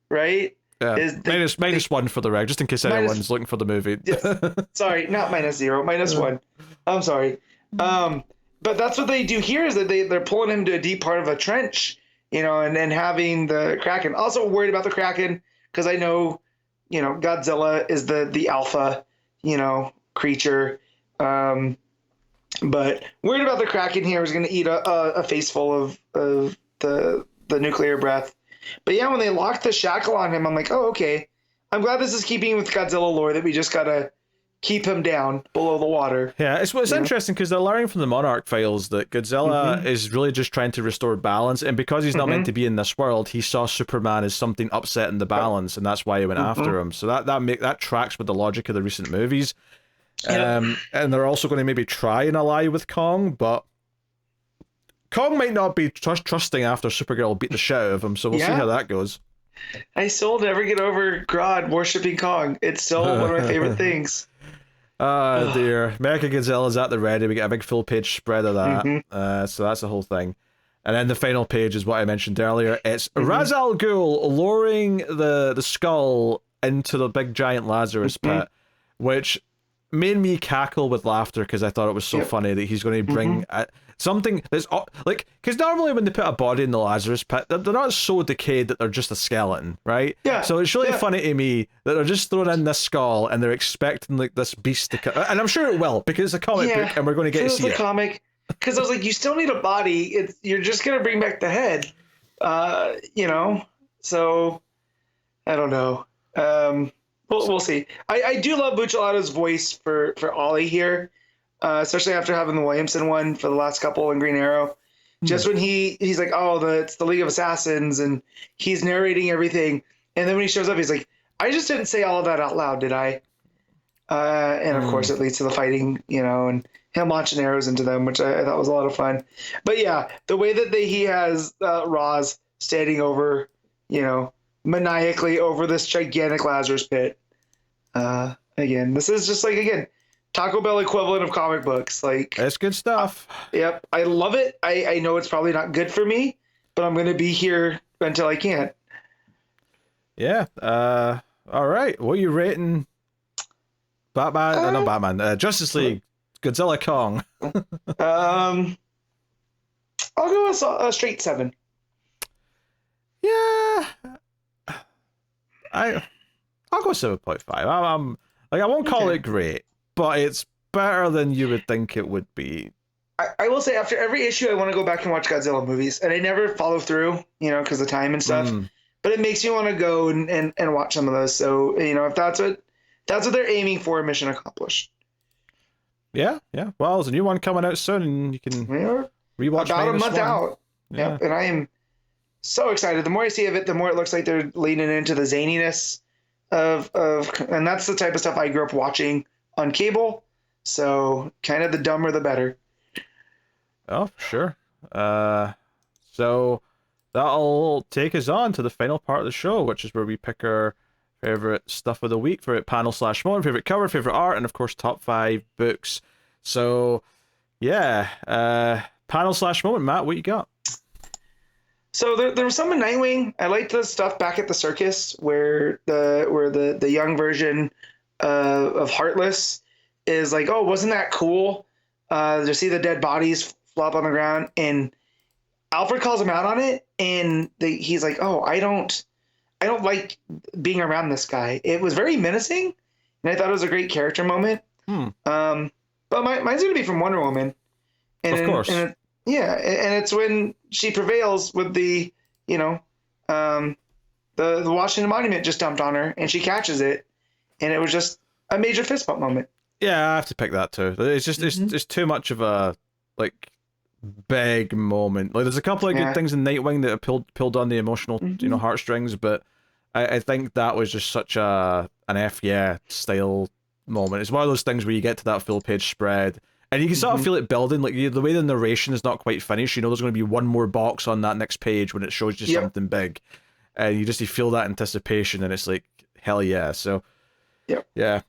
right? Yeah. Minus one for the reg, just in case anyone's looking for the movie. Yes. Sorry, not minus zero, minus one. I'm sorry. But that's what they do here is that they're pulling him to a deep part of a trench, and then having the Kraken. Also worried about the Kraken because I know, Godzilla is the alpha, creature. But worried about the Kraken here is going to eat a face full of the nuclear breath. But yeah, when they locked the shackle on him, I'm like, oh, okay. I'm glad this is keeping with Godzilla lore that we just gotta keep him down below the water. Yeah, it's interesting because they're learning from the Monarch files that Godzilla is really just trying to restore balance, and because he's not meant to be in this world, he saw Superman as something upsetting the balance, and that's why he went after him. So that tracks with the logic of the recent movies. And they're also going to maybe try and ally with Kong, but Kong might not be trusting after Supergirl beat the shit out of him, so we'll see how that goes. I still never get over Grodd worshipping Kong. It's still one of my favorite things. Oh, dear. Mechagodzilla's at the ready. We get a big full-page spread of that. So that's the whole thing. And then the final page is what I mentioned earlier. It's Ra's al Ghul lowering the skull into the big giant Lazarus pit, which made me cackle with laughter because I thought it was so funny that he's going to bring something that's like, because normally when they put a body in the Lazarus pit, they're not so decayed that they're just a skeleton, right? Yeah. So it's really funny to me that they're just throwing in this skull and they're expecting like this beast to come, and I'm sure it will because it's a comic book and we're going to get to see it. Comic, because I was like, you still need a body. You're just going to bring back the head, So I don't know. We'll see. I do love Buccellato's voice for Ollie here, especially after having the Williamson one for the last couple in Green Arrow. Just when he's like, oh, it's the League of Assassins, and he's narrating everything, and then when he shows up, he's like, I just didn't say all of that out loud, did I? And of course, it leads to the fighting, and him launching arrows into them, which I thought was a lot of fun. But yeah, the way that he has Roz standing over, maniacally over this gigantic Lazarus pit. Again, this is just like, Taco Bell equivalent of comic books. Like, it's good stuff. Yep. I love it. I know it's probably not good for me, but I'm going to be here until I can't. Yeah. All right. What are you rating Batman? Not Batman. Justice League. Godzilla Kong. I'll go with a straight 7. Yeah. I'll go 7.5. I won't call it great, but it's better than you would think it would be. I will say, after every issue, I want to go back and watch Godzilla movies, and I never follow through, because of time and stuff. But it makes me want to go and watch some of those. So, if that's what they're aiming for, mission accomplished. Yeah. Well, there's a new one coming out soon, and you can rewatch about a month out. Yeah. Yep, and I am so excited. The more I see of it, the more it looks like they're leaning into the zaniness of and that's the type of stuff I grew up watching on cable. So kind of the dumber the better. Oh, sure. So that'll take us on to the final part of the show, which is where we pick our favorite stuff of the week, favorite panel/moment, favorite cover, favorite art, and of course top 5 books. So yeah, panel/moment. Matt, what you got? So there was some in Nightwing. I liked the stuff back at the circus where the young version of Heartless is like, oh, wasn't that cool? To see the dead bodies flop on the ground, and Alfred calls him out on it, and he's like, oh, I don't I don't like being around this guy. It was very menacing, and I thought it was a great character moment. But mine's gonna be from Wonder Woman, and of course, and it's when she prevails with the the Washington Monument just dumped on her, and she catches it, and it was just a major fist bump moment. Yeah, I have to pick that too. It's just it's too much of a like big moment. Like there's a couple of good things in Nightwing that have pulled on the emotional heartstrings, but I think that was just such an style moment. It's one of those things where you get to that full page spread and you can sort of feel it building. Like the way the narration is not quite finished, there's going to be one more box on that next page when it shows you something big, and you feel that anticipation, and it's like hell yeah. So yeah.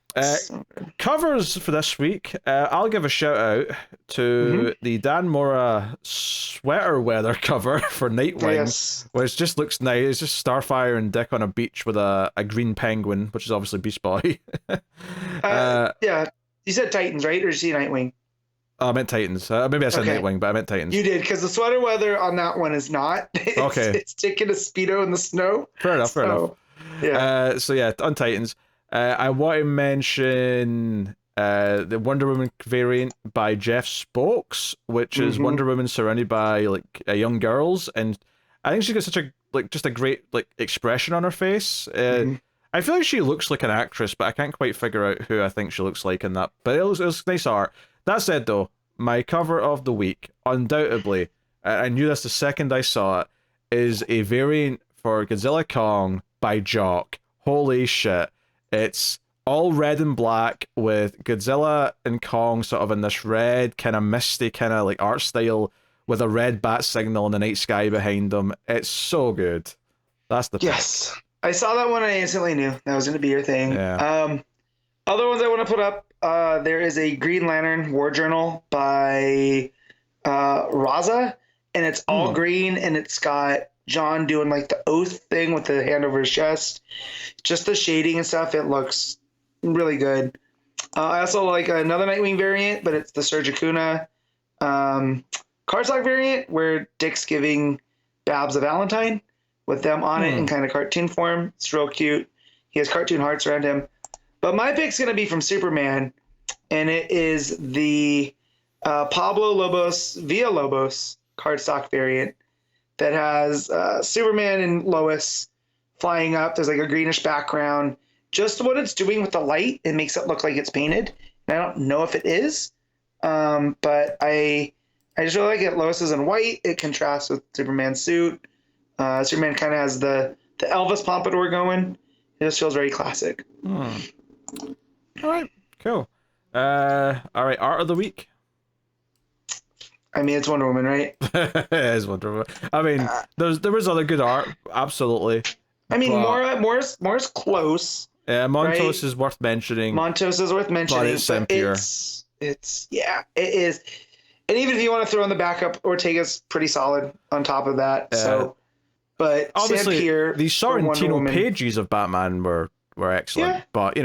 Covers for this week. I'll give a shout out to the Dan Mora sweater weather cover for Nightwing, which just looks nice. It's just Starfire and Dick on a beach with a green penguin, which is obviously Beast Boy. Yeah, you said Titans, right? Or did you see Nightwing? I meant Titans. Maybe I said Nightwing, but I meant Titans. You did, because the sweater weather on that one is not. It's taking a Speedo in the snow. Fair enough. Yeah. So yeah, on Titans. I want to mention the Wonder Woman variant by Jeff Spokes, which is Wonder Woman surrounded by young girls, and I think she's got such a great expression on her face. I feel like she looks like an actress, but I can't quite figure out who I think she looks like in that. But it was nice art. That said, though, my cover of the week, undoubtedly, I knew this the second I saw it, is a variant for Godzilla Kong by Jock. Holy shit. It's all red and black with Godzilla and Kong sort of in this red, kind of misty kind of art style with a red bat signal in the night sky behind them. It's so good. That's the pick. I saw that one and I instantly knew that was going to be your thing. Yeah. Other ones I want to put up, there is a Green Lantern War Journal by Raza, and it's all green, and it's got John doing the oath thing with the hand over his chest. Just the shading and stuff, it looks really good. I also like another Nightwing variant, but it's the Serge Acuna cardstock variant where Dick's giving Babs a Valentine with them on it in kind of cartoon form. It's real cute. He has cartoon hearts around him. But my pick's going to be from Superman, and it is the Pablo Lobos Villalobos cardstock variant that has Superman and Lois flying up. There's a greenish background. Just what it's doing with the light, it makes it look like it's painted. And I don't know if it is, but I just really like it. Lois is in white. It contrasts with Superman's suit. Superman kind of has the Elvis pompadour going. It just feels very classic. All right, cool. All right, art of the week. I mean, it's Wonder Woman, right? It is Wonder Woman. I mean, there was other good art, absolutely. I mean, Mora's close. Yeah, Montos is worth mentioning. But it's Sampere. It is. And even if you want to throw in the backup, Ortega's pretty solid on top of that. So, but obviously, Sampere, the Sorrentino pages of Batman were excellent, but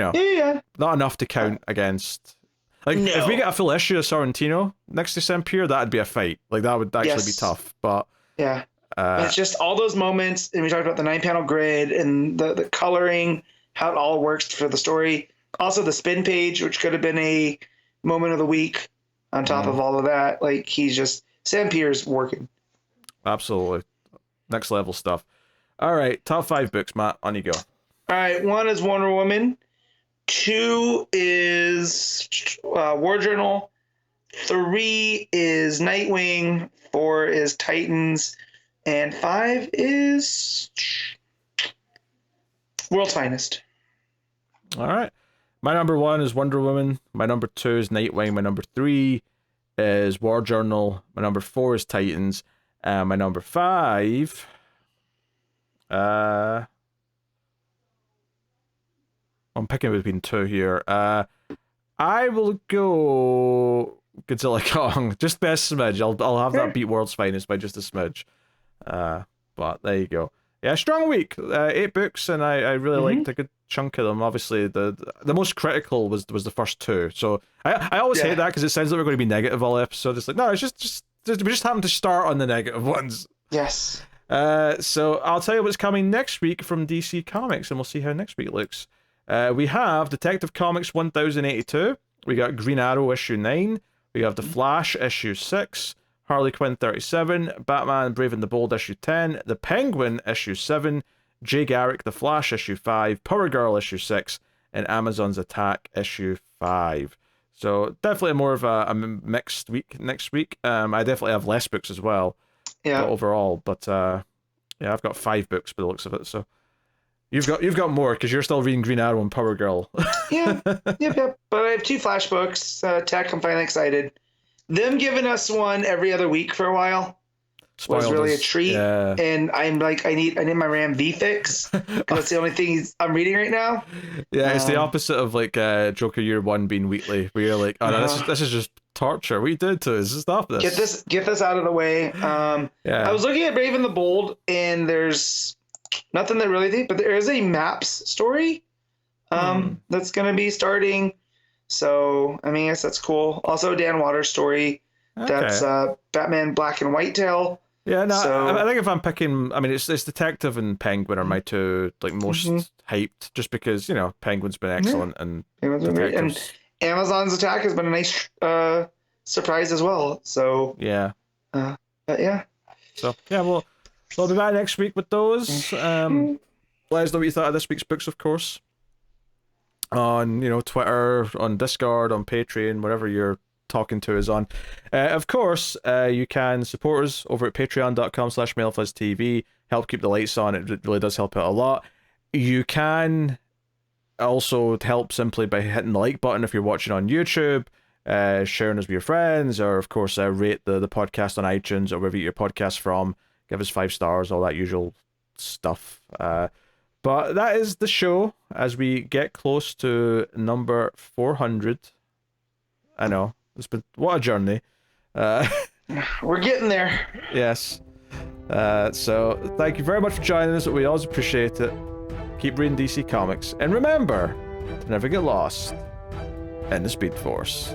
not enough to count against. If we get a full issue of Sorrentino next to Sampere, that'd be a fight. That would actually be tough. But it's just all those moments, and we talked about the 9-panel grid and the coloring, how it all works for the story. Also, the spin page, which could have been a moment of the week on top of all of that. Sampere's working. Absolutely. Next level stuff. All right, top 5 books, Matt. On you go. All right, 1 is Wonder Woman. 2 is War Journal. 3 is Nightwing. 4 is Titans. And 5 is World's Finest. All right. My number 1 is Wonder Woman. My number 2 is Nightwing. My number 3 is War Journal. My number 4 is Titans. My number 5... I'm picking between 2 here. I will go Godzilla Kong. Just best smidge. I'll have that beat World's Finest by just a smidge. But there you go. Yeah, strong week. 8 books, and I really liked a good chunk of them. Obviously, the most critical was the first 2. So I always hate that because it sounds like we're going to be negative all episode. It's no, it's just we just happen to start on the negative ones. Yes. So I'll tell you what's coming next week from DC Comics, and we'll see how next week looks. We have Detective Comics 1082. We got Green Arrow issue 9. We have The Flash issue 6. Harley Quinn 37. Batman Brave and the Bold issue 10. The Penguin issue 7. Jay Garrick The Flash issue 5. Power Girl issue 6. And Amazon's Attack issue 5. So definitely more of a mixed week next week. I definitely have less books as well. Yeah. Overall, but yeah, I've got 5 books by the looks of it. So you've got more because you're still reading Green Arrow and Power Girl. Yeah. Yep. But I have 2 Flash books. Tech, I'm finally excited. Them giving us one every other week for a while was really a treat. Yeah. And I'm like, I need my Ram V fix because that's the only thing I'm reading right now. Yeah, it's the opposite of like Joker Year 1 being weekly, where you're like, oh no, this is just torture. What you did to us? Stop this. Get this out of the way. Yeah. I was looking at Brave and the Bold, and there's nothing that really deep, but there is a Maps story that's going to be starting. So, I mean, I guess that's cool. Also, Dan Waters' story. Okay. That's Batman Black and White Tale. Yeah, no, so, I think if I'm picking, I mean, it's Detective and Penguin are my 2 like most hyped, just because, you know, Penguin's been excellent and and Amazon's Attack has been a nice surprise as well. So yeah, but yeah. So yeah, we'll be back next week with those. Let us know what you thought of this week's books, of course. On Twitter, on Discord, on Patreon, whatever you're talking to us on. Of course, you can support us over at patreon.com/MailFuzzTV. Help keep the lights on. It really does help out a lot. You can also help simply by hitting the like button if you're watching on YouTube, sharing us with your friends, or of course rate the podcast on iTunes or wherever you get your podcast from. Give us 5 stars, all that usual stuff. But that is the show as we get close to number 400. I know. It's been what a journey. We're getting there. Yes. So thank you very much for joining us. We always appreciate it. Keep reading DC Comics. And remember to never get lost in the Speed Force.